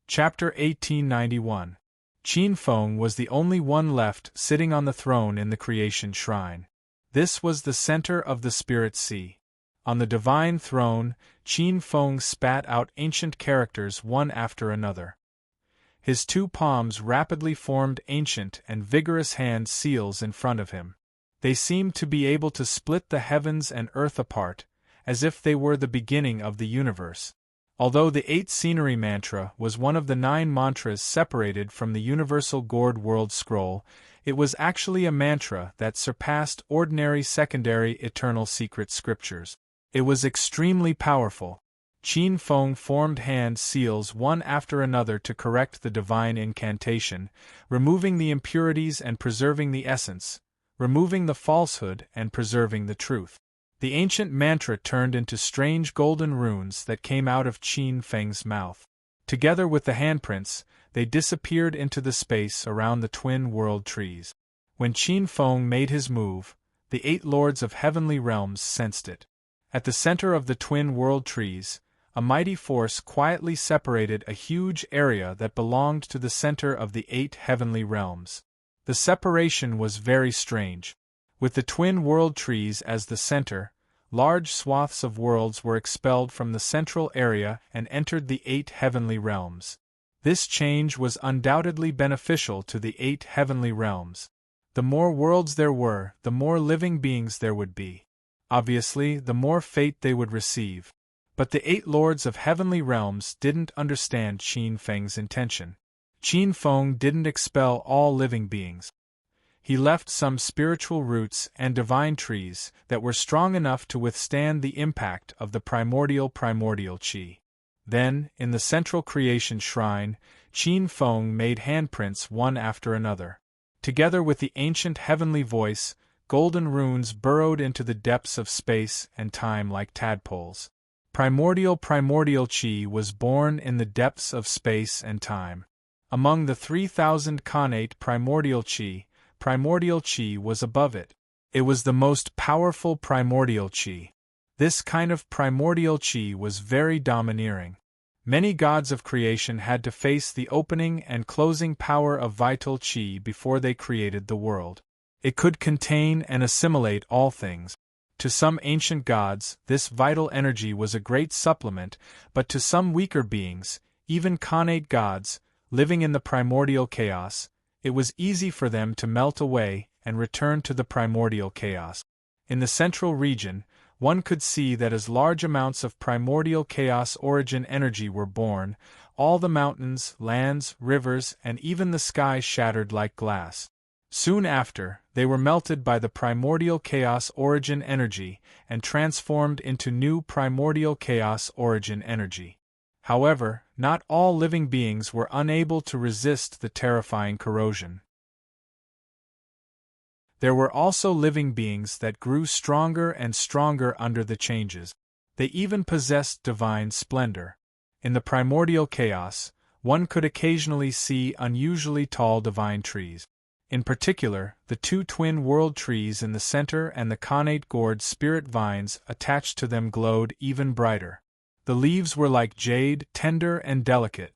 Chapter 1891. Qin Feng was the only one left sitting on the throne in the creation shrine. This was the center of the spirit sea. On the divine throne, Qin Feng spat out ancient characters one after another. His 2 palms rapidly formed ancient and vigorous hand seals in front of him. They seemed to be able to split the heavens and earth apart, as if they were the beginning of the universe. Although the 8 scenery mantra was one of the 9 mantras separated from the universal gourd world scroll, it was actually a mantra that surpassed ordinary secondary eternal secret scriptures. It was extremely powerful. Qin Feng formed hand seals one after another to correct the divine incantation, removing the impurities and preserving the essence, removing the falsehood and preserving the truth. The ancient mantra turned into strange golden runes that came out of Qin Feng's mouth. Together with the handprints, they disappeared into the space around the twin world trees. When Qin Feng made his move, the 8 lords of heavenly realms sensed it. At the center of the twin world trees, a mighty force quietly separated a huge area that belonged to the center of the 8 heavenly realms. The separation was very strange. With the twin world trees as the center, large swaths of worlds were expelled from the central area and entered the 8 heavenly realms. This change was undoubtedly beneficial to the 8 heavenly realms. The more worlds there were, the more living beings there would be. Obviously, the more fate they would receive. But the 8 lords of heavenly realms didn't understand Qin Feng's intention. Qin Feng didn't expel all living beings. He left some spiritual roots and divine trees that were strong enough to withstand the impact of the primordial qi. Then, in the central creation shrine, Qin Feng made handprints one after another. Together with the ancient heavenly voice, golden runes burrowed into the depths of space and time like tadpoles. Primordial qi was born in the depths of space and time. Among the 3,000 connate primordial qi was above it. It was the most powerful primordial qi. This kind of primordial qi was very domineering. Many gods of creation had to face the opening and closing power of vital qi before they created the world. It could contain and assimilate all things. To some ancient gods, this vital energy was a great supplement, but to some weaker beings, even connate gods, living in the primordial chaos, it was easy for them to melt away and return to the primordial chaos. In the central region, one could see that as large amounts of primordial chaos origin energy were born, all the mountains, lands, rivers, and even the sky shattered like glass. Soon after, they were melted by the primordial chaos origin energy and transformed into new primordial chaos origin energy. However, not all living beings were unable to resist the terrifying corrosion. There were also living beings that grew stronger and stronger under the changes. They even possessed divine splendor. In the primordial chaos, one could occasionally see unusually tall divine trees. In particular, the two twin world trees in the center and the connate gourd spirit vines attached to them glowed even brighter. The leaves were like jade, tender and delicate.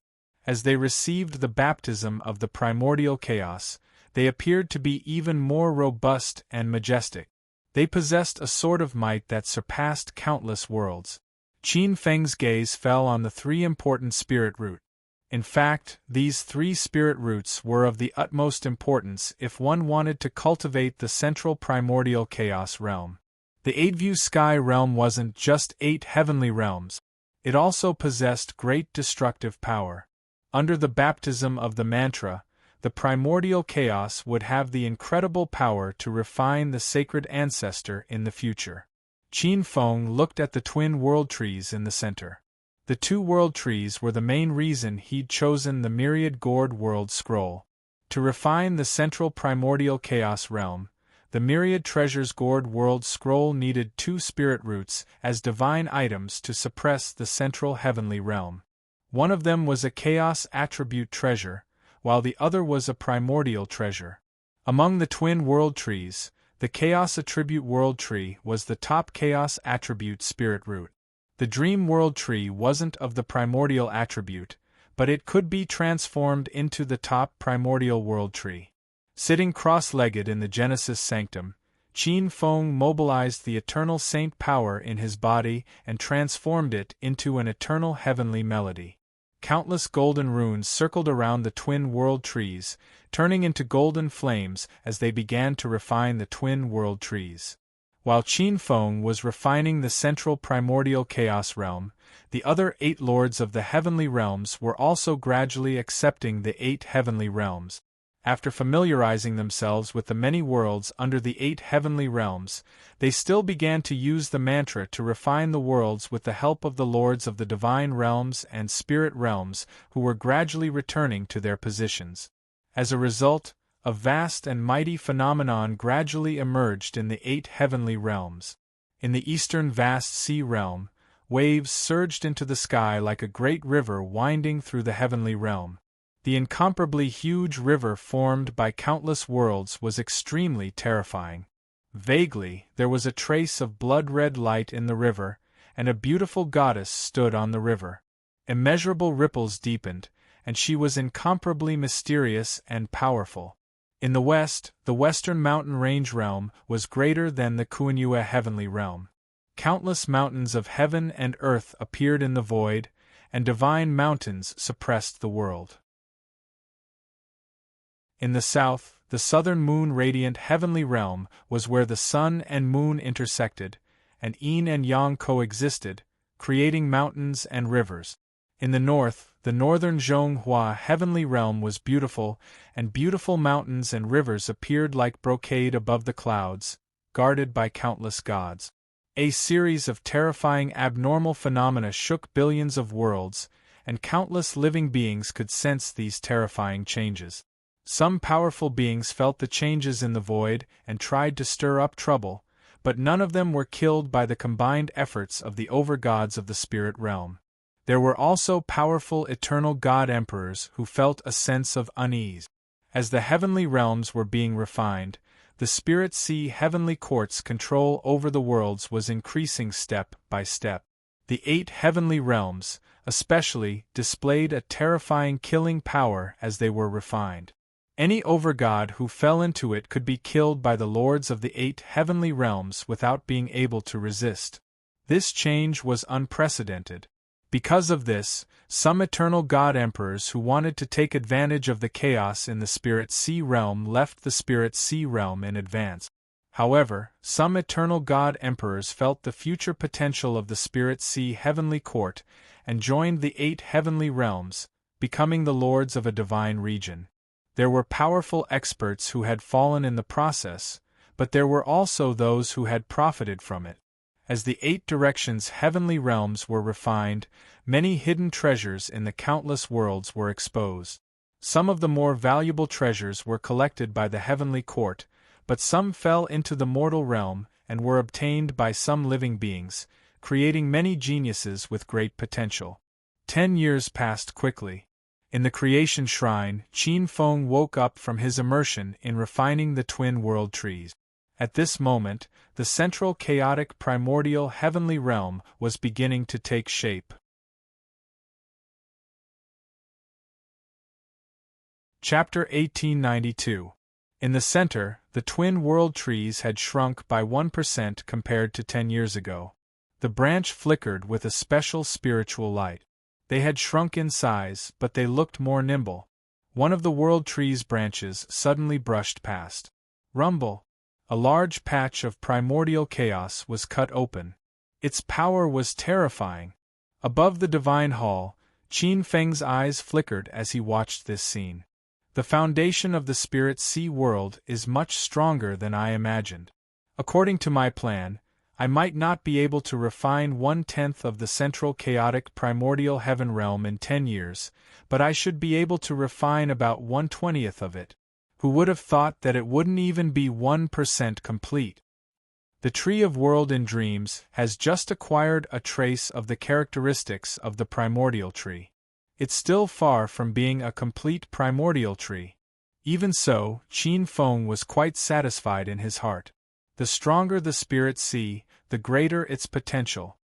As they received the baptism of the primordial chaos, they appeared to be even more robust and majestic. They possessed a sort of might that surpassed countless worlds. Qin Feng's gaze fell on the three important spirit roots. In fact, these three spirit roots were of the utmost importance if one wanted to cultivate the central primordial chaos realm. The eight-view sky realm wasn't just 8 heavenly realms. It also possessed great destructive power. Under the baptism of the mantra, the primordial chaos would have the incredible power to refine the sacred ancestor in the future. Qin Feng looked at the twin world trees in the center. The two world trees were the main reason he'd chosen the myriad gourd world scroll. To refine the central primordial chaos realm, the myriad treasures gourd world scroll needed 2 spirit roots as divine items to suppress the central heavenly realm. One of them was a chaos attribute treasure, while the other was a primordial treasure. Among the twin world trees, the chaos attribute world tree was the top chaos attribute spirit root. The dream world tree wasn't of the primordial attribute, but it could be transformed into the top primordial world tree. Sitting cross-legged in the Genesis sanctum, Qin Feng mobilized the eternal saint power in his body and transformed it into an eternal heavenly melody. Countless golden runes circled around the twin world trees, turning into golden flames as they began to refine the twin world trees. While Qin Feng was refining the central primordial chaos realm, the other 8 lords of the heavenly realms were also gradually accepting the 8 heavenly realms. After familiarizing themselves with the many worlds under the 8 heavenly realms, they still began to use the mantra to refine the worlds with the help of the lords of the divine realms and spirit realms who were gradually returning to their positions. As a result, a vast and mighty phenomenon gradually emerged in the 8 heavenly realms. In the eastern vast sea realm, waves surged into the sky like a great river winding through the heavenly realm. The incomparably huge river formed by countless worlds was extremely terrifying. Vaguely, there was a trace of blood-red light in the river, and a beautiful goddess stood on the river. Immeasurable ripples deepened, and she was incomparably mysterious and powerful. In the west, the western mountain range realm was greater than the Kuan-Yue heavenly realm. Countless mountains of heaven and earth appeared in the void, and divine mountains suppressed the world. In the south, the southern moon-radiant heavenly realm was where the sun and moon intersected, and yin and yang coexisted, creating mountains and rivers. In the north, the northern Zhonghua heavenly realm was beautiful, and beautiful mountains and rivers appeared like brocade above the clouds, guarded by countless gods. A series of terrifying abnormal phenomena shook billions of worlds, and countless living beings could sense these terrifying changes. Some powerful beings felt the changes in the void and tried to stir up trouble, but none of them were killed by the combined efforts of the overgods of the spirit realm. There were also powerful eternal god emperors who felt a sense of unease. As the heavenly realms were being refined, the spirit sea heavenly court's control over the worlds was increasing step by step. The 8 heavenly realms, especially, displayed a terrifying killing power as they were refined. Any overgod who fell into it could be killed by the lords of the 8 heavenly realms without being able to resist. This change was unprecedented. Because of this, some eternal god emperors who wanted to take advantage of the chaos in the spirit sea realm left the spirit sea realm in advance. However, some eternal god emperors felt the future potential of the spirit sea heavenly court and joined the 8 heavenly realms, becoming the lords of a divine region. There were powerful experts who had fallen in the process, but there were also those who had profited from it. As the 8 directions heavenly realms were refined, many hidden treasures in the countless worlds were exposed. Some of the more valuable treasures were collected by the heavenly court, but some fell into the mortal realm and were obtained by some living beings, creating many geniuses with great potential. 10 years passed quickly. In the creation shrine, Qin Feng woke up from his immersion in refining the twin world trees. At this moment, the central chaotic primordial heavenly realm was beginning to take shape. Chapter 1892. In the center, the twin world trees had shrunk by 1% compared to 10 years ago. The branch flickered with a special spiritual light. They had shrunk in size, but they looked more nimble. One of the world tree's branches suddenly brushed past. Rumble! A large patch of primordial chaos was cut open. Its power was terrifying. Above the divine hall, Qin Feng's eyes flickered as he watched this scene. The foundation of the spirit sea world is much stronger than I imagined. According to my plan, I might not be able to refine 1/10 of the central chaotic primordial heaven realm in 10 years, but I should be able to refine about 1/20 of it. Who would have thought that it wouldn't even be 1% complete? The Tree of World in Dreams has just acquired a trace of the characteristics of the primordial tree. It's still far from being a complete primordial tree. Even so, Qin Feng was quite satisfied in his heart. The stronger the spirit sea, the greater its potential.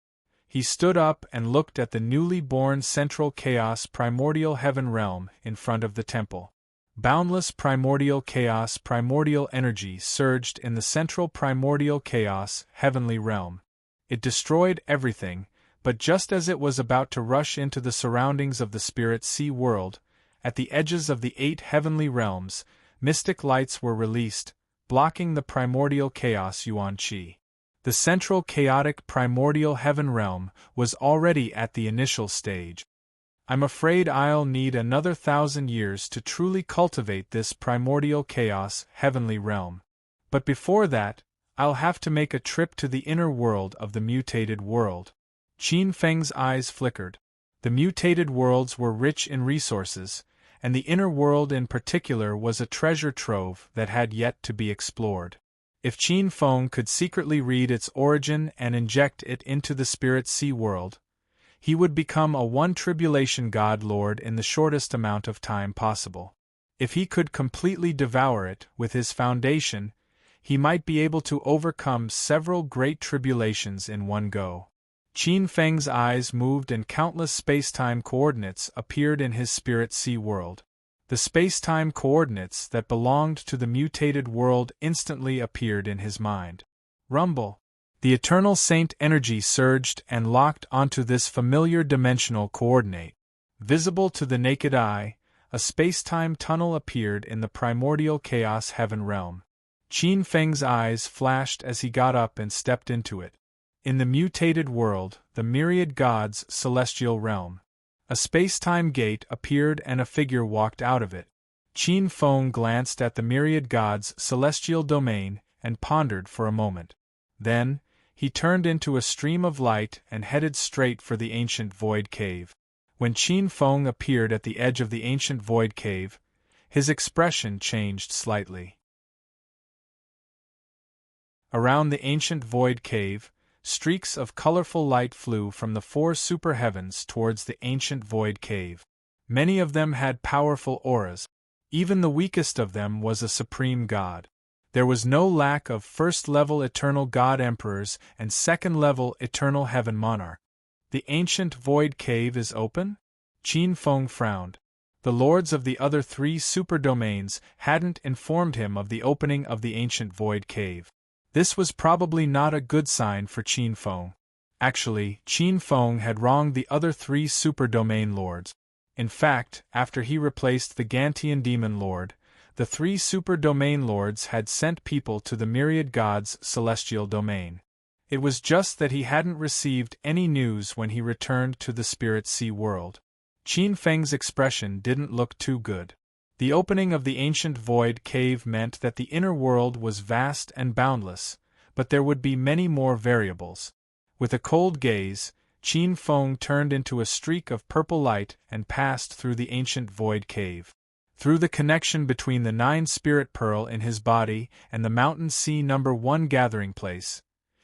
He stood up and looked at the newly born central chaos primordial heaven realm in front of the temple. Boundless primordial chaos primordial energy surged in the central primordial chaos heavenly realm. It destroyed everything, but just as it was about to rush into the surroundings of the spirit sea world, at the edges of the 8 heavenly realms, mystic lights were released, blocking the primordial chaos Yuan Qi. The central chaotic primordial heaven realm was already at the initial stage. I'm afraid I'll need another 1,000 years to truly cultivate this primordial chaos heavenly realm. But before that, I'll have to make a trip to the inner world of the mutated world. Qin Feng's eyes flickered. The mutated worlds were rich in resources, and the inner world in particular was a treasure trove that had yet to be explored. If Qin Feng could secretly read its origin and inject it into the spirit sea world, he would become a one-tribulation god lord in the shortest amount of time possible. If he could completely devour it with his foundation, he might be able to overcome several great tribulations in one go. Qin Feng's eyes moved and countless space-time coordinates appeared in his spirit sea world. The space-time coordinates that belonged to the mutated world instantly appeared in his mind. Rumble! The Eternal Saint energy surged and locked onto this familiar dimensional coordinate. Visible to the naked eye, a space-time tunnel appeared in the primordial chaos heaven realm. Qin Feng's eyes flashed as he got up and stepped into it. In the mutated world, the myriad gods' celestial realm, a space-time gate appeared and a figure walked out of it. Qin Feng glanced at the myriad gods' celestial domain and pondered for a moment. Then, he turned into a stream of light and headed straight for the ancient void cave. When Qin Feng appeared at the edge of the ancient void cave, his expression changed slightly. Around the ancient void cave, streaks of colorful light flew from the 4 superheavens towards the ancient void cave. Many of them had powerful auras. Even the weakest of them was a supreme god. There was no lack of first-level eternal god emperors and second-level eternal heaven monarch. The ancient void cave is open? Qin Feng frowned. The lords of the other 3 superdomains hadn't informed him of the opening of the ancient void cave. This was probably not a good sign for Qin Feng. Actually, Qin Feng had wronged the other 3 superdomain lords. In fact, after he replaced the Gantian demon lord, the 3 super-domain lords had sent people to the myriad gods' celestial domain. It was just that he hadn't received any news when he returned to the spirit sea world. Qin Feng's expression didn't look too good. The opening of the ancient void cave meant that the inner world was vast and boundless, but there would be many more variables. With a cold gaze, Qin Feng turned into a streak of purple light and passed through the ancient void cave. Through the connection between the 9 spirit pearl in his body and the mountain sea number 1 gathering place,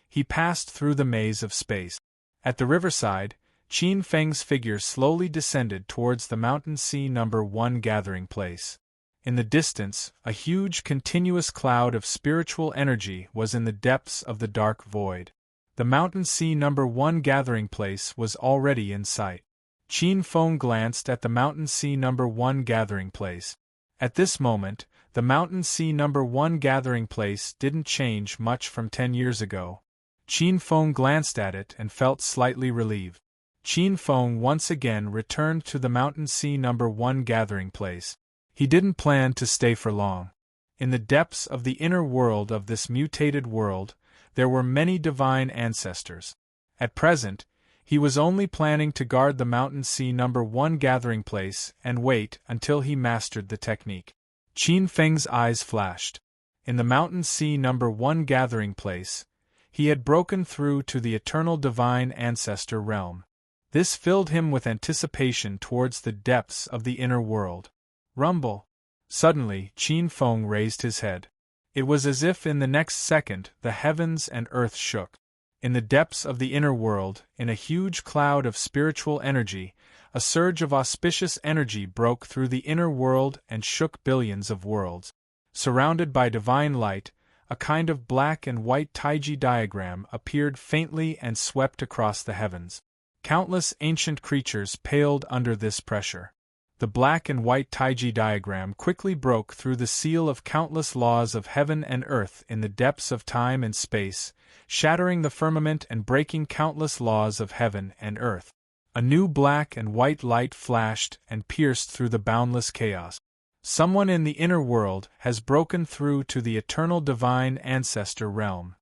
he passed through the maze of space. At the riverside, Qin Feng's figure slowly descended towards the mountain sea number 1 gathering place. In the distance, a huge continuous cloud of spiritual energy was in the depths of the dark void. The mountain sea number 1 gathering place was already in sight. Qin Feng glanced at the mountain sea number 1 gathering place. At this moment, the mountain sea number 1 gathering place didn't change much from 10 years ago. Qin Feng glanced at it and felt slightly relieved. Qin Feng once again returned to the mountain sea number 1 gathering place. He didn't plan to stay for long. In the depths of the inner world of this mutated world, there were many divine ancestors. At present, he was only planning to guard the mountain sea number 1 gathering place and wait until he mastered the technique. Qin Feng's eyes flashed. In the mountain sea number 1 gathering place, he had broken through to the eternal divine ancestor realm. This filled him with anticipation towards the depths of the inner world. Rumble! Suddenly, Qin Feng raised his head. It was as if in the next second the heavens and earth shook. In the depths of the inner world, in a huge cloud of spiritual energy, a surge of auspicious energy broke through the inner world and shook billions of worlds. Surrounded by divine light, a kind of black and white Taiji diagram appeared faintly and swept across the heavens. Countless ancient creatures paled under this pressure. The black and white Taiji diagram quickly broke through the seal of countless laws of heaven and earth in the depths of time and space, shattering the firmament and breaking countless laws of heaven and earth. A new black and white light flashed and pierced through the boundless chaos. Someone in the inner world has broken through to the eternal divine ancestor realm.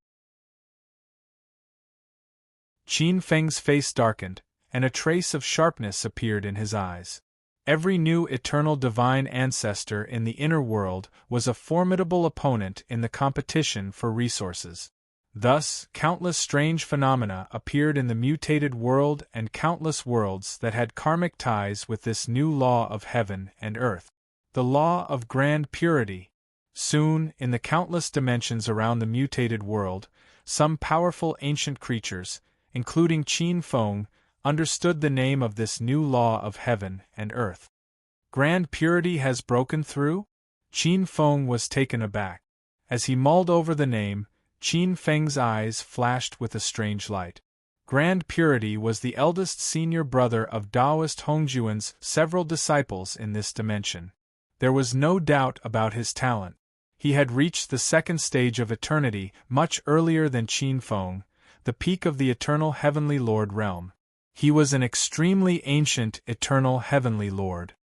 Qin Feng's face darkened, and a trace of sharpness appeared in his eyes. Every new eternal divine ancestor in the inner world was a formidable opponent in the competition for resources. Thus, countless strange phenomena appeared in the mutated world and countless worlds that had karmic ties with this new law of heaven and earth. The law of grand purity. Soon, in the countless dimensions around the mutated world, some powerful ancient creatures, including Qin Feng, understood the name of this new law of heaven and earth. Grand purity has broken through? Qin Feng was taken aback. As he mulled over the name, Qin Feng's eyes flashed with a strange light. Grand purity was the eldest senior brother of Taoist Hongjuan's several disciples in this dimension. There was no doubt about his talent. He had reached the second stage of eternity much earlier than Qin Feng, the peak of the eternal heavenly lord realm. He was an extremely ancient eternal heavenly lord.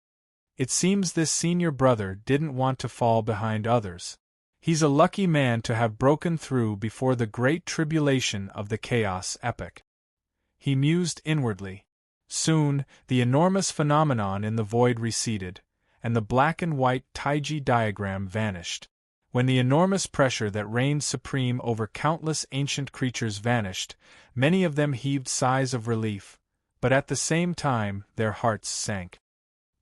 It seems this senior brother didn't want to fall behind others. He's a lucky man to have broken through before the great tribulation of the chaos epoch. He mused inwardly. Soon, the enormous phenomenon in the void receded, and the black and white Taiji diagram vanished. When the enormous pressure that reigned supreme over countless ancient creatures vanished, many of them heaved sighs of relief, but at the same time their hearts sank.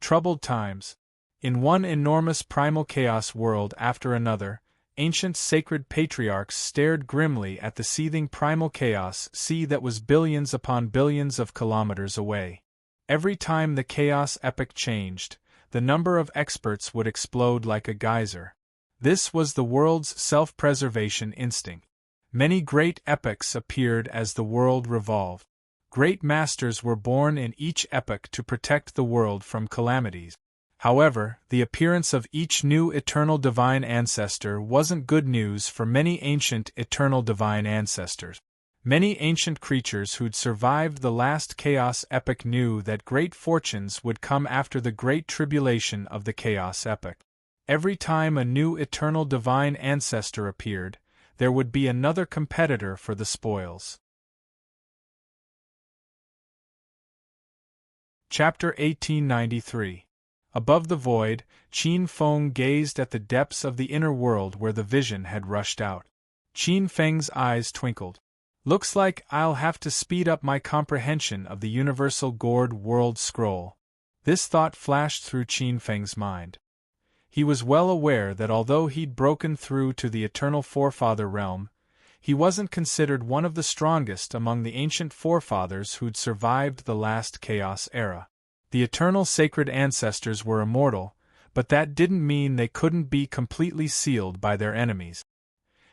Troubled times. In one enormous primal chaos world after another, ancient sacred patriarchs stared grimly at the seething primal chaos sea that was billions upon billions of kilometers away. Every time the chaos epoch changed, the number of experts would explode like a geyser. This was the world's self-preservation instinct. Many great epochs appeared as the world revolved. Great masters were born in each epoch to protect the world from calamities. However, the appearance of each new eternal divine ancestor wasn't good news for many ancient eternal divine ancestors. Many ancient creatures who'd survived the last chaos epoch knew that great fortunes would come after the great tribulation of the chaos epoch. Every time a new eternal divine ancestor appeared, there would be another competitor for the spoils. Chapter 1893. Above the void, Qin Feng gazed at the depths of the inner world where the vision had rushed out. Qin Feng's eyes twinkled. Looks like I'll have to speed up my comprehension of the universal gourd world scroll. This thought flashed through Qin Feng's mind. He was well aware that although he'd broken through to the eternal forefather realm, he wasn't considered one of the strongest among the ancient forefathers who'd survived the last chaos era. The eternal sacred ancestors were immortal, but that didn't mean they couldn't be completely sealed by their enemies.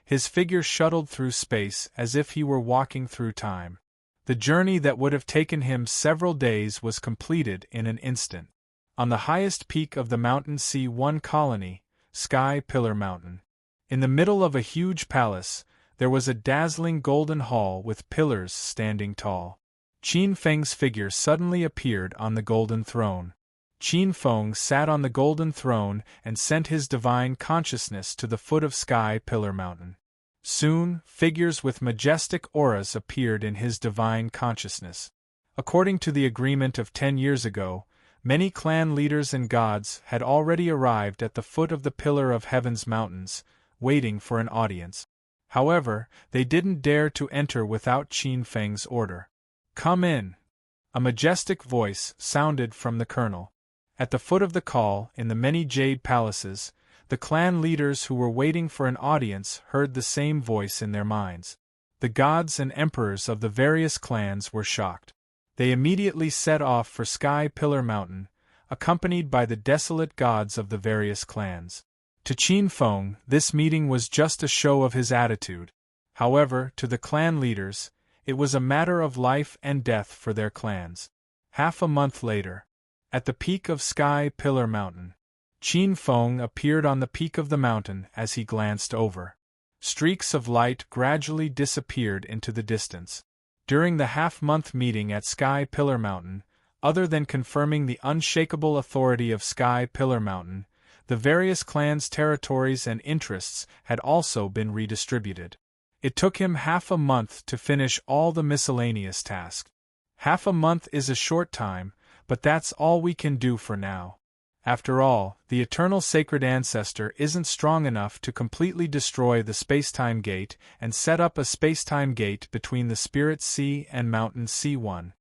His figure shuttled through space as if he were walking through time. The journey that would have taken him several days was completed in an instant. On the highest peak of the mountain C1 colony, Sky Pillar Mountain. In the middle of a huge palace, there was a dazzling golden hall with pillars standing tall. Qin Feng's figure suddenly appeared on the golden throne. Qin Feng sat on the golden throne and sent his divine consciousness to the foot of Sky Pillar Mountain. Soon, figures with majestic auras appeared in his divine consciousness. According to the agreement of 10 years ago, many clan leaders and gods had already arrived at the foot of the Pillar of Heaven's mountains, waiting for an audience. However, they didn't dare to enter without Qin Feng's order. "Come in!" A majestic voice sounded from the colonel. At the foot of the call, in the many jade palaces, the clan leaders who were waiting for an audience heard the same voice in their minds. The gods and emperors of the various clans were shocked. They immediately set off for Sky Pillar Mountain, accompanied by the desolate gods of the various clans. To Qin Feng, this meeting was just a show of his attitude. However, to the clan leaders, it was a matter of life and death for their clans. Half a month later, at the peak of Sky Pillar Mountain, Qin Feng appeared on the peak of the mountain as he glanced over. Streaks of light gradually disappeared into the distance. During the half-month meeting at Sky Pillar Mountain, other than confirming the unshakable authority of Sky Pillar Mountain, the various clans' territories and interests had also been redistributed. It took him half a month to finish all the miscellaneous tasks. Half a month is a short time, but that's all we can do for now. After all, the eternal sacred ancestor isn't strong enough to completely destroy the spacetime gate and set up a spacetime gate between the Spirit Sea and Mountain C1.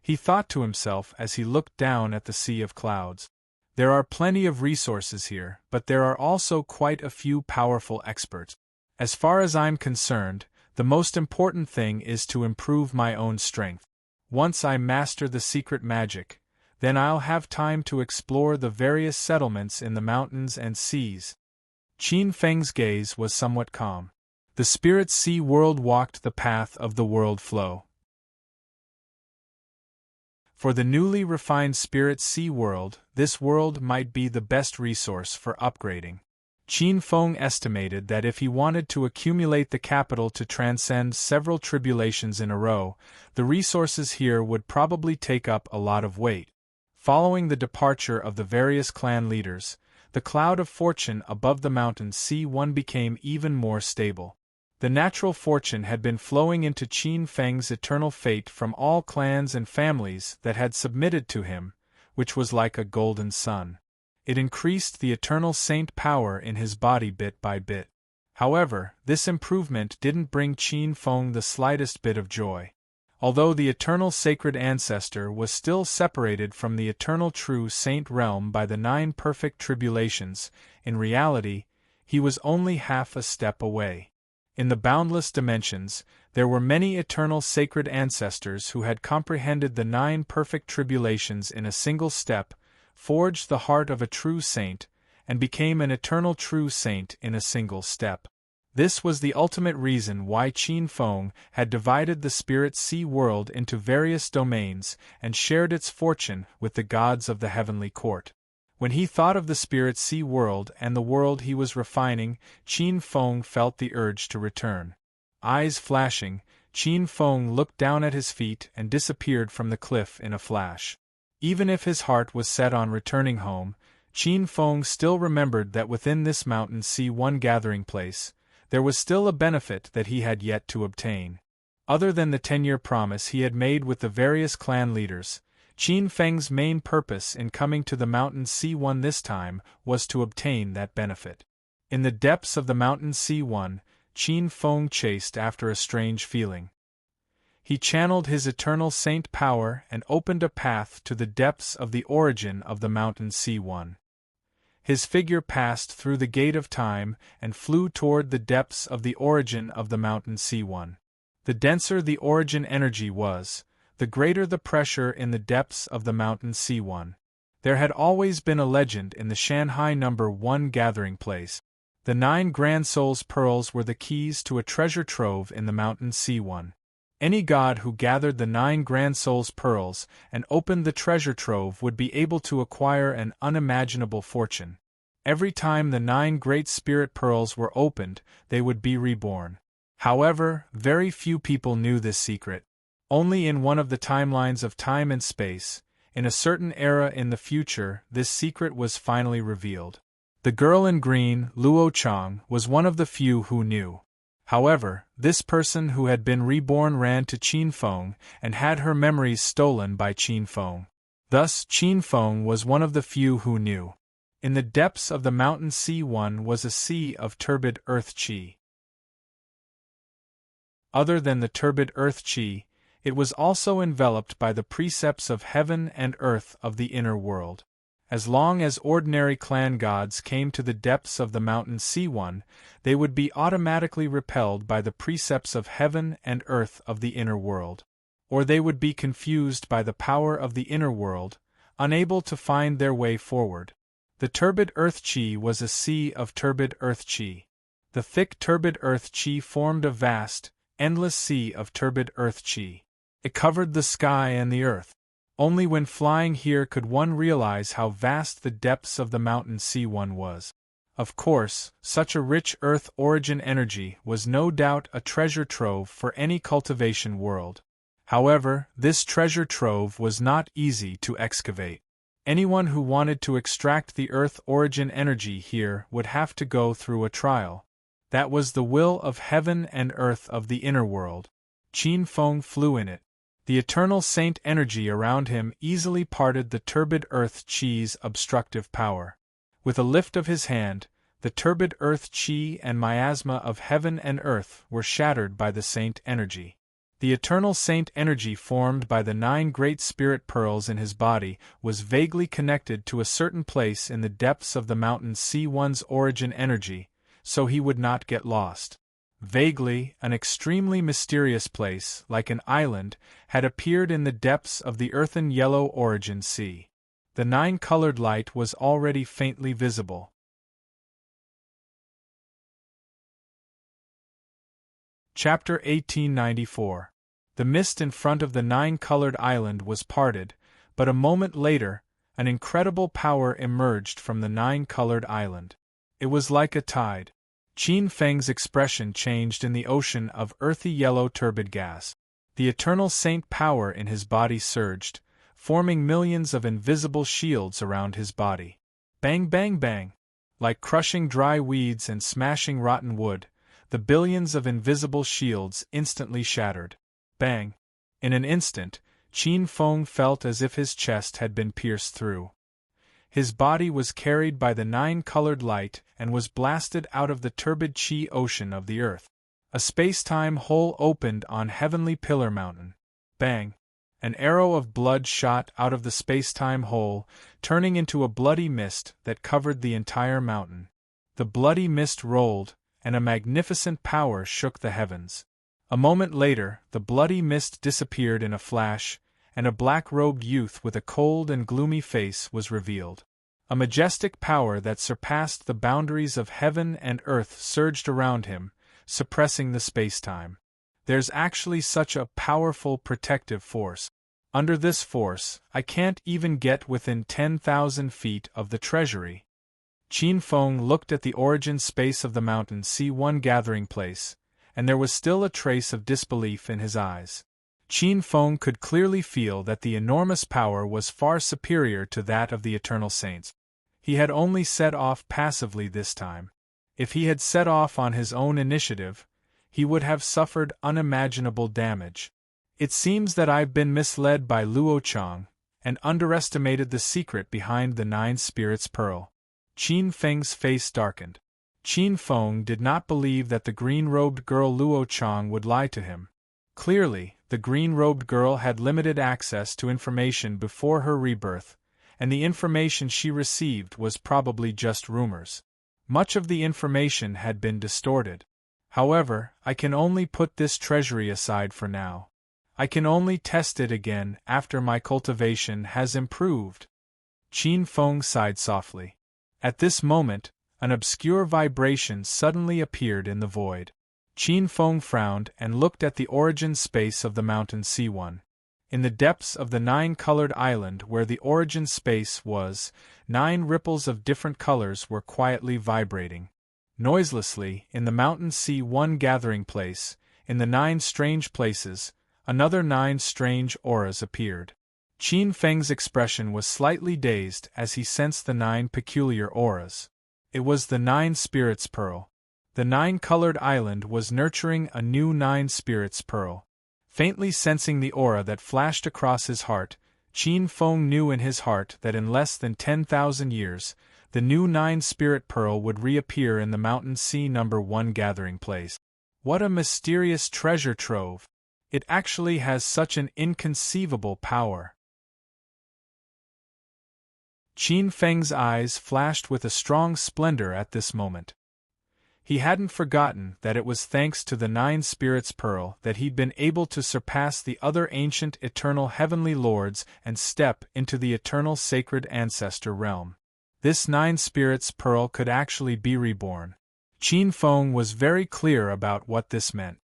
He thought to himself as he looked down at the sea of clouds. There are plenty of resources here, but there are also quite a few powerful experts. As far as I'm concerned, the most important thing is to improve my own strength. Once I master the secret magic, then I'll have time to explore the various settlements in the mountains and seas. Qin Feng's gaze was somewhat calm. The Spirit Sea world walked the path of the world flow. For the newly refined Spirit Sea world, this world might be the best resource for upgrading. Qin Feng estimated that if he wanted to accumulate the capital to transcend several tribulations in a row, the resources here would probably take up a lot of weight. Following the departure of the various clan leaders, the cloud of fortune above the mountain C1 became even more stable. The natural fortune had been flowing into Qin Feng's eternal fate from all clans and families that had submitted to him, which was like a golden sun. It increased the eternal saint power in his body bit by bit. However, this improvement didn't bring Qin Feng the slightest bit of joy. Although the eternal sacred ancestor was still separated from the eternal true saint realm by the 9 perfect tribulations, in reality, he was only half a step away. In the boundless dimensions, there were many eternal sacred ancestors who had comprehended the 9 perfect tribulations in a single step, forged the heart of a true saint, and became an eternal true saint in a single step. This was the ultimate reason why Qin Feng had divided the Spirit Sea world into various domains and shared its fortune with the gods of the heavenly court. When he thought of the Spirit Sea world and the world he was refining, Qin Feng felt the urge to return. Eyes flashing, Qin Feng looked down at his feet and disappeared from the cliff in a flash. Even if his heart was set on returning home, Qin Feng still remembered that within this mountain C1 gathering place, there was still a benefit that he had yet to obtain. Other than the 10-year promise he had made with the various clan leaders, Qin Feng's main purpose in coming to the mountain C1 this time was to obtain that benefit. In the depths of the mountain C1, Qin Feng chased after a strange feeling. He channeled his eternal saint power and opened a path to the depths of the origin of the mountain C1. His figure passed through the gate of time and flew toward the depths of the origin of the mountain C1. The denser the origin energy was, the greater the pressure in the depths of the mountain C1. There had always been a legend in the Shanghai No. 1 gathering place. The 9 Grand Soul's pearls were the keys to a treasure trove in the mountain C1. Any god who gathered the 9 Grand Soul's pearls and opened the treasure trove would be able to acquire an unimaginable fortune. Every time the 9 Great Spirit pearls were opened, they would be reborn. However, very few people knew this secret. Only in one of the timelines of time and space, in a certain era in the future, this secret was finally revealed. The girl in green, Luo Chang, was one of the few who knew. However, this person who had been reborn ran to Qin Feng and had her memories stolen by Qin Feng. Thus, Qin Feng was one of the few who knew. In the depths of the mountain C1 was a sea of turbid earth qi. Other than the turbid earth qi, it was also enveloped by the precepts of heaven and earth of the inner world. As long as ordinary clan gods came to the depths of the mountain C1, they would be automatically repelled by the precepts of heaven and earth of the inner world. Or they would be confused by the power of the inner world, unable to find their way forward. The turbid earth qi was a sea of turbid earth qi. The thick turbid earth qi formed a vast, endless sea of turbid earth qi. It covered the sky and the earth. Only when flying here could one realize how vast the depths of the mountain C1 was. Of course, such a rich earth origin energy was no doubt a treasure trove for any cultivation world. However, this treasure trove was not easy to excavate. Anyone who wanted to extract the earth origin energy here would have to go through a trial. That was the will of heaven and earth of the inner world. Qin Feng flew in it. The eternal saint energy around him easily parted the turbid earth qi's obstructive power. With a lift of his hand, the turbid earth qi and miasma of heaven and earth were shattered by the saint energy. The eternal saint energy formed by the 9 great spirit pearls in his body was vaguely connected to a certain place in the depths of the mountain C1's origin energy, so he would not get lost. Vaguely, an extremely mysterious place, like an island, had appeared in the depths of the earthen yellow origin sea. The 9-colored light was already faintly visible. Chapter 1894. The mist in front of the 9-colored island was parted, but a moment later, an incredible power emerged from the 9-colored island. It was like a tide. Qin Feng's expression changed in the ocean of earthy yellow turbid gas. The eternal saint power in his body surged, forming millions of invisible shields around his body. Bang bang bang! Like crushing dry weeds and smashing rotten wood, the billions of invisible shields instantly shattered. Bang! In an instant, Qin Feng felt as if his chest had been pierced through. His body was carried by the 9-colored light and was blasted out of the turbid qi ocean of the earth. A space-time hole opened on Heavenly Pillar Mountain. Bang! An arrow of blood shot out of the space-time hole, turning into a bloody mist that covered the entire mountain. The bloody mist rolled, and a magnificent power shook the heavens. A moment later, the bloody mist disappeared in a flash, and a black-robed youth with a cold and gloomy face was revealed. A majestic power that surpassed the boundaries of heaven and earth surged around him, suppressing the space-time. There's actually such a powerful protective force. Under this force, I can't even get within 10,000 feet of the treasury. Qin Feng looked at the origin space of the mountain C1 gathering place, and there was still a trace of disbelief in his eyes. Qin Feng could clearly feel that the enormous power was far superior to that of the Eternal Saints. He had only set off passively this time. If he had set off on his own initiative, he would have suffered unimaginable damage. It seems that I've been misled by Luo Chang, and underestimated the secret behind the 9 spirits pearl. Qin Feng's face darkened. Qin Feng did not believe that the green-robed girl Luo Chang would lie to him. Clearly, the green-robed girl had limited access to information before her rebirth, and the information she received was probably just rumors. Much of the information had been distorted. However, I can only put this treasury aside for now. I can only test it again after my cultivation has improved. Qin Feng sighed softly. At this moment, an obscure vibration suddenly appeared in the void. Qin Feng frowned and looked at the origin space of the mountain C1. In the depths of the 9-colored island where the origin space was, 9 ripples of different colors were quietly vibrating. Noiselessly, in the mountain C1 gathering place, in the 9 strange places, another 9 strange auras appeared. Qin Feng's expression was slightly dazed as he sensed the 9 peculiar auras. It was the 9 spirits' pearl. The 9-colored island was nurturing a new 9 spirits' pearl. Faintly sensing the aura that flashed across his heart, Qin Feng knew in his heart that in less than 10,000 years, the new 9-spirit pearl would reappear in the mountain C number 1 gathering place. What a mysterious treasure trove! It actually has such an inconceivable power. Qin Feng's eyes flashed with a strong splendor at this moment. He hadn't forgotten that it was thanks to the 9 spirits pearl that he'd been able to surpass the other ancient eternal heavenly lords and step into the eternal sacred ancestor realm. This 9 spirits pearl could actually be reborn. Qin Feng was very clear about what this meant.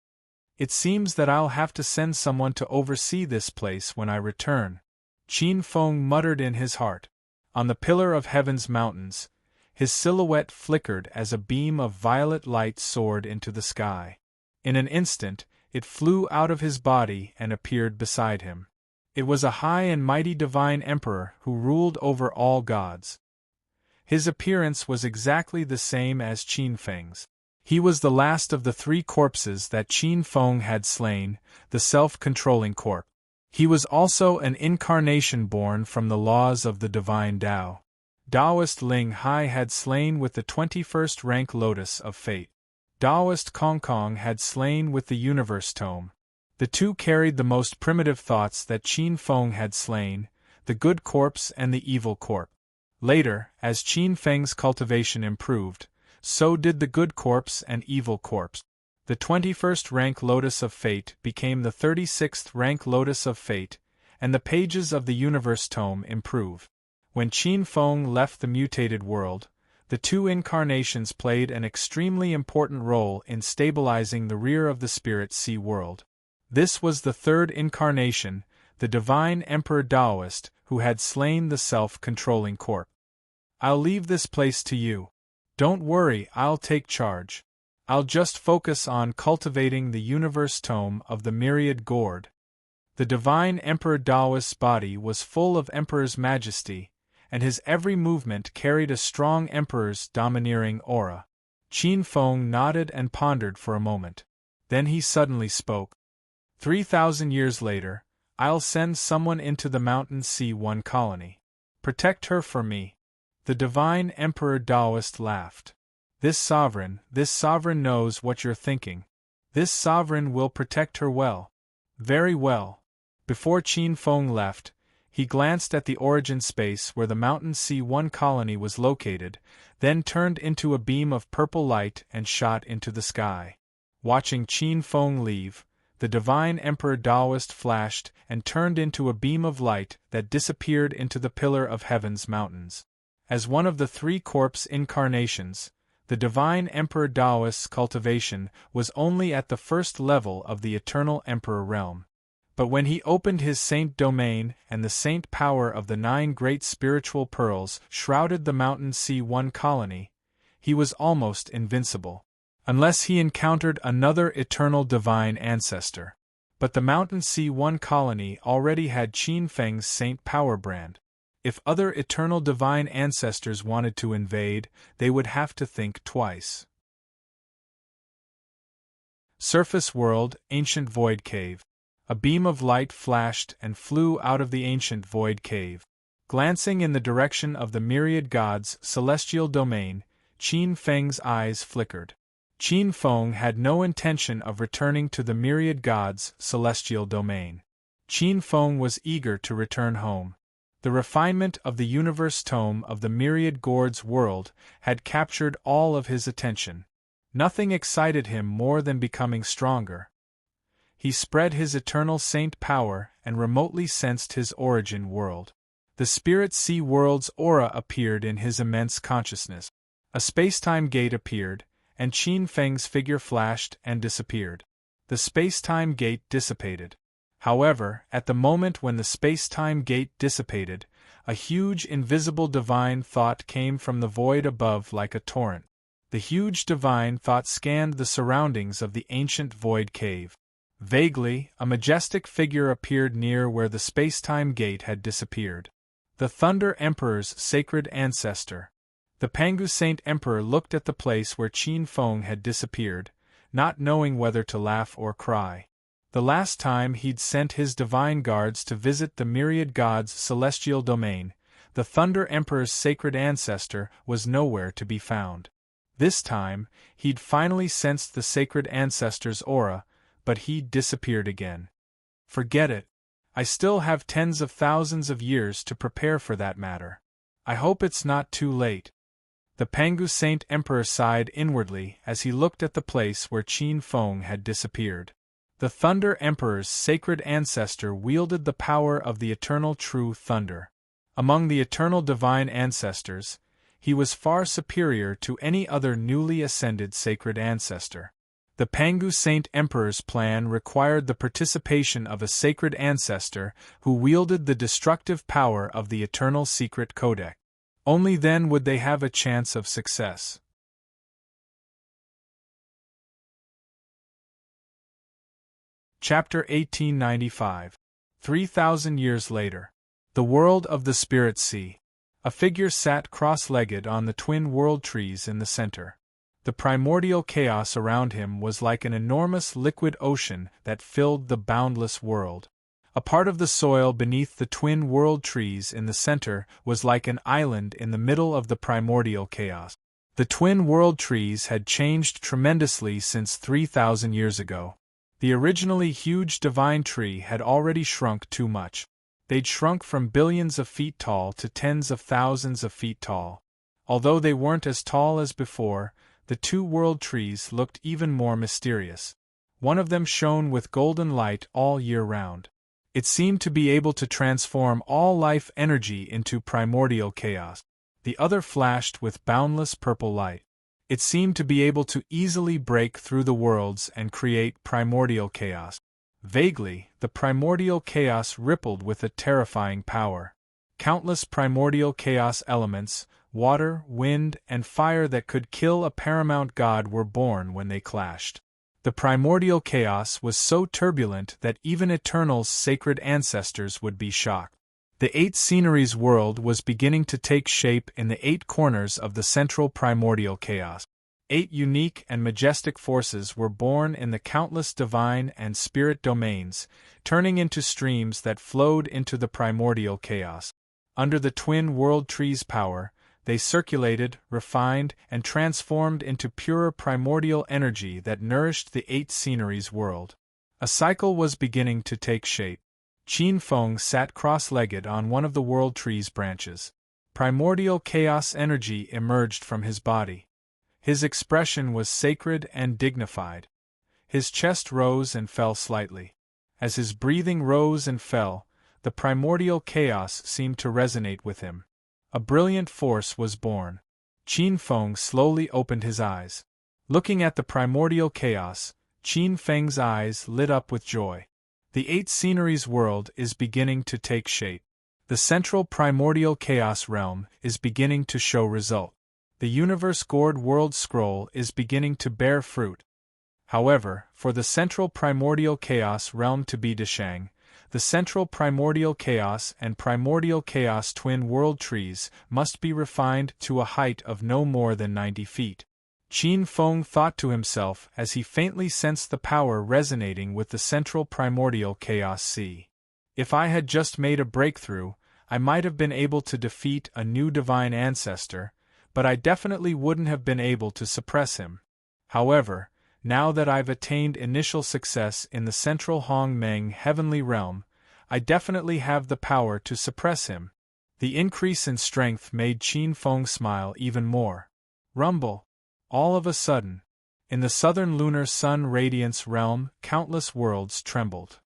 It seems that I'll have to send someone to oversee this place when I return, Qin Feng muttered in his heart. On the pillar of heaven's mountains, his silhouette flickered as a beam of violet light soared into the sky. In an instant, it flew out of his body and appeared beside him. It was a high and mighty divine emperor who ruled over all gods. His appearance was exactly the same as Qin Feng's. He was the last of the 3 corpses that Qin Feng had slain, the self-controlling corpse. He was also an incarnation born from the laws of the divine Tao. Taoist Ling Hai had slain with the 21st rank Lotus of Fate. Taoist Kong Kong had slain with the Universe Tome. The 2 carried the most primitive thoughts that Qin Feng had slain, the good corpse and the evil corpse. Later, as Qin Feng's cultivation improved, so did the good corpse and evil corpse. The 21st rank Lotus of Fate became the 36th rank Lotus of Fate, and the pages of the Universe Tome improved. When Qin Feng left the mutated world, the 2 incarnations played an extremely important role in stabilizing the rear of the Spirit Sea world. This was the 3rd incarnation, the Divine Emperor Taoist, who had slain the self-controlling corpse. I'll leave this place to you. Don't worry, I'll take charge. I'll just focus on cultivating the Universe Tome of the Myriad Gourd. The Divine Emperor Taoist's body was full of Emperor's majesty, and his every movement carried a strong Emperor's domineering aura. Qin Feng nodded and pondered for a moment. Then he suddenly spoke. 3,000 years later, I'll send someone into the Mountain C1 colony. Protect her for me. The Divine Emperor Taoist laughed. This sovereign knows what you're thinking. This sovereign will protect her well. Very well. Before Qin Feng left, he glanced at the origin space where the Mountain C1 colony was located, then turned into a beam of purple light and shot into the sky. Watching Qin Feng leave, the Divine Emperor Taoist flashed and turned into a beam of light that disappeared into the Pillar of Heaven's mountains. As one of the 3 corpse incarnations, the Divine Emperor Taoist's cultivation was only at the 1st level of the Eternal Emperor realm. But when he opened his saint domain and the saint power of the 9 great spiritual pearls shrouded the Mountain C1 colony, he was almost invincible. Unless he encountered another eternal divine ancestor. But the Mountain C1 colony already had Qin Feng's saint power brand. If other eternal divine ancestors wanted to invade, they would have to think twice. Surface world, ancient void cave. A beam of light flashed and flew out of the ancient void cave. Glancing in the direction of the myriad gods' celestial domain, Qin Feng's eyes flickered. Qin Feng had no intention of returning to the myriad gods' celestial domain. Qin Feng was eager to return home. The refinement of the universe tome of the myriad gourds world had captured all of his attention. Nothing excited him more than becoming stronger. He spread his eternal saint power and remotely sensed his origin world. The spirit sea world's aura appeared in his immense consciousness. A spacetime gate appeared, and Qin Feng's figure flashed and disappeared. The spacetime gate dissipated. However, at the moment when the space-time gate dissipated, a huge invisible divine thought came from the void above like a torrent. The huge divine thought scanned the surroundings of the ancient void cave. Vaguely, a majestic figure appeared near where the space-time gate had disappeared. The Thunder Emperor's sacred ancestor. The Pangu Saint Emperor looked at the place where Qin Feng had disappeared, not knowing whether to laugh or cry. The last time he'd sent his divine guards to visit the myriad gods' celestial domain, the Thunder Emperor's sacred ancestor was nowhere to be found. This time, he'd finally sensed the sacred ancestor's aura, but he'd disappeared again. Forget it. I still have tens of thousands of years to prepare for that matter. I hope it's not too late. The Pangu Saint Emperor sighed inwardly as he looked at the place where Qin Feng had disappeared. The Thunder Emperor's sacred ancestor wielded the power of the eternal true thunder. Among the eternal divine ancestors, he was far superior to any other newly ascended sacred ancestor. The Pangu Saint Emperor's plan required the participation of a sacred ancestor who wielded the destructive power of the eternal secret codex. Only then would they have a chance of success. Chapter 1895. 3,000 years later. The world of the Spirit Sea. A figure sat cross-legged on the twin world trees in the center. The primordial chaos around him was like an enormous liquid ocean that filled the boundless world. A part of the soil beneath the twin world trees in the center was like an island in the middle of the primordial chaos. The twin world trees had changed tremendously since 3,000 years ago. The originally huge divine tree had already shrunk too much. They'd shrunk from billions of feet tall to tens of thousands of feet tall. Although they weren't as tall as before, the two world trees looked even more mysterious. One of them shone with golden light all year round. It seemed to be able to transform all life energy into primordial chaos. The other flashed with boundless purple light. It seemed to be able to easily break through the worlds and create primordial chaos. Vaguely, the primordial chaos rippled with a terrifying power. Countless primordial chaos elements, water, wind, and fire that could kill a paramount god were born when they clashed. The primordial chaos was so turbulent that even Eternal's sacred ancestors would be shocked. The eight sceneries world was beginning to take shape in the eight corners of the central primordial chaos. 8 unique and majestic forces were born in the countless divine and spirit domains, turning into streams that flowed into the primordial chaos. Under the twin world tree's power, they circulated, refined, and transformed into purer primordial energy that nourished the 8 sceneries world. A cycle was beginning to take shape. Qin Feng sat cross-legged on one of the world tree's branches. Primordial chaos energy emerged from his body. His expression was sacred and dignified. His chest rose and fell slightly. As his breathing rose and fell, the primordial chaos seemed to resonate with him. A brilliant force was born. Qin Feng slowly opened his eyes. Looking at the primordial chaos, Qin Feng's eyes lit up with joy. The 8 sceneries world is beginning to take shape. The central primordial chaos realm is beginning to show result. The universe gourd world scroll is beginning to bear fruit. However, for the central primordial chaos realm to be Deshang, the central primordial chaos and primordial chaos twin world trees must be refined to a height of no more than 90 feet. Qin Feng thought to himself as he faintly sensed the power resonating with the central primordial chaos sea. If I had just made a breakthrough, I might have been able to defeat a new divine ancestor, but I definitely wouldn't have been able to suppress him. However, now that I've attained initial success in the central Hong Meng heavenly realm, I definitely have the power to suppress him. The increase in strength made Qin Feng smile even more. Rumble! All of a sudden, in the southern lunar sun radiance realm, countless worlds trembled.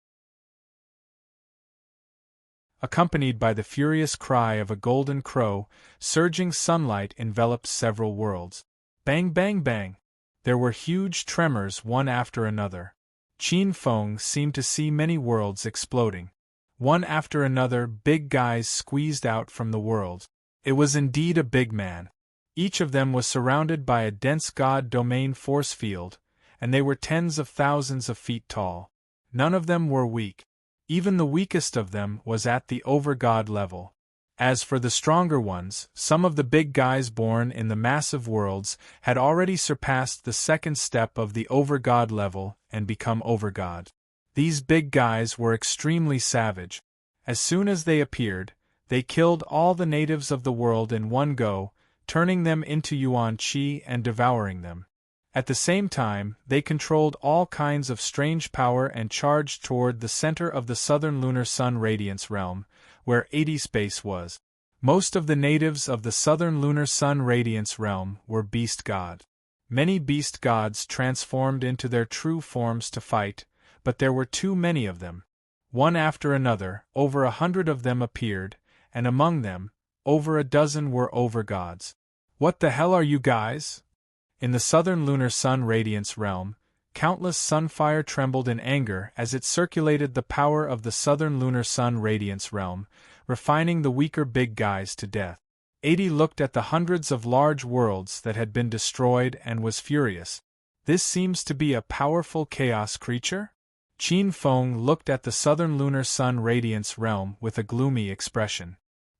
Accompanied by the furious cry of a golden crow, surging sunlight enveloped several worlds. Bang bang bang! There were huge tremors one after another. Qin Feng seemed to see many worlds exploding. One after another, big guys squeezed out from the world. It was indeed a big man. Each of them was surrounded by a dense god domain force field, and they were tens of thousands of feet tall. None of them were weak. Even the weakest of them was at the over-god level. As for the stronger ones, some of the big guys born in the massive worlds had already surpassed the second step of the over-god level and become over-god. These big guys were extremely savage. As soon as they appeared, they killed all the natives of the world in one go, turning them into yuan qi and devouring them. At the same time, they controlled all kinds of strange power and charged toward the center of the southern lunar sun radiance realm, where 80 space was. Most of the natives of the southern lunar sun radiance realm were beast god. Many beast gods transformed into their true forms to fight, but there were too many of them. One after another, over 100 of them appeared, and among them, over a dozen were over-gods. What the hell are you guys? In the southern lunar sun radiance realm, countless sunfire trembled in anger as it circulated the power of the southern lunar sun radiance realm, refining the weaker big guys to death. 80 looked at the hundreds of large worlds that had been destroyed and was furious. This seems to be a powerful chaos creature? Qin Feng looked at the southern lunar sun radiance realm with a gloomy expression.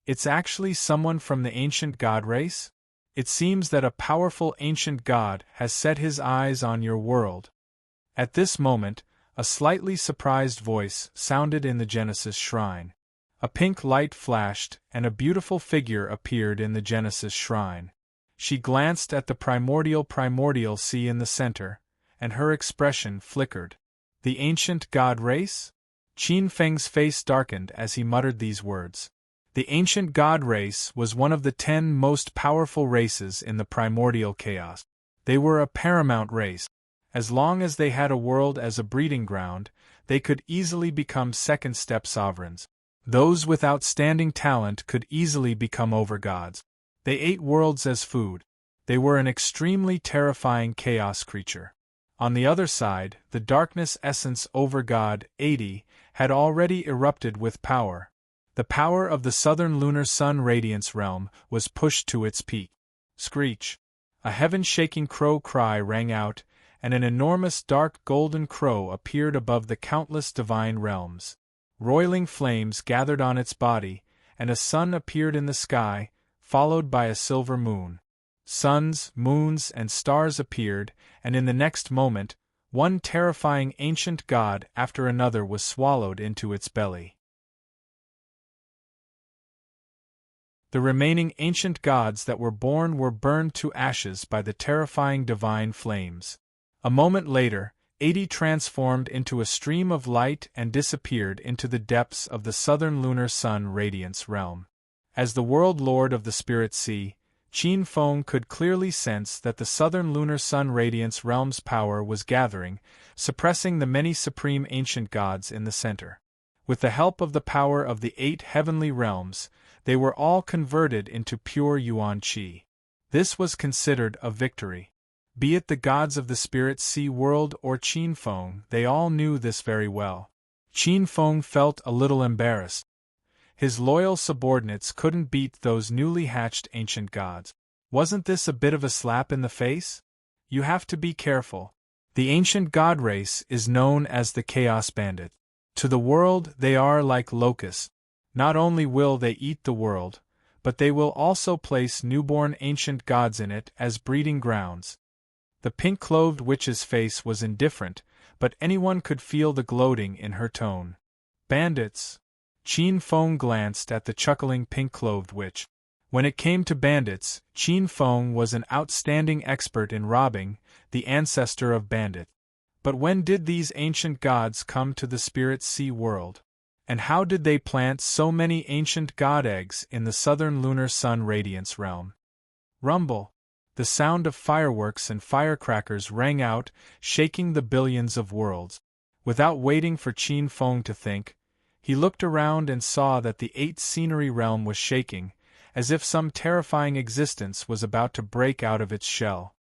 It's actually someone from the ancient god race? It seems that a powerful ancient god has set his eyes on your world. At this moment, a slightly surprised voice sounded in the Genesis shrine. A pink light flashed, and a beautiful figure appeared in the Genesis shrine. She glanced at the primordial sea in the center, and her expression flickered. The ancient god race? Qin Feng's face darkened as he muttered these words. The ancient god race was one of the 10 most powerful races in the primordial chaos. They were a paramount race. As long as they had a world as a breeding ground, they could easily become second-step sovereigns. Those with outstanding talent could easily become overgods. They ate worlds as food. They were an extremely terrifying chaos creature. On the other side, the darkness essence overgod, 80, had already erupted with power. The power of the southern lunar sun radiance realm was pushed to its peak. Screech! A heaven-shaking crow cry rang out, and an enormous dark golden crow appeared above the countless divine realms. Roiling flames gathered on its body, and a sun appeared in the sky, followed by a silver moon. Suns, moons, and stars appeared, and in the next moment, one terrifying ancient god after another was swallowed into its belly. The remaining ancient gods that were born were burned to ashes by the terrifying divine flames. A moment later, 80 transformed into a stream of light and disappeared into the depths of the southern lunar sun radiance realm. As the world lord of the spirit sea, Qin Feng could clearly sense that the southern lunar sun radiance realm's power was gathering, suppressing the many supreme ancient gods in the center. With the help of the power of the 8 heavenly realms, they were all converted into pure yuan qi. This was considered a victory. Be it the gods of the spirit sea world or Qin Feng, they all knew this very well. Qin Feng felt a little embarrassed. His loyal subordinates couldn't beat those newly hatched ancient gods. Wasn't this a bit of a slap in the face? You have to be careful. The ancient god race is known as the Chaos Bandit. To the world they are like locusts. Not only will they eat the world, but they will also place newborn ancient gods in it as breeding grounds. The pink-clothed witch's face was indifferent, but anyone could feel the gloating in her tone. Bandits! Qin Feng glanced at the chuckling pink-clothed witch. When it came to bandits, Qin Feng was an outstanding expert in robbing, the ancestor of bandit. But when did these ancient gods come to the spirit sea world? And how did they plant so many ancient god eggs in the southern lunar sun radiance realm? Rumble! The sound of fireworks and firecrackers rang out, shaking the billions of worlds. Without waiting for Qin Feng to think, he looked around and saw that the 8th scenery realm was shaking, as if some terrifying existence was about to break out of its shell.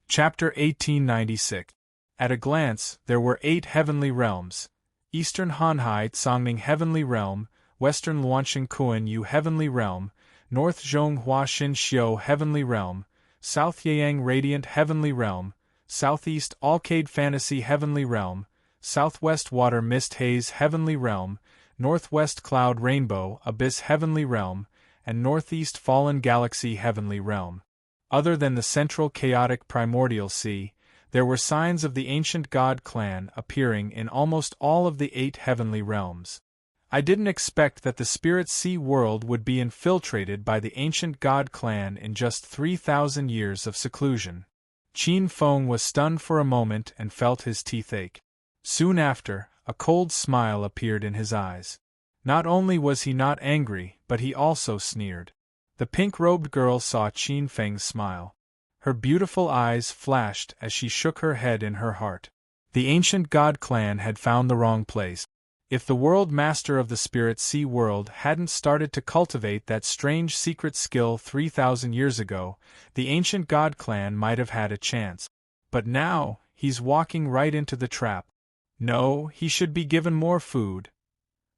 Chapter 1896. At a glance, there were 8 heavenly realms: Eastern Hanhai Tsangming Heavenly Realm, Western Luansheng Kuan Yu Heavenly Realm, North Zhonghua Xin Xiu Heavenly Realm, South Yang Radiant Heavenly Realm, Southeast Alcade Fantasy Heavenly Realm, Southwest Water Mist Haze Heavenly Realm, Northwest Cloud Rainbow Abyss Heavenly Realm, and Northeast Fallen Galaxy Heavenly Realm. Other than the central chaotic primordial sea, there were signs of the ancient god clan appearing in almost all of the 8 heavenly realms. I didn't expect that the spirit sea world would be infiltrated by the ancient god clan in just 3,000 years of seclusion. Qin Feng was stunned for a moment and felt his teeth ache. Soon after, a cold smile appeared in his eyes. Not only was he not angry, but he also sneered. The pink-robed girl saw Qin Feng's smile. Her beautiful eyes flashed as she shook her head in her heart. The ancient god clan had found the wrong place. If the world master of the spirit sea world hadn't started to cultivate that strange secret skill 3,000 years ago, the ancient god clan might have had a chance. But now, he's walking right into the trap. No, he should be given more food.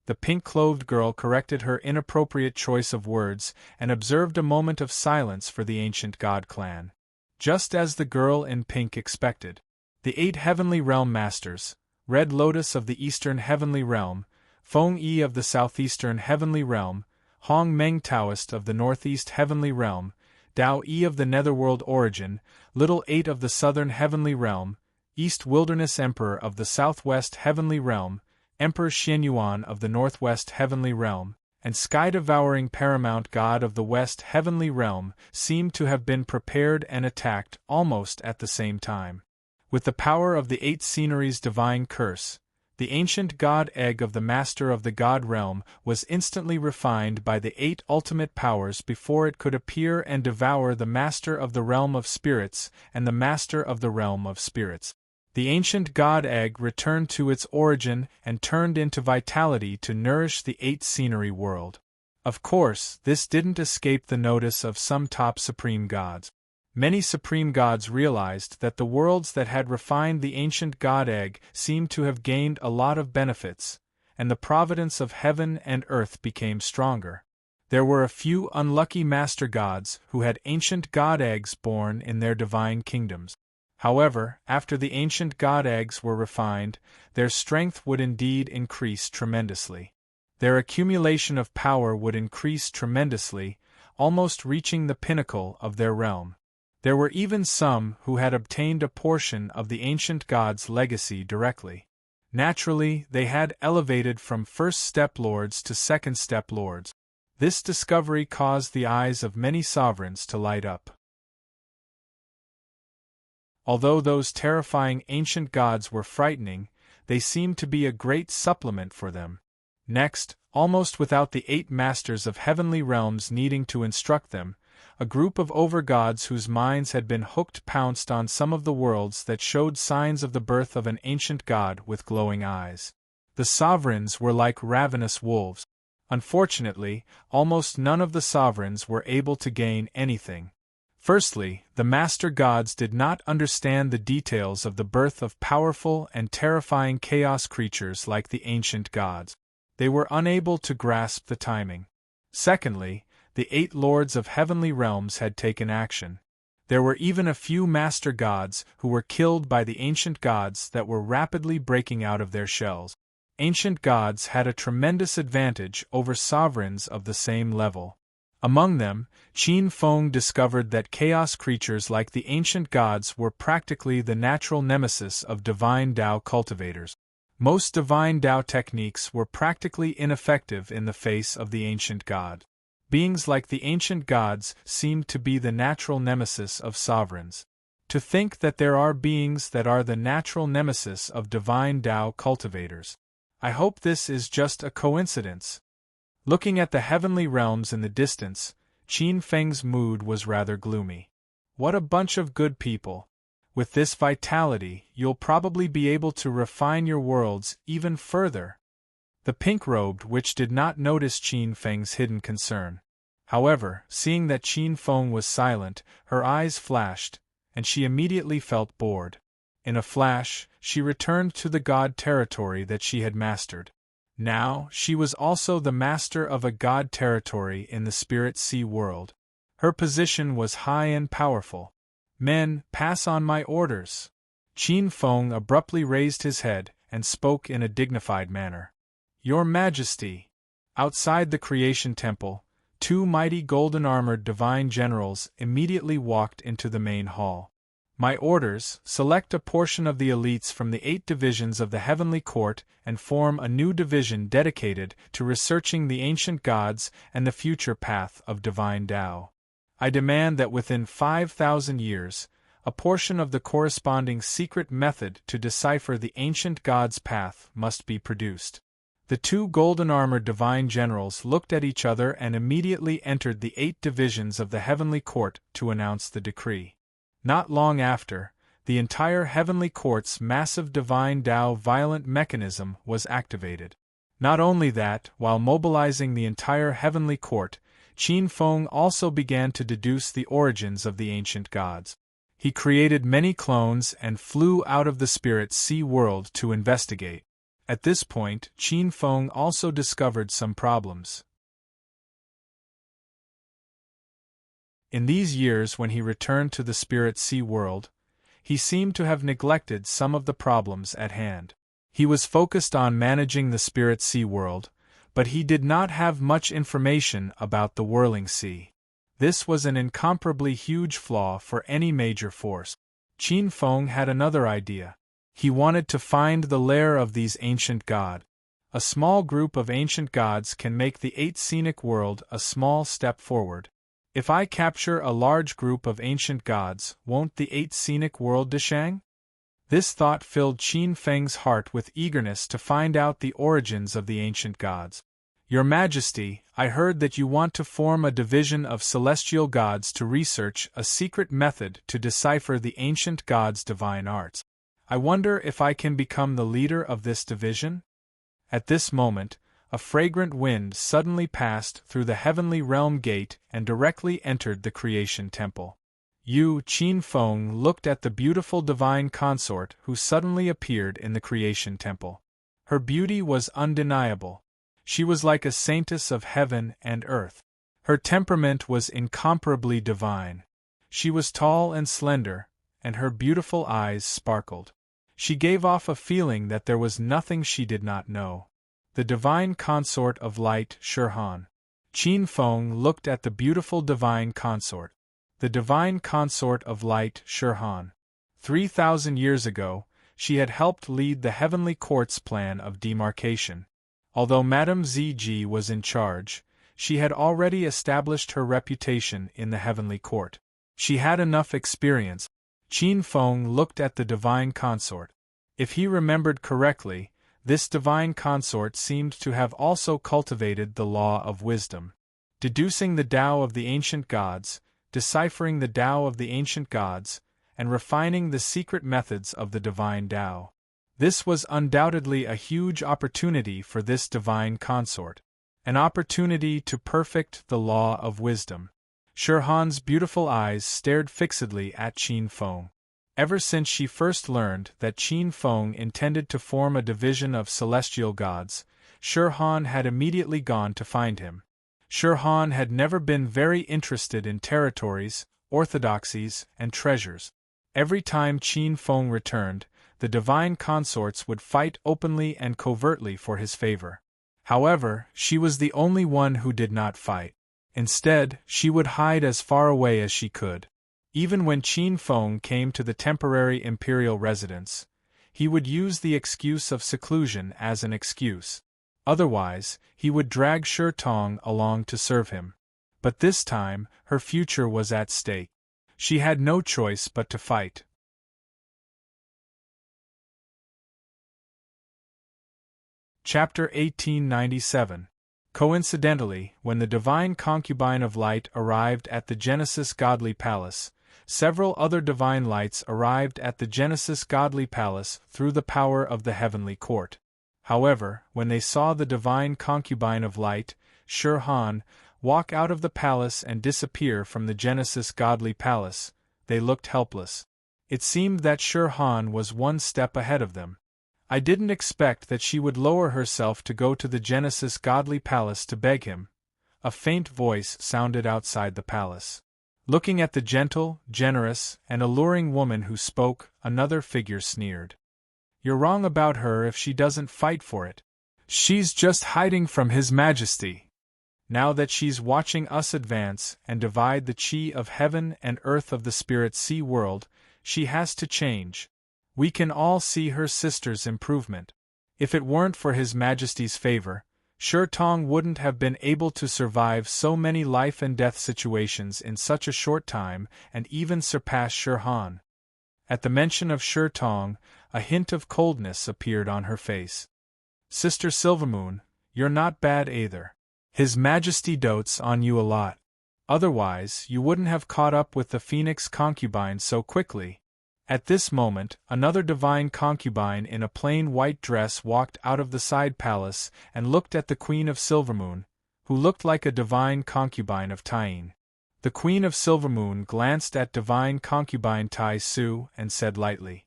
The pink-clothed girl corrected her inappropriate choice of words and observed a moment of silence for the ancient god clan. Just as the girl in pink expected. The 8 heavenly realm masters, Red Lotus of the Eastern Heavenly Realm, Feng Yi of the Southeastern Heavenly Realm, Hong Meng Taoist of the Northeast Heavenly Realm, Dao Yi of the Netherworld Origin, Little 8 of the Southern Heavenly Realm, East Wilderness Emperor of the Southwest Heavenly Realm, Emperor Xianyuan of the Northwest Heavenly Realm, and Sky-Devouring Paramount God of the West Heavenly Realm seemed to have been prepared and attacked almost at the same time. With the power of the 8 scenery's divine curse, the ancient god egg of the master of the god realm was instantly refined by the 8 ultimate powers before it could appear and devour the master of the realm of spirits and the master of the realm of spirits. The ancient god egg returned to its origin and turned into vitality to nourish the 8 scenery world. Of course, this didn't escape the notice of some top supreme gods. Many supreme gods realized that the worlds that had refined the ancient god egg seemed to have gained a lot of benefits, and the providence of heaven and earth became stronger. There were a few unlucky master gods who had ancient god eggs born in their divine kingdoms. However, after the ancient god eggs were refined, their strength would indeed increase tremendously. Their accumulation of power would increase tremendously, almost reaching the pinnacle of their realm. There were even some who had obtained a portion of the ancient god's legacy directly. Naturally, they had elevated from first-step lords to second-step lords. This discovery caused the eyes of many sovereigns to light up. Although those terrifying ancient gods were frightening, they seemed to be a great supplement for them. Next, almost without the 8 masters of heavenly realms needing to instruct them, a group of overgods whose minds had been hooked pounced on some of the worlds that showed signs of the birth of an ancient god with glowing eyes. The sovereigns were like ravenous wolves. Unfortunately, almost none of the sovereigns were able to gain anything. Firstly, the master gods did not understand the details of the birth of powerful and terrifying chaos creatures like the ancient gods. They were unable to grasp the timing. Secondly, the 8 lords of heavenly realms had taken action. There were even a few master gods who were killed by the ancient gods that were rapidly breaking out of their shells. Ancient gods had a tremendous advantage over sovereigns of the same level. Among them, Qin Feng discovered that chaos creatures like the ancient gods were practically the natural nemesis of divine Tao cultivators. Most divine Tao techniques were practically ineffective in the face of the ancient god. Beings like the ancient gods seemed to be the natural nemesis of sovereigns. To think that there are beings that are the natural nemesis of divine Tao cultivators. I hope this is just a coincidence. Looking at the heavenly realms in the distance, Qin Feng's mood was rather gloomy. What a bunch of good people. With this vitality, you'll probably be able to refine your worlds even further. The pink-robed witch did not notice Qin Feng's hidden concern. However, seeing that Qin Feng was silent, her eyes flashed, and she immediately felt bored. In a flash, she returned to the god territory that she had mastered. Now, she was also the master of a god territory in the Spirit Sea world. Her position was high and powerful. Men, pass on my orders. Qin Feng abruptly raised his head and spoke in a dignified manner. Your Majesty! Outside the Creation Temple, two mighty golden-armored divine generals immediately walked into the main hall. My orders: select a portion of the elites from the 8 divisions of the Heavenly Court and form a new division dedicated to researching the ancient gods and the future path of divine Tao. I demand that within 5,000 years, a portion of the corresponding secret method to decipher the ancient gods' path must be produced. The two golden-armored divine generals looked at each other and immediately entered the 8 divisions of the Heavenly Court to announce the decree. Not long after, the entire Heavenly Court's massive divine Tao violent mechanism was activated. Not only that, while mobilizing the entire Heavenly Court, Qin Feng also began to deduce the origins of the ancient gods. He created many clones and flew out of the Spirit Sea world to investigate. At this point, Qin Feng also discovered some problems. In these years when he returned to the Spirit Sea world, he seemed to have neglected some of the problems at hand. He was focused on managing the Spirit Sea world, but he did not have much information about the whirling sea. This was an incomparably huge flaw for any major force. Qin Feng had another idea. He wanted to find the lair of these ancient gods. A small group of ancient gods can make the 8 scenic world a small step forward. If I capture a large group of ancient gods, won't the 8 scenic world deshang? This thought filled Qin Feng's heart with eagerness to find out the origins of the ancient gods. Your Majesty, I heard that you want to form a division of celestial gods to research a secret method to decipher the ancient gods' divine arts. I wonder if I can become the leader of this division? At this moment, a fragrant wind suddenly passed through the heavenly realm gate and directly entered the Creation Temple. Qin Feng looked at the beautiful divine consort who suddenly appeared in the Creation Temple. Her beauty was undeniable. She was like a saintess of heaven and earth. Her temperament was incomparably divine. She was tall and slender, and her beautiful eyes sparkled. She gave off a feeling that there was nothing she did not know. The divine consort of light, Shirhan. Qin Feng looked at the beautiful divine consort. The divine consort of light, Shirhan. 3,000 years ago, she had helped lead the Heavenly Court's plan of demarcation. Although Madame Ziji was in charge, she had already established her reputation in the Heavenly Court. She had enough experience. Qin Feng looked at the divine consort. If he remembered correctly, this divine consort seemed to have also cultivated the law of wisdom. Deducing the Tao of the ancient gods, deciphering the Tao of the ancient gods, and refining the secret methods of the divine Tao. This was undoubtedly a huge opportunity for this divine consort. An opportunity to perfect the law of wisdom. Shirhan's beautiful eyes stared fixedly at Qin Feng. Ever since she first learned that Qin Feng intended to form a division of celestial gods, Shirhan had immediately gone to find him. Shirhan had never been very interested in territories, orthodoxies, and treasures. Every time Qin Feng returned, the divine consorts would fight openly and covertly for his favor. However, she was the only one who did not fight. Instead, she would hide as far away as she could. Even when Qin Feng came to the temporary imperial residence, he would use the excuse of seclusion as an excuse. Otherwise, he would drag Shi Tong along to serve him. But this time, her future was at stake. She had no choice but to fight. Chapter 1897. Coincidentally, when the divine concubine of light arrived at the Genesis godly palace, several other divine lights arrived at the Genesis godly palace through the power of the heavenly court. However, when they saw the divine concubine of light, Shir-Han, walk out of the palace and disappear from the Genesis godly palace, they looked helpless. It seemed that Shir-Han was one step ahead of them. I didn't expect that she would lower herself to go to the Genesis godly palace to beg him. A faint voice sounded outside the palace. Looking at the gentle, generous, and alluring woman who spoke, another figure sneered. "You're wrong about her if she doesn't fight for it. She's just hiding from His Majesty. Now that she's watching us advance and divide the chi of heaven and earth of the spirit sea world, she has to change. We can all see her sister's improvement. If it weren't for His Majesty's favor, Shir Tong wouldn't have been able to survive so many life and death situations in such a short time and even surpass Shir Han." At the mention of Shir Tong, a hint of coldness appeared on her face. "Sister Silvermoon, you're not bad either. His Majesty dotes on you a lot. Otherwise, you wouldn't have caught up with the Phoenix concubine so quickly." At this moment, another divine concubine in a plain white dress walked out of the side palace and looked at the Queen of Silvermoon, who looked like a divine concubine of Tyene. The Queen of Silvermoon glanced at divine concubine Tai Su and said lightly,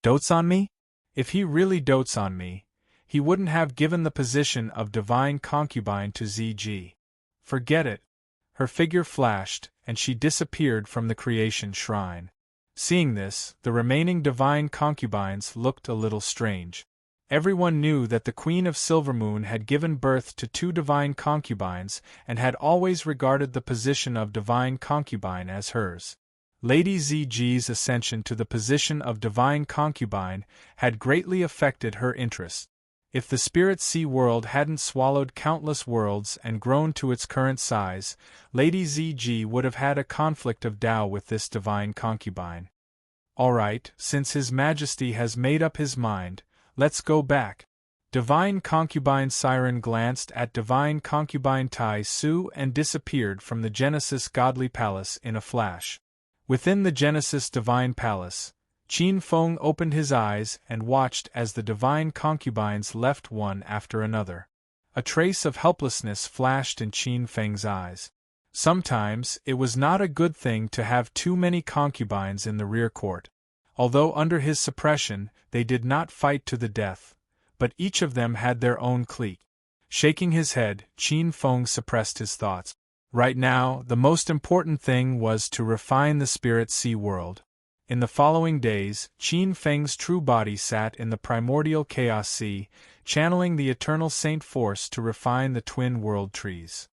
"Dotes on me? If he really dotes on me, he wouldn't have given the position of divine concubine to ZG. Forget it." Her figure flashed, and she disappeared from the creation shrine. Seeing this, the remaining divine concubines looked a little strange. Everyone knew that the Queen of Silvermoon had given birth to two divine concubines and had always regarded the position of divine concubine as hers. Lady ZG's ascension to the position of divine concubine had greatly affected her interests. If the spirit sea world hadn't swallowed countless worlds and grown to its current size, Lady ZG would have had a conflict of Tao with this divine concubine. "All right, since His Majesty has made up his mind, let's go back." Divine concubine Siren glanced at divine concubine Tai Su and disappeared from the Genesis godly palace in a flash. Within the Genesis divine palace, Qin Feng opened his eyes and watched as the divine concubines left one after another. A trace of helplessness flashed in Qin Feng's eyes. Sometimes, it was not a good thing to have too many concubines in the rear court. Although under his suppression, they did not fight to the death, but each of them had their own clique. Shaking his head, Qin Feng suppressed his thoughts. Right now, the most important thing was to refine the spirit sea world. In the following days, Qin Feng's true body sat in the primordial chaos sea, channeling the eternal saint force to refine the twin world trees.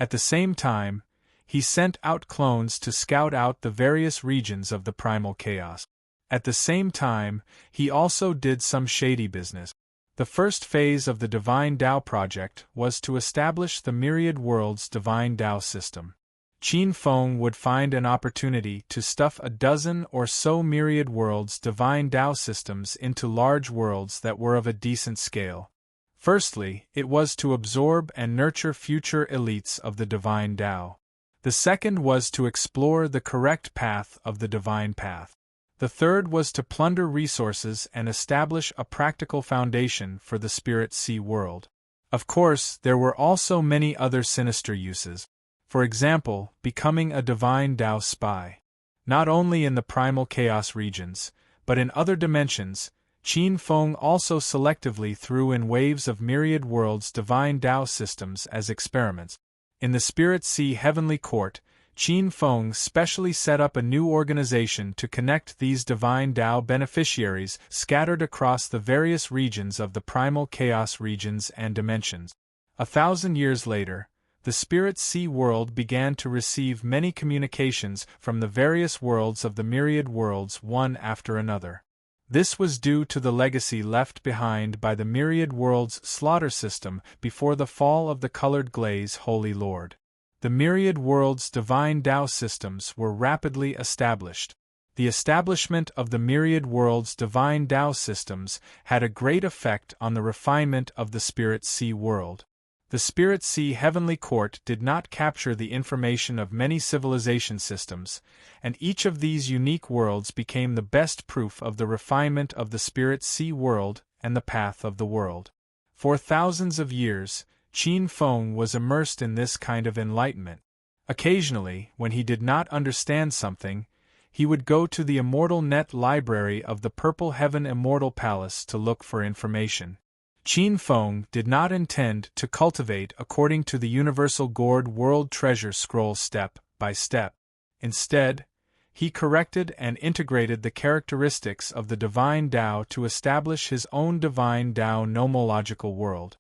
At the same time, he sent out clones to scout out the various regions of the primal chaos. At the same time, he also did some shady business. The first phase of the Divine Tao project was to establish the Myriad Worlds Divine Tao system. Qin Feng would find an opportunity to stuff a dozen or so Myriad Worlds Divine Tao systems into large worlds that were of a decent scale. Firstly, it was to absorb and nurture future elites of the Divine Tao. The second was to explore the correct path of the Divine Path. The third was to plunder resources and establish a practical foundation for the Spirit Sea world. Of course, there were also many other sinister uses. For example, becoming a Divine Tao spy. Not only in the primal chaos regions, but in other dimensions, Qin Feng also selectively threw in waves of Myriad Worlds Divine Tao systems as experiments. In the Spirit Sea Heavenly Court, Qin Feng specially set up a new organization to connect these Divine Tao beneficiaries scattered across the various regions of the primal chaos regions and dimensions. 1,000 years later, the Spirit Sea world began to receive many communications from the various worlds of the Myriad Worlds one after another. This was due to the legacy left behind by the Myriad Worlds slaughter system before the fall of the Colored Glaze Holy Lord. the myriad worlds' divine Tao systems were rapidly established. The establishment of the myriad worlds' divine Tao systems had a great effect on the refinement of the Spirit Sea world. The Spirit Sea Heavenly Court did not capture the information of many civilization systems, and each of these unique worlds became the best proof of the refinement of the Spirit Sea world and the path of the world. For thousands of years, Qin Feng was immersed in this kind of enlightenment. Occasionally, when he did not understand something, he would go to the Immortal Net Library of the Purple Heaven Immortal Palace to look for information. Qin Feng did not intend to cultivate according to the Universal Gourd World Treasure Scroll step by step. Instead, he corrected and integrated the characteristics of the Divine Tao to establish his own Divine Tao nomological world.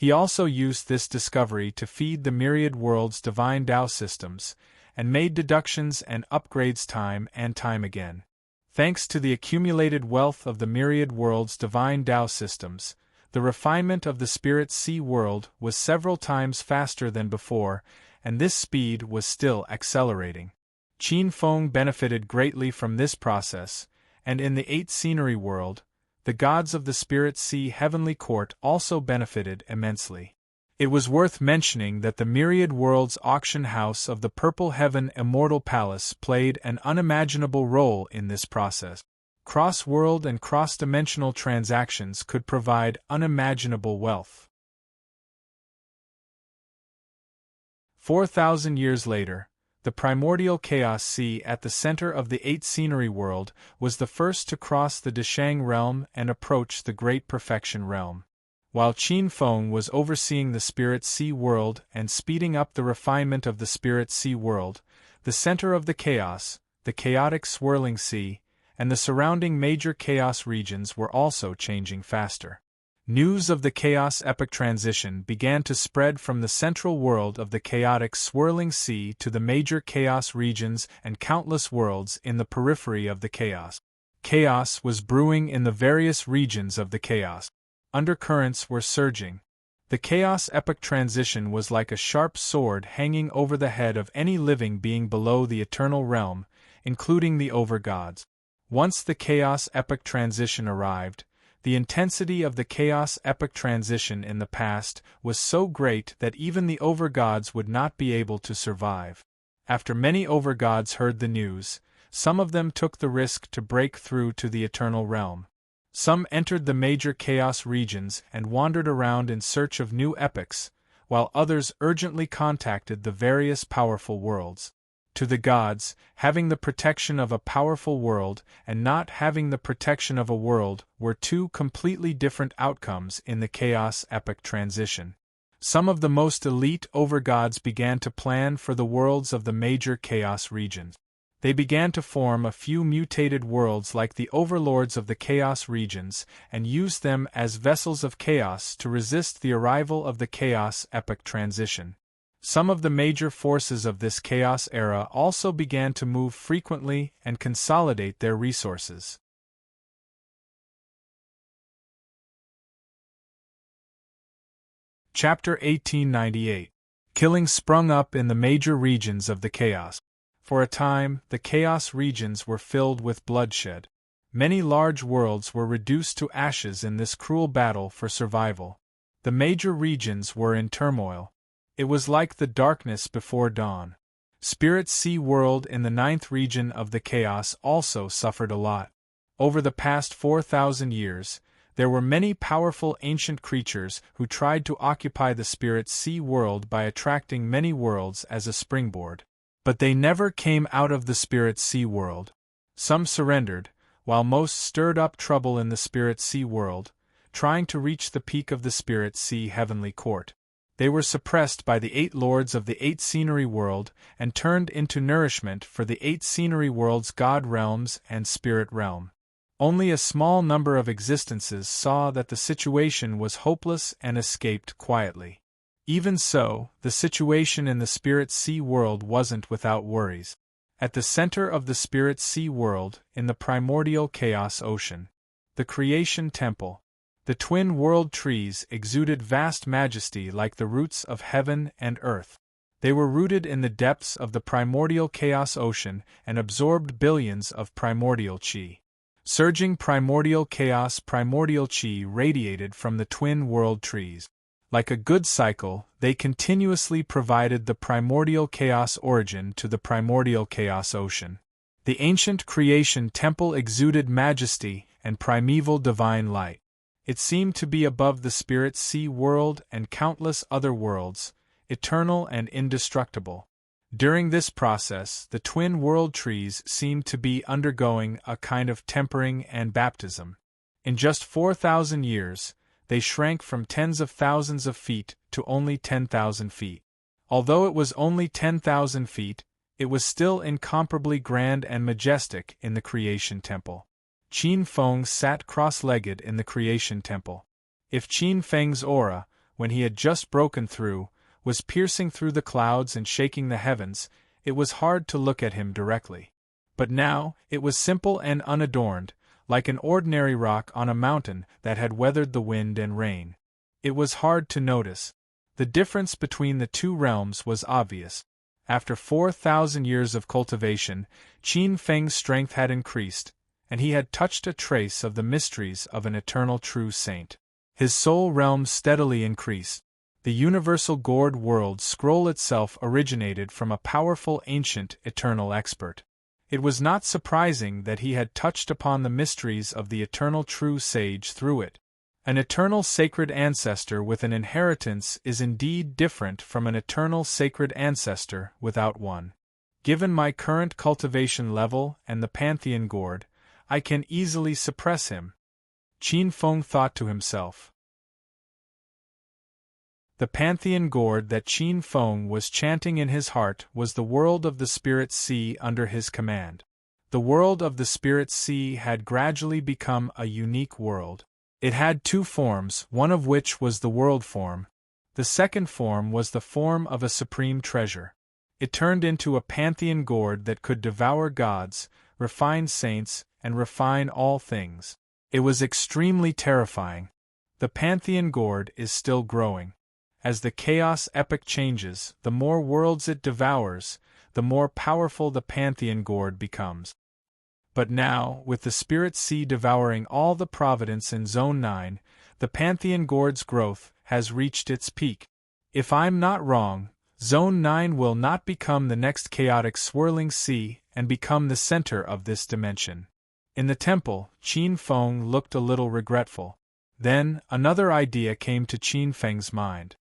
He also used this discovery to feed the myriad worlds' Divine Tao systems, and made deductions and upgrades time and time again. Thanks to the accumulated wealth of the myriad worlds' Divine Tao systems, the refinement of the Spirit Sea world was several times faster than before, and this speed was still accelerating. Qin Feng benefited greatly from this process, and in the Eight Scenery world, the gods of the Spirit Sea Heavenly Court also benefited immensely. It was worth mentioning that the myriad worlds auction house of the Purple Heaven Immortal Palace played an unimaginable role in this process. Cross-world and cross-dimensional transactions could provide unimaginable wealth. 4,000 years later, the primordial Chaos Sea at the center of the Eight Scenery world was the first to cross the Deshang realm and approach the Great Perfection realm. While Qin Feng was overseeing the Spirit Sea world and speeding up the refinement of the Spirit Sea world, the center of the chaos, the chaotic swirling sea, and the surrounding major chaos regions were also changing faster. News of the chaos epoch transition began to spread from the central world of the chaotic swirling sea to the major chaos regions and countless worlds in the periphery of the chaos. Chaos was brewing in the various regions of the chaos. Undercurrents were surging. The chaos epoch transition was like a sharp sword hanging over the head of any living being below the eternal realm, including the overgods. Once the chaos epoch transition arrived, the intensity of the chaos epoch transition in the past was so great that even the overgods would not be able to survive. After many overgods heard the news, some of them took the risk to break through to the eternal realm. Some entered the major chaos regions and wandered around in search of new epochs, while others urgently contacted the various powerful worlds. To the gods, having the protection of a powerful world and not having the protection of a world were two completely different outcomes in the chaos epoch transition. Some of the most elite overgods began to plan for the worlds of the major chaos regions. They began to form a few mutated worlds like the overlords of the chaos regions and use them as vessels of chaos to resist the arrival of the chaos epoch transition. Some of the major forces of this chaos era also began to move frequently and consolidate their resources. Chapter 1898. Killing sprung up in the major regions of the chaos. For a time, the chaos regions were filled with bloodshed. Many large worlds were reduced to ashes in this cruel battle for survival. The major regions were in turmoil. It was like the darkness before dawn. Spirit Sea world in the 9th region of the chaos also suffered a lot. Over the past 4,000 years, there were many powerful ancient creatures who tried to occupy the Spirit Sea world by attracting many worlds as a springboard. But they never came out of the Spirit Sea world. Some surrendered, while most stirred up trouble in the Spirit Sea world, trying to reach the peak of the Spirit Sea Heavenly Court. They were suppressed by the 8 lords of the 8 scenery world and turned into nourishment for the 8 scenery world's god realms and spirit realm. Only a small number of existences saw that the situation was hopeless and escaped quietly. Even so, the situation in the Spirit Sea world wasn't without worries. At the center of the Spirit Sea world, in the primordial chaos ocean, the creation temple, the twin world trees exuded vast majesty like the roots of heaven and earth. They were rooted in the depths of the primordial chaos ocean and absorbed billions of primordial chi. Surging primordial chi radiated from the twin world trees. Like a good cycle, they continuously provided the primordial chaos origin to the primordial chaos ocean. The ancient creation temple exuded majesty and primeval divine light. It seemed to be above the spirit sea world and countless other worlds, eternal and indestructible. During this process, the twin world trees seemed to be undergoing a kind of tempering and baptism. In just 4,000 years, they shrank from tens of thousands of feet to only 10,000 feet. Although it was only 10,000 feet, it was still incomparably grand and majestic in the creation temple. Qin Feng sat cross-legged in the creation temple. If Qin Feng's aura, when he had just broken through, was piercing through the clouds and shaking the heavens, it was hard to look at him directly. But now, it was simple and unadorned, like an ordinary rock on a mountain that had weathered the wind and rain. It was hard to notice. The difference between the two realms was obvious. After 4,000 years of cultivation, Qin Feng's strength had increased, and he had touched a trace of the mysteries of an eternal true saint. His soul realm steadily increased. The universal gourd world scroll itself originated from a powerful ancient eternal expert. It was not surprising that he had touched upon the mysteries of the eternal true sage through it. An eternal sacred ancestor with an inheritance is indeed different from an eternal sacred ancestor without one. Given my current cultivation level and the Pantheon gourd, I can easily suppress him. Qin Feng thought to himself. The Pantheon gourd that Qin Feng was chanting in his heart was the world of the Spirit Sea under his command. The world of the Spirit Sea had gradually become a unique world. It had two forms, one of which was the world form. The second form was the form of a supreme treasure. It turned into a Pantheon gourd that could devour gods, refine saints, and refine all things. It was extremely terrifying. The Pantheon gourd is still growing. As the chaos epoch changes, the more worlds it devours, the more powerful the Pantheon gourd becomes. But now, with the Spirit Sea devouring all the providence in Zone 9, the Pantheon gourd's growth has reached its peak. If I'm not wrong, Zone 9 will not become the next chaotic swirling sea and become the center of this dimension. In the temple, Qin Feng looked a little regretful. Then, another idea came to Qin Feng's mind.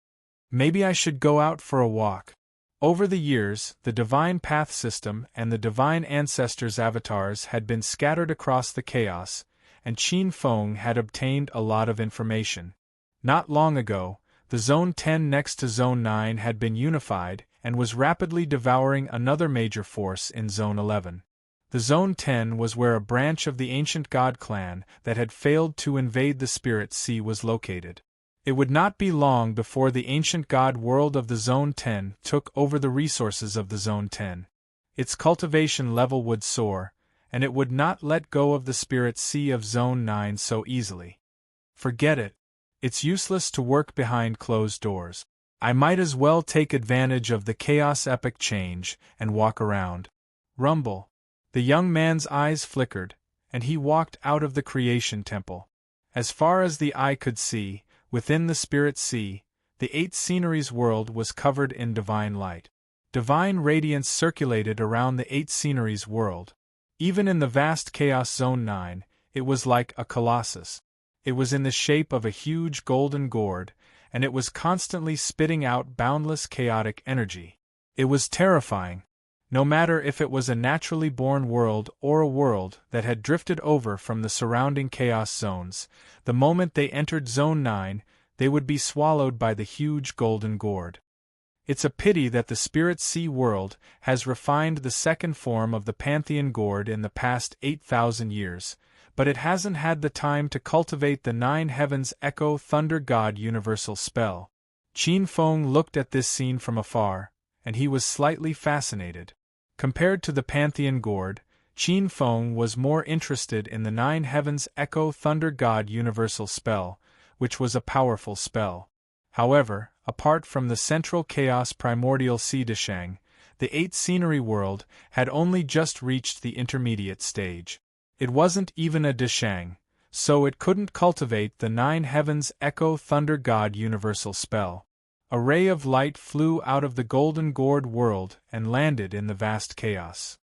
Maybe I should go out for a walk. Over the years, the Divine Path system and the Divine Ancestors' avatars had been scattered across the chaos, and Qin Feng had obtained a lot of information. Not long ago, the Zone 10 next to Zone 9 had been unified and was rapidly devouring another major force in Zone 11. The Zone 10 was where a branch of the ancient god clan that had failed to invade the Spirit Sea was located. It would not be long before the ancient god world of the Zone 10 took over the resources of the Zone 10. Its cultivation level would soar, and it would not let go of the Spirit Sea of Zone 9 so easily. Forget it. It's useless to work behind closed doors. I might as well take advantage of the chaos epoch change and walk around. Rumble. The young man's eyes flickered, and he walked out of the creation temple. As far as the eye could see, within the Spirit Sea, the eight sceneries world was covered in divine light. Divine radiance circulated around the eight sceneries world. Even in the vast chaos Zone 9, it was like a colossus. It was in the shape of a huge golden gourd, and it was constantly spitting out boundless chaotic energy. It was terrifying. No matter if it was a naturally born world or a world that had drifted over from the surrounding chaos zones, the moment they entered Zone 9, they would be swallowed by the huge golden gourd. It's a pity that the Spirit Sea world has refined the second form of the Pantheon gourd in the past 8,000 years, but it hasn't had the time to cultivate the Nine Heavens Echo Thunder God universal spell. Qin Feng looked at this scene from afar, and he was slightly fascinated. Compared to the Pantheon gourd, Qin Feng was more interested in the Nine Heavens Echo Thunder God universal spell, which was a powerful spell. However, apart from the central chaos primordial sea Deshang, the 8th scenery world had only just reached the intermediate stage. It wasn't even a Deshang, so it couldn't cultivate the 9 heavens echo thunder god universal spell. A ray of light flew out of the golden gourd world and landed in the vast chaos.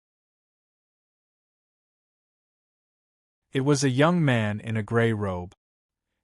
It was a young man in a gray robe.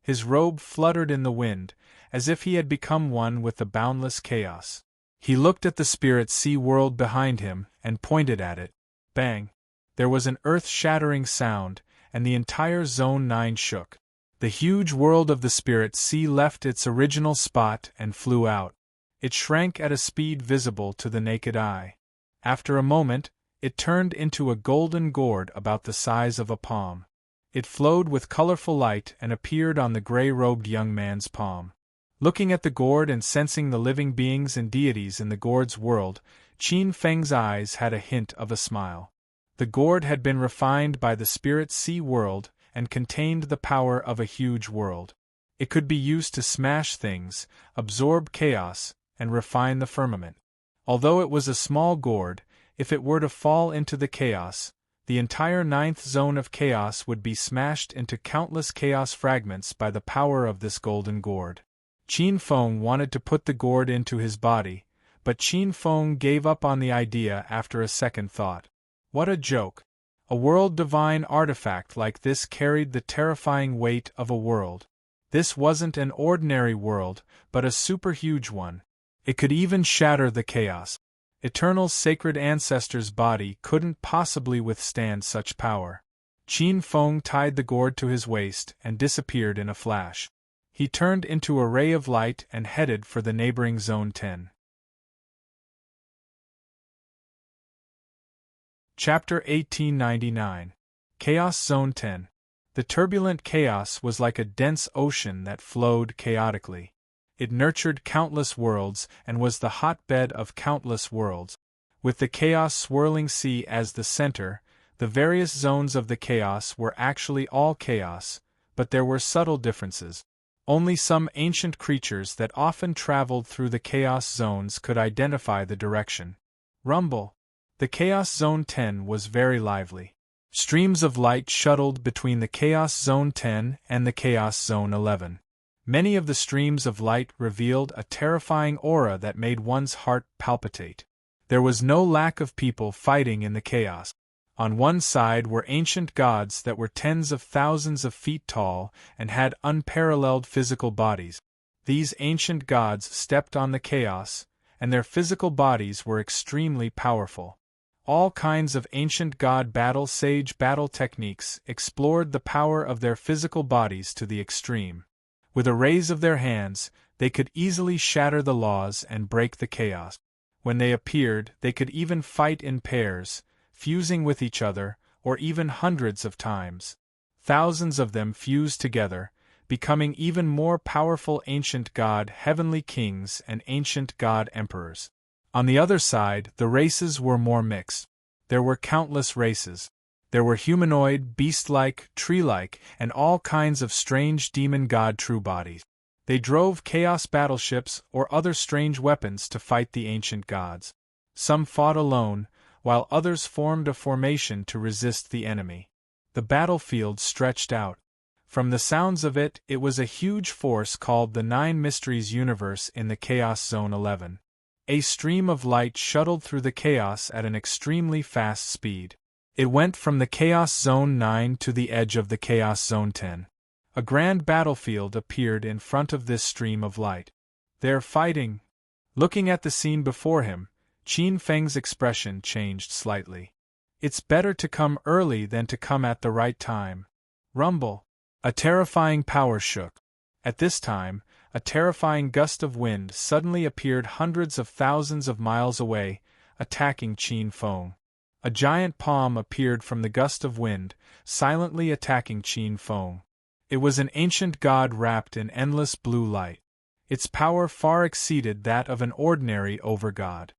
His robe fluttered in the wind, as if he had become one with the boundless chaos. He looked at the spirit sea world behind him and pointed at it. Bang! There was an earth-shattering sound, and the entire Zone 9 shook. The huge world of the spirit sea left its original spot and flew out. It shrank at a speed visible to the naked eye. After a moment, it turned into a golden gourd about the size of a palm. It flowed with colorful light and appeared on the gray-robed young man's palm. Looking at the gourd and sensing the living beings and deities in the gourd's world, Qin Feng's eyes had a hint of a smile. The gourd had been refined by the spirit sea world and contained the power of a huge world. It could be used to smash things, absorb chaos, and refine the firmament. Although it was a small gourd, if it were to fall into the chaos, the entire 9th zone of chaos would be smashed into countless chaos fragments by the power of this golden gourd. Qin Feng wanted to put the gourd into his body, but Qin Feng gave up on the idea after a second thought. What a joke! A world-divine artifact like this carried the terrifying weight of a world. This wasn't an ordinary world, but a super-huge one. It could even shatter the chaos. Eternal's sacred ancestor's body couldn't possibly withstand such power. Qin Feng tied the gourd to his waist and disappeared in a flash. He turned into a ray of light and headed for the neighboring Zone 10. Chapter 1899. Chaos Zone 10. The turbulent chaos was like a dense ocean that flowed chaotically. It nurtured countless worlds and was the hotbed of countless worlds. With the chaos swirling sea as the center, the various zones of the chaos were actually all chaos, but there were subtle differences. Only some ancient creatures that often traveled through the chaos zones could identify the direction. Rumble. The Chaos Zone 10 was very lively. Streams of light shuttled between the Chaos Zone 10 and the Chaos Zone 11. Many of the streams of light revealed a terrifying aura that made one's heart palpitate. There was no lack of people fighting in the chaos. On one side were ancient gods that were tens of thousands of feet tall and had unparalleled physical bodies. These ancient gods stepped on the chaos, and their physical bodies were extremely powerful. All kinds of ancient god sage battle techniques explored the power of their physical bodies to the extreme. With a raise of their hands, they could easily shatter the laws and break the chaos. When they appeared, they could even fight in pairs, fusing with each other, or even hundreds of times. Thousands of them fused together, becoming even more powerful ancient god heavenly kings and ancient god emperors. On the other side, the races were more mixed. There were countless races. There were humanoid, beast-like, tree-like, and all kinds of strange demon god true bodies. They drove chaos battleships or other strange weapons to fight the ancient gods. Some fought alone, while others formed a formation to resist the enemy. The battlefield stretched out. From the sounds of it, it was a huge force called the 9 Mysteries Universe in the Chaos Zone 11. A stream of light shuttled through the chaos at an extremely fast speed. It went from the Chaos Zone 9 to the edge of the Chaos Zone 10. A grand battlefield appeared in front of this stream of light. They're fighting. Looking at the scene before him, Qin Feng's expression changed slightly. It's better to come early than to come at the right time. Rumble. A terrifying power shook. At this time, a terrifying gust of wind suddenly appeared hundreds of thousands of miles away, attacking Qin Feng. A giant palm appeared from the gust of wind, silently attacking Qin Feng. It was an ancient god wrapped in endless blue light. Its power far exceeded that of an ordinary overgod.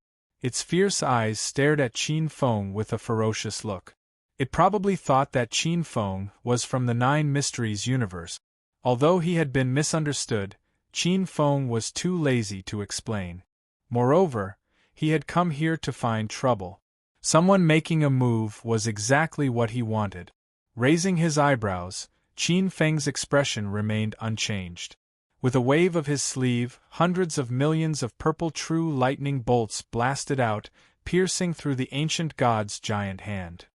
Its fierce eyes stared at Qin Feng with a ferocious look. It probably thought that Qin Feng was from the 9 Mysteries universe. Although he had been misunderstood, Qin Feng was too lazy to explain. Moreover, he had come here to find trouble. Someone making a move was exactly what he wanted. Raising his eyebrows, Qin Feng's expression remained unchanged. With a wave of his sleeve, hundreds of millions of purple true lightning bolts blasted out, piercing through the ancient god's giant hand.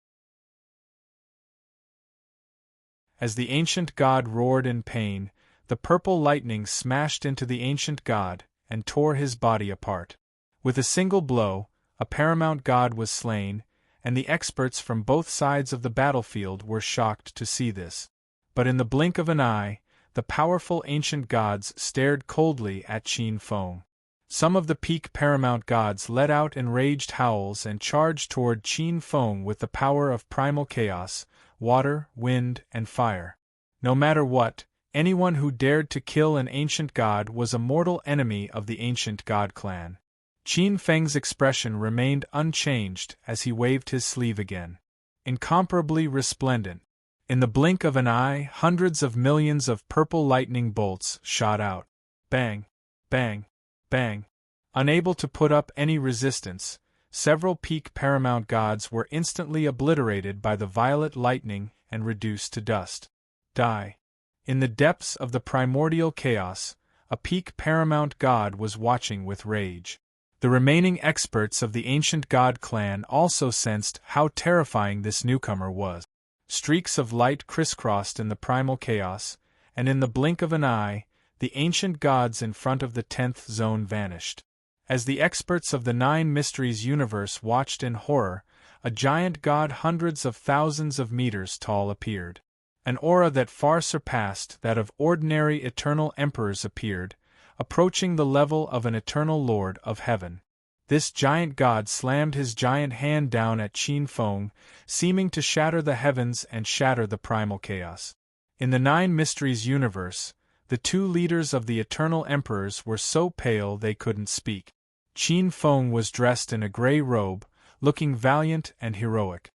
As the ancient god roared in pain, the purple lightning smashed into the ancient god and tore his body apart. With a single blow, a paramount god was slain, and the experts from both sides of the battlefield were shocked to see this. But in the blink of an eye, the powerful ancient gods stared coldly at Qin Feng. Some of the peak paramount gods let out enraged howls and charged toward Qin Feng with the power of primal chaos, water, wind, and fire. No matter what, anyone who dared to kill an ancient god was a mortal enemy of the ancient god clan. Qin Feng's expression remained unchanged as he waved his sleeve again. Incomparably resplendent. In the blink of an eye, hundreds of millions of purple lightning bolts shot out. Bang! Bang! Bang! Unable to put up any resistance, several peak paramount gods were instantly obliterated by the violet lightning and reduced to dust. Die. In the depths of the primordial chaos, a peak paramount god was watching with rage. The remaining experts of the ancient god clan also sensed how terrifying this newcomer was. Streaks of light crisscrossed in the primal chaos, and in the blink of an eye, the ancient gods in front of the 10th zone vanished. As the experts of the Nine Mysteries universe watched in horror, a giant god hundreds of thousands of meters tall appeared. An aura that far surpassed that of ordinary eternal emperors appeared, approaching the level of an eternal lord of heaven. This giant god slammed his giant hand down at Qin Feng, seeming to shatter the heavens and shatter the primal chaos. In the Nine Mysteries universe, the two leaders of the eternal emperors were so pale they couldn't speak. Qin Feng was dressed in a gray robe, looking valiant and heroic.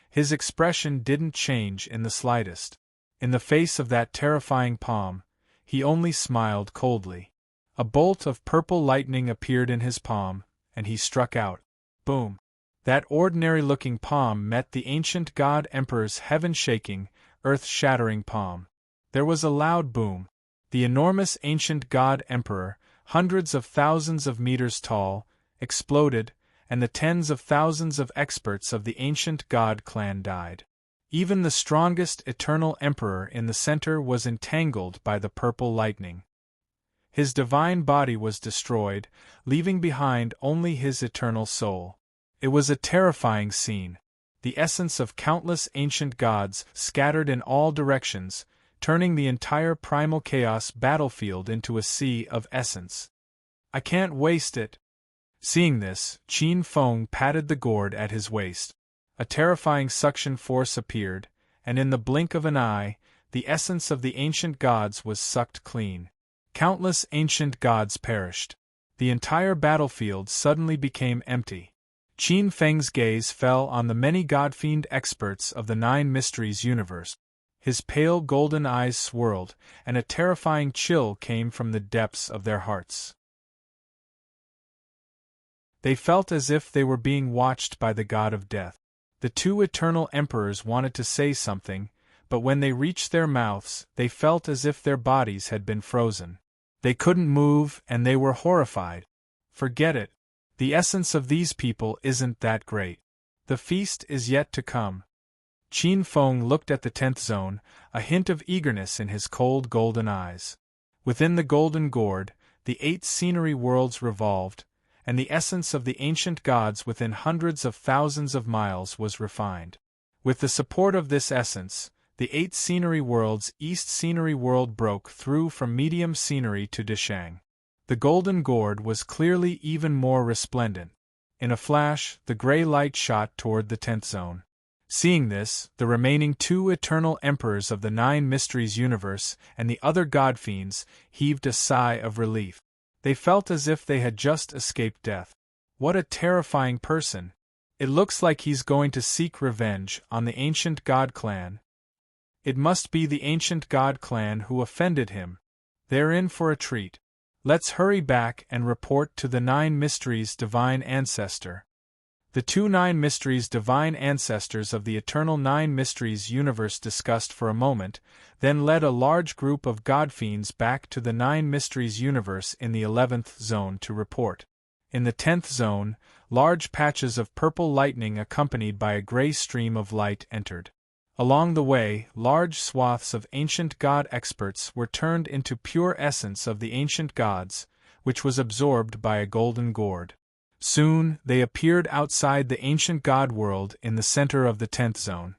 His expression didn't change in the slightest. In the face of that terrifying palm, he only smiled coldly. A bolt of purple lightning appeared in his palm, and he struck out. Boom! That ordinary-looking palm met the ancient god emperor's heaven-shaking, earth-shattering palm. There was a loud boom. The enormous ancient god emperor, hundreds of thousands of meters tall, exploded, and the tens of thousands of experts of the ancient god clan died. Even the strongest eternal emperor in the center was entangled by the purple lightning. His divine body was destroyed, leaving behind only his eternal soul. It was a terrifying scene. The essence of countless ancient gods scattered in all directions, turning the entire primal chaos battlefield into a sea of essence. I can't waste it. Seeing this, Qin Feng patted the gourd at his waist. A terrifying suction force appeared, and in the blink of an eye, the essence of the ancient gods was sucked clean. Countless ancient gods perished. The entire battlefield suddenly became empty. Qin Feng's gaze fell on the many god-fiend experts of the Nine Mysteries universe. His pale golden eyes swirled, and a terrifying chill came from the depths of their hearts. They felt as if they were being watched by the god of death. The two eternal emperors wanted to say something, but when they reached their mouths, they felt as if their bodies had been frozen. They couldn't move, and they were horrified. Forget it. The essence of these people isn't that great. The feast is yet to come. Qin Feng looked at the 10th zone, a hint of eagerness in his cold golden eyes. Within the golden gourd, the 8 scenery worlds revolved, and the essence of the ancient gods within hundreds of thousands of miles was refined. With the support of this essence, the 8 scenery worlds' East scenery world broke through from medium scenery to Deshang. The golden gourd was clearly even more resplendent. In a flash, the gray light shot toward the 10th zone. Seeing this, the remaining 2 eternal emperors of the Nine Mysteries universe and the other god-fiends heaved a sigh of relief. They felt as if they had just escaped death. What a terrifying person! It looks like he's going to seek revenge on the ancient god clan. It must be the ancient god clan who offended him. They're in for a treat. Let's hurry back and report to the 9 mysteries divine ancestor. The 9 mysteries divine ancestors of the eternal 9 mysteries universe discussed for a moment, then led a large group of godfiends back to the 9 mysteries universe in the 11th zone to report. In the 10th zone, large patches of purple lightning accompanied by a gray stream of light entered. Along the way, large swaths of ancient god experts were turned into pure essence of the ancient gods, which was absorbed by a golden gourd. Soon, they appeared outside the ancient god world in the center of the 10th zone.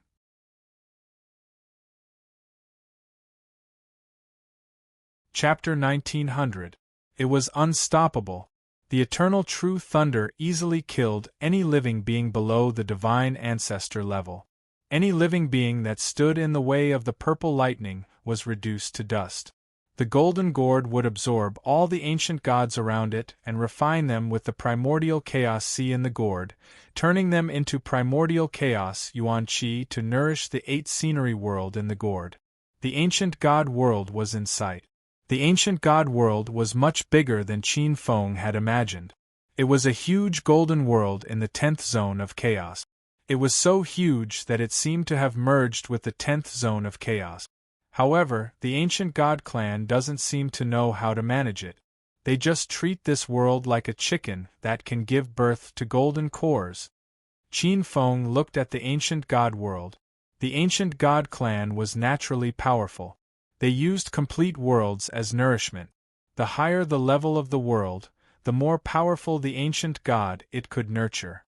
Chapter 1900. It was unstoppable. The eternal true thunder easily killed any living being below the divine ancestor level. Any living being that stood in the way of the purple lightning was reduced to dust. The golden gourd would absorb all the ancient gods around it and refine them with the primordial chaos sea in the gourd, turning them into primordial chaos yuan qi to nourish the 8 scenery world in the gourd. The ancient god world was in sight. The ancient god world was much bigger than Qin Feng had imagined. It was a huge golden world in the 10th zone of chaos. It was so huge that it seemed to have merged with the 10th zone of chaos. However, the ancient god clan doesn't seem to know how to manage it. They just treat this world like a chicken that can give birth to golden cores. Qin Feng looked at the ancient god world. The ancient god clan was naturally powerful. They used complete worlds as nourishment. The higher the level of the world, the more powerful the ancient god it could nurture.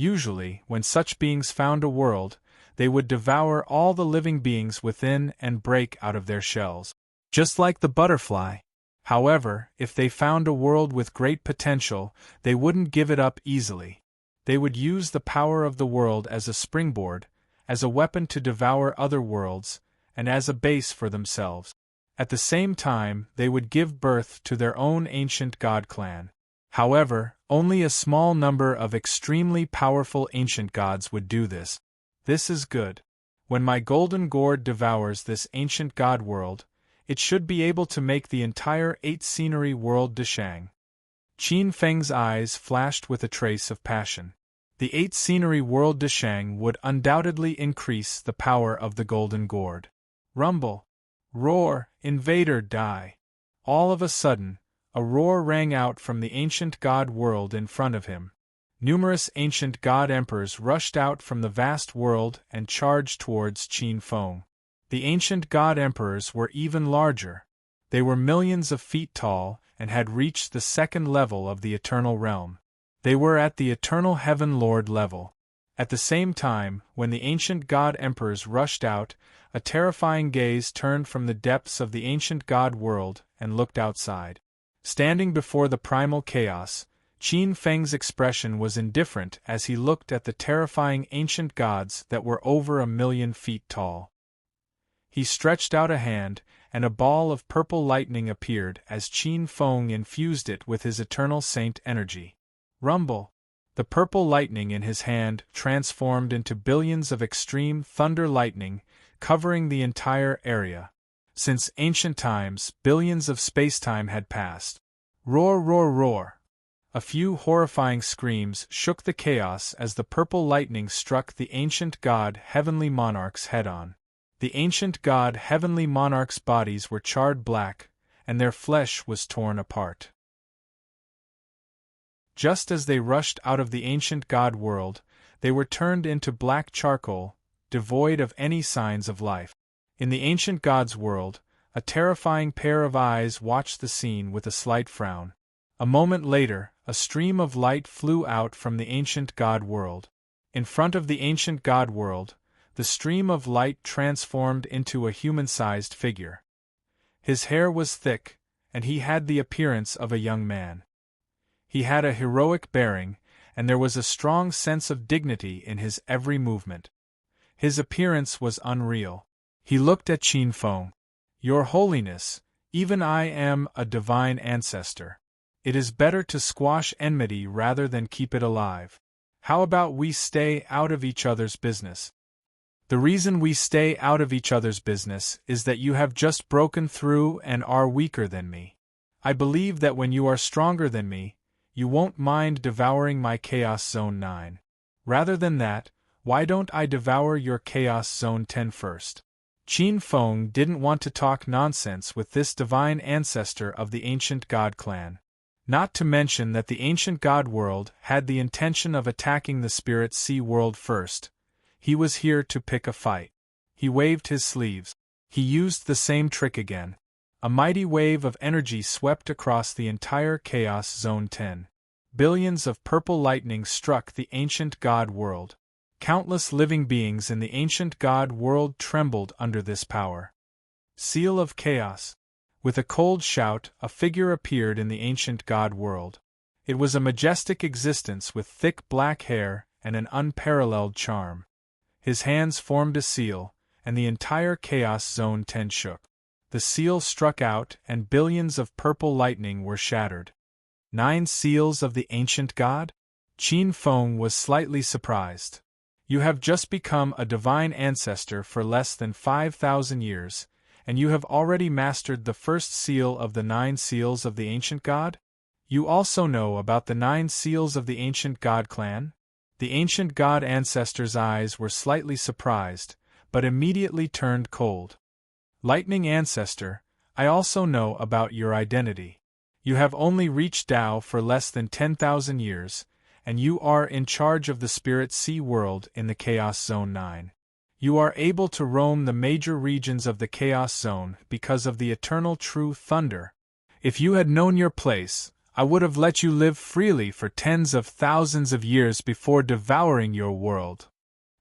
Usually, when such beings found a world, they would devour all the living beings within and break out of their shells. Just like the butterfly. However, if they found a world with great potential, they wouldn't give it up easily. They would use the power of the world as a springboard, as a weapon to devour other worlds, and as a base for themselves. At the same time, they would give birth to their own ancient god clan. However, only a small number of extremely powerful ancient gods would do this. This is good. When my golden gourd devours this ancient god world, it should be able to make the entire 8 scenery world Deshang. Qin Feng's eyes flashed with a trace of passion. The 8 scenery world Deshang would undoubtedly increase the power of the golden gourd. Rumble! Roar! Invader, die! All of a sudden, a roar rang out from the ancient god world in front of him. Numerous ancient god emperors rushed out from the vast world and charged towards Qin Feng. The ancient god emperors were even larger. They were millions of feet tall and had reached the 2nd level of the eternal realm. They were at the eternal heaven lord level. At the same time, when the ancient god emperors rushed out, a terrifying gaze turned from the depths of the ancient god world and looked outside. Standing before the primal chaos, Qin Feng's expression was indifferent as he looked at the terrifying ancient gods that were over 1,000,000 feet tall. He stretched out a hand, and a ball of purple lightning appeared as Qin Feng infused it with his eternal saint energy. Rumble! The purple lightning in his hand transformed into billions of extreme thunder lightning, covering the entire area. Since ancient times, billions of spacetime had passed. Roar, roar, roar! A few horrifying screams shook the chaos as the purple lightning struck the ancient god heavenly monarchs head-on. The ancient god heavenly monarchs' bodies were charred black, and their flesh was torn apart. Just as they rushed out of the ancient god world, they were turned into black charcoal, devoid of any signs of life. In the ancient god's world, a terrifying pair of eyes watched the scene with a slight frown. A moment later, a stream of light flew out from the ancient god world. In front of the ancient god world, the stream of light transformed into a human-sized figure. His hair was thick, and he had the appearance of a young man. He had a heroic bearing, and there was a strong sense of dignity in his every movement. His appearance was unreal. He looked at Qin Feng. "Your Holiness, even I am a divine ancestor. It is better to squash enmity rather than keep it alive. How about we stay out of each other's business?" The reason we stay out of each other's business is that you have just broken through and are weaker than me. I believe that when you are stronger than me, you won't mind devouring my Chaos Zone 9. Rather than that, why don't I devour your Chaos Zone 10 first? Qin Feng didn't want to talk nonsense with this divine ancestor of the ancient god clan. Not to mention that the ancient god world had the intention of attacking the spirit sea world first. He was here to pick a fight. He waved his sleeves. He used the same trick again. A mighty wave of energy swept across the entire Chaos Zone 10. Billions of purple lightning struck the ancient god world. Countless living beings in the ancient god world trembled under this power. Seal of Chaos. With a cold shout, a figure appeared in the ancient god world. It was a majestic existence with thick black hair and an unparalleled charm. His hands formed a seal, and the entire Chaos Zone 10 shook. The seal struck out, and billions of purple lightning were shattered. 9 seals of the ancient god? Qin Feng was slightly surprised. You have just become a divine ancestor for less than 5,000 years, and you have already mastered the first seal of the 9 seals of the ancient god? You also know about the 9 seals of the ancient god clan? The ancient god ancestor's eyes were slightly surprised, but immediately turned cold. Lightning ancestor, I also know about your identity. You have only reached Tao for less than 10,000 years, and you are in charge of the spirit sea world in the Chaos Zone 9. You are able to roam the major regions of the Chaos Zone because of the eternal true thunder. If you had known your place, I would have let you live freely for tens of thousands of years before devouring your world.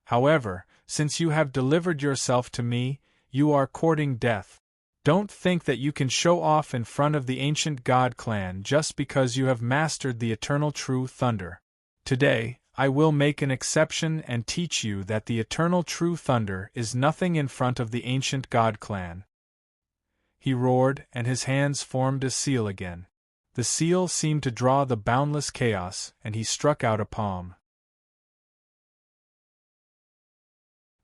However, since you have delivered yourself to me, you are courting death. Don't think that you can show off in front of the ancient god clan just because you have mastered the eternal true thunder. Today, I will make an exception and teach you that the eternal true thunder is nothing in front of the ancient god clan. He roared, and his hands formed a seal again. The seal seemed to draw the boundless chaos, and he struck out a palm.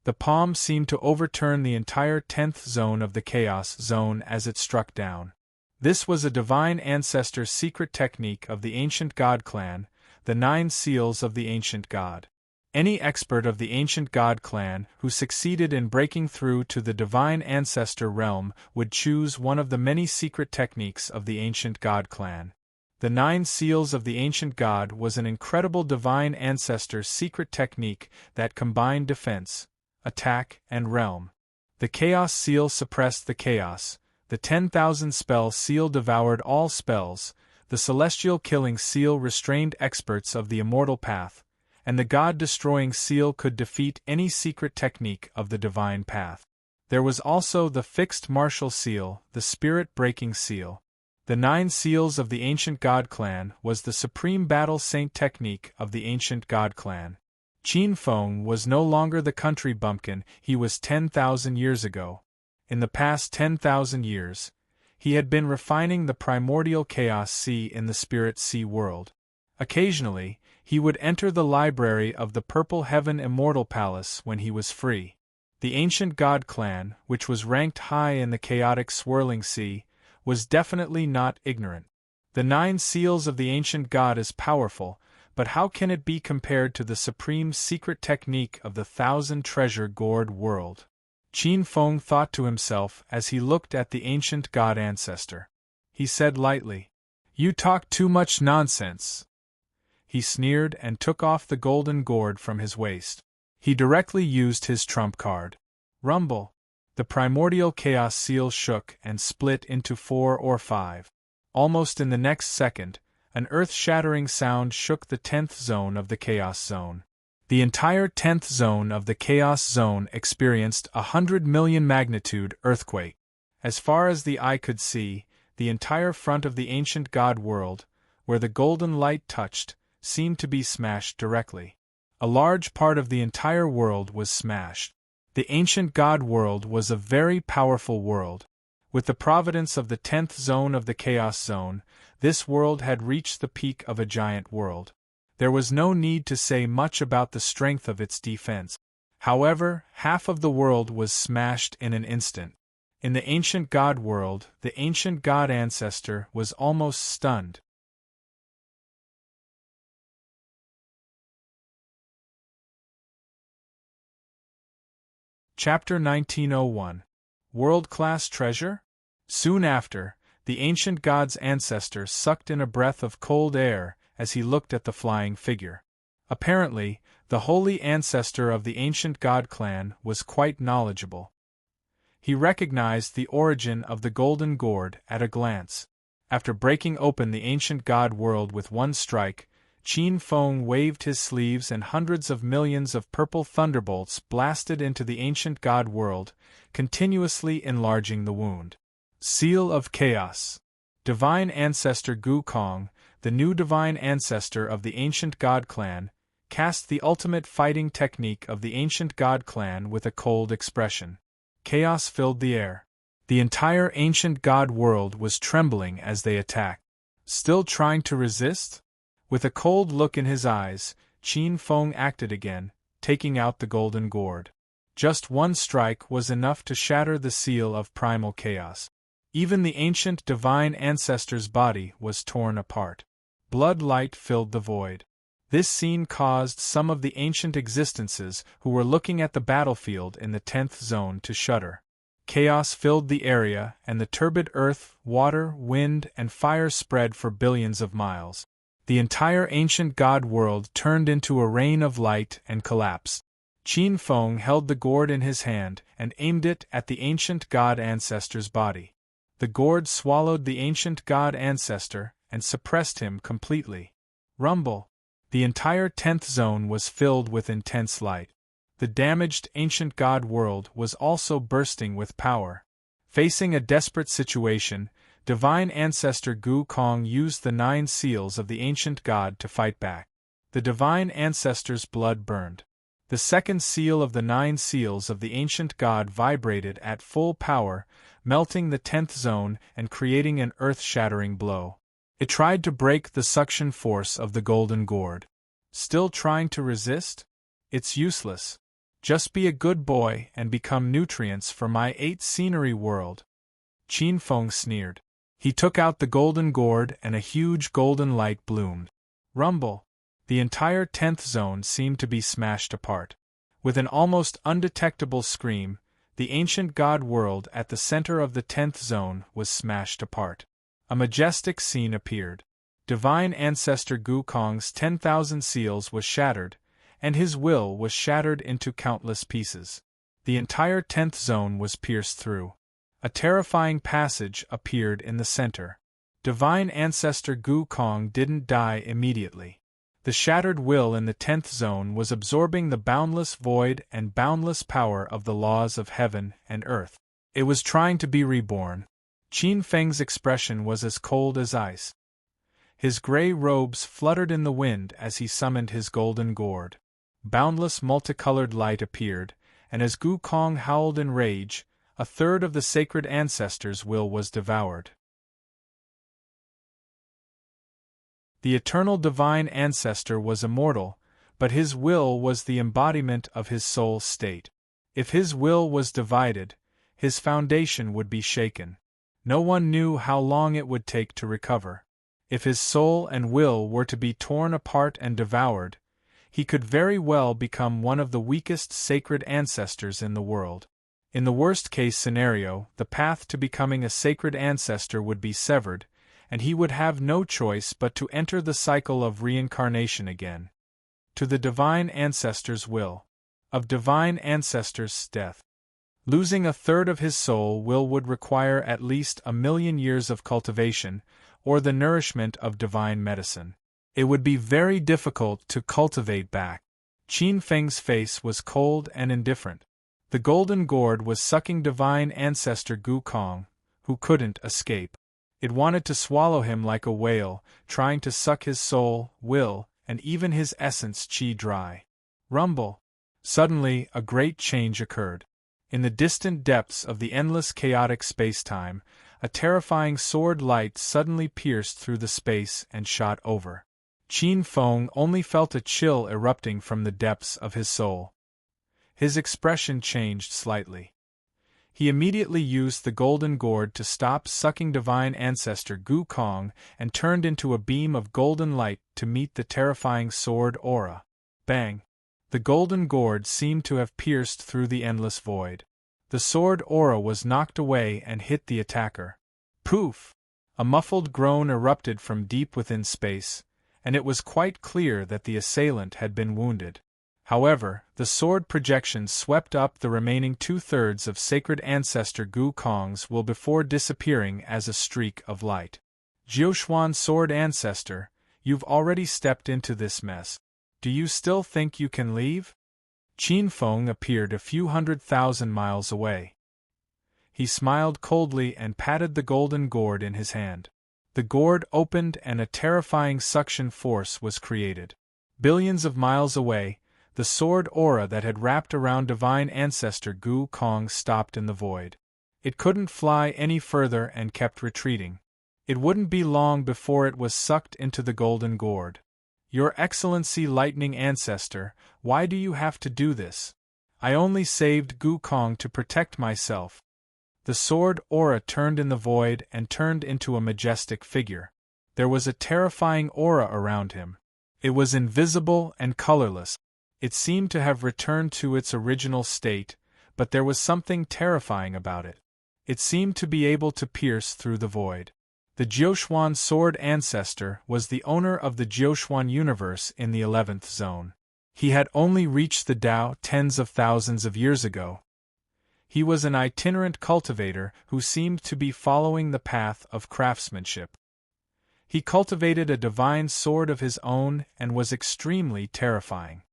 The palm seemed to overturn the entire 10th zone of the Chaos Zone as it struck down. This was a divine ancestor's secret technique of the ancient god clan, the 9 seals of the ancient god. Any expert of the ancient god clan who succeeded in breaking through to the divine ancestor realm would choose one of the many secret techniques of the ancient god clan. The 9 seals of the ancient god was an incredible divine ancestor's secret technique that combined defense, attack, and realm. The Chaos Seal suppressed the chaos, the 10,000 spell seal devoured all spells, the Celestial Killing Seal restrained experts of the Immortal Path, and the God-destroying seal could defeat any secret technique of the Divine Path. There was also the Fixed Martial Seal, the Spirit-Breaking Seal. The 9 seals of the ancient god clan was the supreme battle saint technique of the ancient god clan. Qin Feng was no longer the country bumpkin he was 10,000 years ago. In the past 10,000 years, he had been refining the primordial chaos sea in the spirit sea world. Occasionally, he would enter the library of the Purple Heaven Immortal Palace when he was free. The ancient god clan, which was ranked high in the chaotic swirling sea, was definitely not ignorant. The 9 seals of the ancient god is powerful, but how can it be compared to the supreme secret technique of the 1,000 treasure-gourd world? Qin Feng thought to himself as he looked at the ancient god ancestor. He said lightly, "You talk too much nonsense." He sneered and took off the golden gourd from his waist. He directly used his trump card. Rumble. The primordial chaos seal shook and split into 4 or 5. Almost in the next second, an earth-shattering sound shook the 10th zone of the Chaos Zone. The entire 10th zone of the Chaos Zone experienced a 100 million magnitude earthquake. As far as the eye could see, the entire front of the ancient god world, where the golden light touched, seemed to be smashed directly. A large part of the entire world was smashed. The ancient god world was a very powerful world. With the providence of the 10th zone of the Chaos Zone, this world had reached the peak of a giant world. There was no need to say much about the strength of its defense. However, half of the world was smashed in an instant. In the ancient god world, the ancient god ancestor was almost stunned. Chapter 1901. World-class treasure? Soon after, the ancient god's ancestor sucked in a breath of cold air as he looked at the flying figure. Apparently, the holy ancestor of the ancient god clan was quite knowledgeable. He recognized the origin of the golden gourd at a glance. After breaking open the ancient god world with one strike, Qin Feng waved his sleeves and hundreds of millions of purple thunderbolts blasted into the ancient god world, continuously enlarging the wound. Seal of Chaos. Divine Ancestor Gu Kong, the new divine ancestor of the ancient god clan, cast the ultimate fighting technique of the ancient god clan with a cold expression. Chaos filled the air. The entire ancient god world was trembling as they attacked. Still trying to resist? With a cold look in his eyes, Qin Feng acted again, taking out the golden gourd. Just one strike was enough to shatter the seal of primal chaos. Even the ancient divine ancestor's body was torn apart. Blood light filled the void. This scene caused some of the ancient existences who were looking at the battlefield in the 10th zone to shudder. Chaos filled the area, and the turbid earth, water, wind, and fire spread for billions of miles. The entire ancient god world turned into a rain of light and collapsed. Qin Feng held the gourd in his hand and aimed it at the ancient god ancestor's body. The gourd swallowed the ancient god ancestor and suppressed him completely. Rumble! The entire 10th zone was filled with intense light. The damaged ancient god world was also bursting with power. Facing a desperate situation, divine ancestor Gu Kong used the 9 seals of the ancient god to fight back. The divine ancestor's blood burned. The second seal of the 9 seals of the ancient god vibrated at full power, melting the 10th zone and creating an earth-shattering blow. It tried to break the suction force of the golden gourd. Still trying to resist? It's useless. Just be a good boy and become nutrients for my 8 scenery world. Qin Feng sneered. He took out the golden gourd and a huge golden light bloomed. Rumble! The entire 10th zone seemed to be smashed apart. With an almost undetectable scream, the ancient god world at the center of the 10th zone was smashed apart. A majestic scene appeared. Divine ancestor Gu Kong's 10,000 seals was shattered, and his will was shattered into countless pieces. The entire 10th zone was pierced through. A terrifying passage appeared in the center. Divine ancestor Gu Kong didn't die immediately. The shattered will in the 10th zone was absorbing the boundless void and boundless power of the laws of heaven and earth. It was trying to be reborn. Qin Feng's expression was as cold as ice. His gray robes fluttered in the wind as he summoned his golden gourd. Boundless multicolored light appeared, and as Gu Kong howled in rage, a third of the sacred ancestor's will was devoured. The eternal divine ancestor was immortal, but his will was the embodiment of his soul state. If his will was divided, his foundation would be shaken. No one knew how long it would take to recover. If his soul and will were to be torn apart and devoured, he could very well become one of the weakest sacred ancestors in the world. In the worst-case scenario, the path to becoming a sacred ancestor would be severed, and he would have no choice but to enter the cycle of reincarnation again. To the divine ancestor's will. Of divine ancestor's death. Losing a third of his soul will would require at least 1,000,000 years of cultivation, or the nourishment of divine medicine. It would be very difficult to cultivate back. Qin Feng's face was cold and indifferent. The golden gourd was sucking divine ancestor Gu Kong, who couldn't escape. It wanted to swallow him like a whale, trying to suck his soul, will, and even his essence qi dry. Rumble! Suddenly, a great change occurred. In the distant depths of the endless chaotic space-time, a terrifying sword light suddenly pierced through the space and shot over. Qin Feng only felt a chill erupting from the depths of his soul. His expression changed slightly. He immediately used the golden gourd to stop sucking divine ancestor Gu Kong and turned into a beam of golden light to meet the terrifying sword aura. Bang! The golden gourd seemed to have pierced through the endless void. The sword aura was knocked away and hit the attacker. Poof! A muffled groan erupted from deep within space, and it was quite clear that the assailant had been wounded. However, the sword projection swept up the remaining 2/3 of sacred ancestor Gu Kong's will before disappearing as a streak of light. Jiuxuan sword ancestor, you've already stepped into this mess. Do you still think you can leave? Qin Feng appeared a few 100,000 miles away. He smiled coldly and patted the golden gourd in his hand. The gourd opened and a terrifying suction force was created. Billions of miles away, the sword aura that had wrapped around divine ancestor Gu Kong stopped in the void. It couldn't fly any further and kept retreating. It wouldn't be long before it was sucked into the golden gourd. Your Excellency Lightning Ancestor, why do you have to do this? I only saved Gu Kong to protect myself. The sword aura turned in the void and turned into a majestic figure. There was a terrifying aura around him. It was invisible and colorless. It seemed to have returned to its original state, but there was something terrifying about it. It seemed to be able to pierce through the void. The Jiuxuan sword ancestor was the owner of the Jiuxuan universe in the 11th zone. He had only reached the Tao tens of thousands of years ago. He was an itinerant cultivator who seemed to be following the path of craftsmanship. He cultivated a divine sword of his own and was extremely terrifying.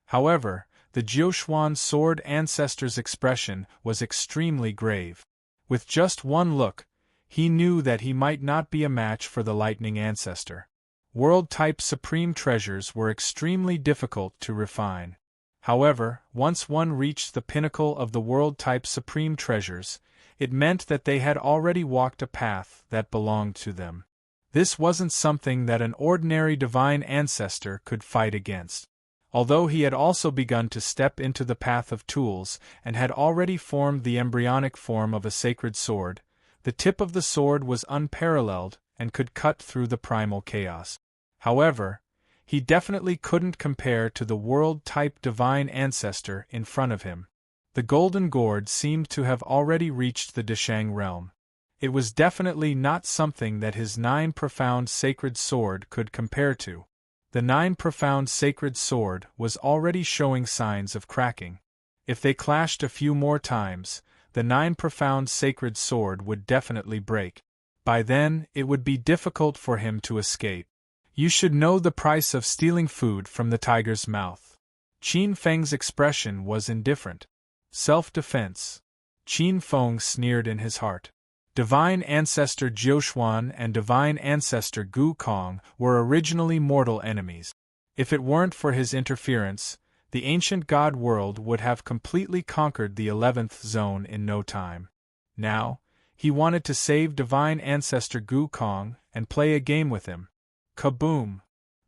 However, the Jiuxuan sword ancestor's expression was extremely grave. With just one look, he knew that he might not be a match for the lightning ancestor. World-type supreme treasures were extremely difficult to refine. However, once one reached the pinnacle of the world-type supreme treasures, it meant that they had already walked a path that belonged to them. This wasn't something that an ordinary divine ancestor could fight against. Although he had also begun to step into the path of tools and had already formed the embryonic form of a sacred sword, the tip of the sword was unparalleled and could cut through the primal chaos. However, he definitely couldn't compare to the world-type divine ancestor in front of him. The golden gourd seemed to have already reached the Deshang realm. It was definitely not something that his 9 profound sacred sword could compare to. The 9 profound sacred sword was already showing signs of cracking. If they clashed a few more times, the 9 profound sacred sword would definitely break. By then, it would be difficult for him to escape. You should know the price of stealing food from the tiger's mouth. Qin Feng's expression was indifferent. Self-defense. Qin Feng sneered in his heart. Divine Ancestor Jiuxuan and Divine Ancestor Gu Kong were originally mortal enemies. If it weren't for his interference, the ancient god world would have completely conquered the 11th zone in no time. Now, he wanted to save Divine Ancestor Gu Kong and play a game with him. Kaboom!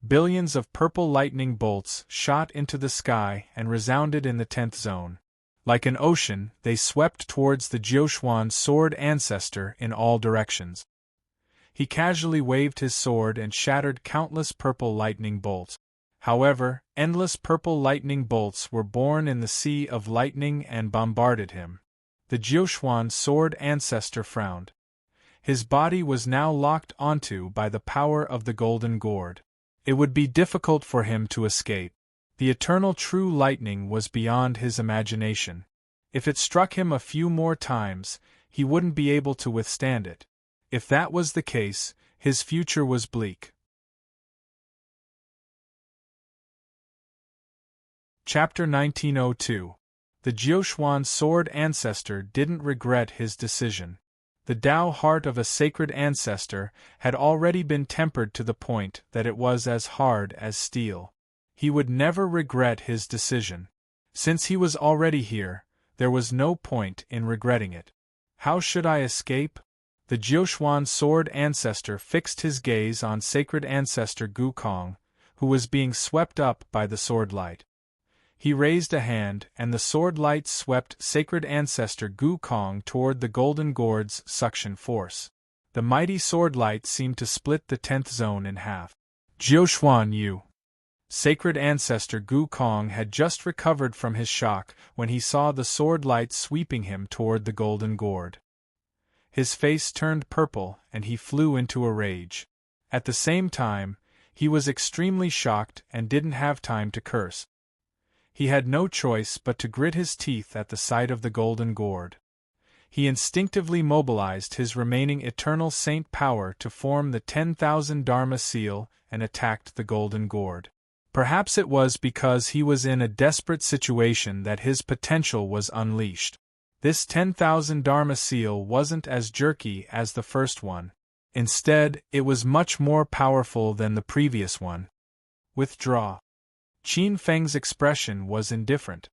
Billions of purple lightning bolts shot into the sky and resounded in the 10th zone. Like an ocean, they swept towards the Jiuxuan sword ancestor in all directions. He casually waved his sword and shattered countless purple lightning bolts. However, endless purple lightning bolts were born in the sea of lightning and bombarded him. The Jiuxuan sword ancestor frowned. His body was now locked onto by the power of the golden gourd. It would be difficult for him to escape. The eternal true lightning was beyond his imagination. If it struck him a few more times, he wouldn't be able to withstand it. If that was the case, his future was bleak. Chapter 1902. The Jiuxuan sword ancestor didn't regret his decision. The Tao heart of a sacred ancestor had already been tempered to the point that it was as hard as steel. He would never regret his decision. Since he was already here, there was no point in regretting it. How should I escape? The Jiuxuan sword ancestor fixed his gaze on sacred ancestor Gu Kong, who was being swept up by the sword light. He raised a hand, and the sword light swept sacred ancestor Gu Kong toward the golden gourd's suction force. The mighty sword light seemed to split the 10th zone in half. Jiuxuan Yu. Sacred ancestor Gu Kong had just recovered from his shock when he saw the sword light sweeping him toward the golden gourd. His face turned purple and he flew into a rage. At the same time, he was extremely shocked and didn't have time to curse. He had no choice but to grit his teeth at the sight of the golden gourd. He instinctively mobilized his remaining eternal saint power to form the 10,000 Dharma seal and attacked the golden gourd. Perhaps it was because he was in a desperate situation that his potential was unleashed. This 10,000 Dharma seal wasn't as jerky as the first one. Instead, it was much more powerful than the previous one. Withdraw. Qin Feng's expression was indifferent.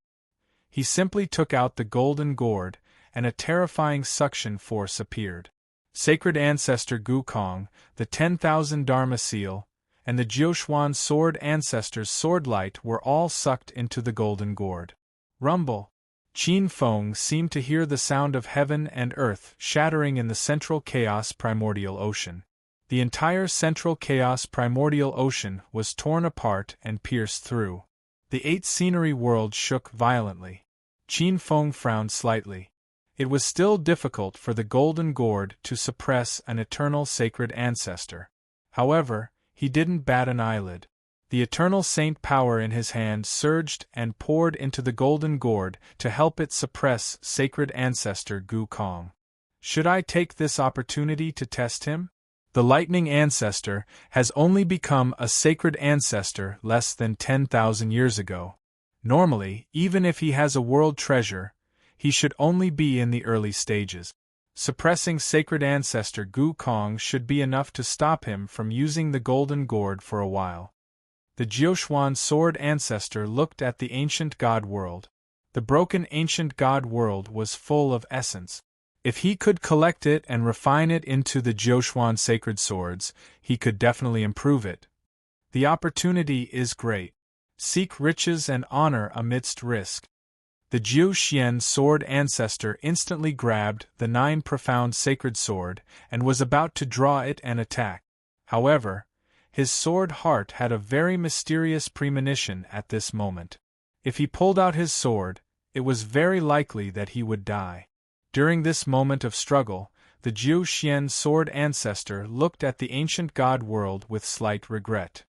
He simply took out the golden gourd, and a terrifying suction force appeared. Sacred ancestor Gu Kong, the 10,000 Dharma seal, and the Jiuxuan sword ancestor's sword light were all sucked into the golden gourd. Rumble. Qin Feng seemed to hear the sound of heaven and earth shattering in the central chaos primordial ocean. The entire central chaos primordial ocean was torn apart and pierced through. The 8 scenery world shook violently. Qin Feng frowned slightly. It was still difficult for the golden gourd to suppress an eternal sacred ancestor. However, he didn't bat an eyelid. The eternal saint power in his hand surged and poured into the golden gourd to help it suppress sacred ancestor Gu Kong. Should I take this opportunity to test him? The lightning ancestor has only become a sacred ancestor less than 10,000 years ago. Normally, even if he has a world treasure, he should only be in the early stages. Suppressing sacred ancestor Gu Kong should be enough to stop him from using the golden gourd for a while. The Jiuxuan sword ancestor looked at the ancient god world. The broken ancient god world was full of essence. If he could collect it and refine it into the Jiuxuan sacred swords, he could definitely improve it. The opportunity is great. Seek riches and honor amidst risk. The Jiuxian sword ancestor instantly grabbed the 9 profound sacred sword and was about to draw it and attack. However, his sword heart had a very mysterious premonition at this moment. If he pulled out his sword, it was very likely that he would die. During this moment of struggle, the Jiuxian sword ancestor looked at the ancient god world with slight regret.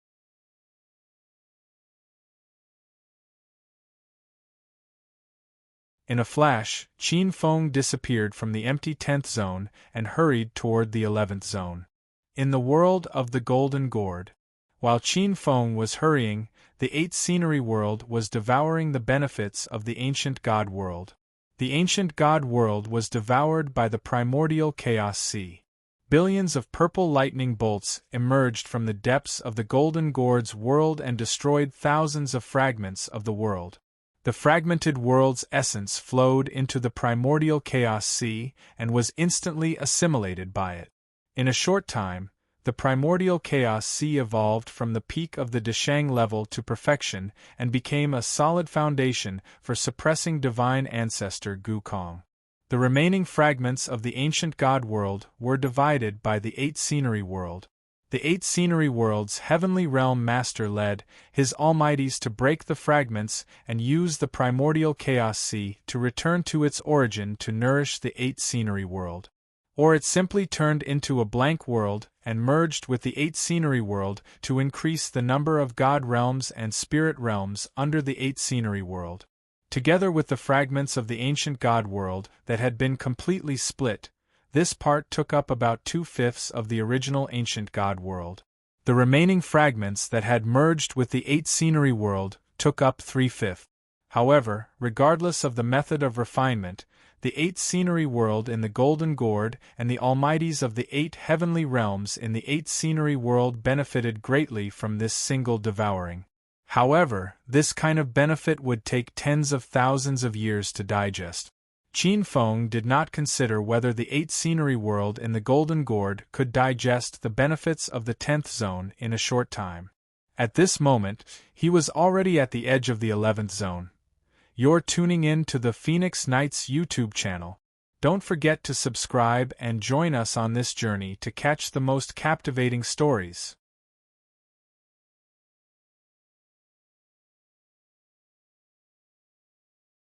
In a flash, Qin Feng disappeared from the empty 10th zone and hurried toward the 11th zone. In the world of the golden gourd, while Qin Feng was hurrying, the 8 scenery world was devouring the benefits of the ancient god world. The ancient god world was devoured by the primordial chaos sea. Billions of purple lightning bolts emerged from the depths of the golden gourd's world and destroyed thousands of fragments of the world. The fragmented world's essence flowed into the primordial chaos sea and was instantly assimilated by it. In a short time, the primordial chaos sea evolved from the peak of the Deshang level to perfection and became a solid foundation for suppressing divine ancestor Gu Kong. The remaining fragments of the ancient god world were divided by the 8 scenery world. The 8 scenery world's heavenly realm master led his almighties to break the fragments and use the primordial chaos sea to return to its origin to nourish the 8 scenery world. Or it simply turned into a blank world and merged with the 8 scenery world to increase the number of god realms and spirit realms under the 8 scenery world. Together with the fragments of the ancient god world that had been completely split, this part took up about 2/5 of the original ancient god world. The remaining fragments that had merged with the 8 scenery world took up 3/5. However, regardless of the method of refinement, the 8 scenery world in the golden gourd and the almighties of the 8 heavenly realms in the 8 scenery world benefited greatly from this single devouring. However, this kind of benefit would take tens of thousands of years to digest. Qin Feng did not consider whether the 8 scenery world in the golden gourd could digest the benefits of the 10th zone in a short time. At this moment, he was already at the edge of the 11th zone. You're tuning in to the Phoenix Nights YouTube channel. Don't forget to subscribe and join us on this journey to catch the most captivating stories.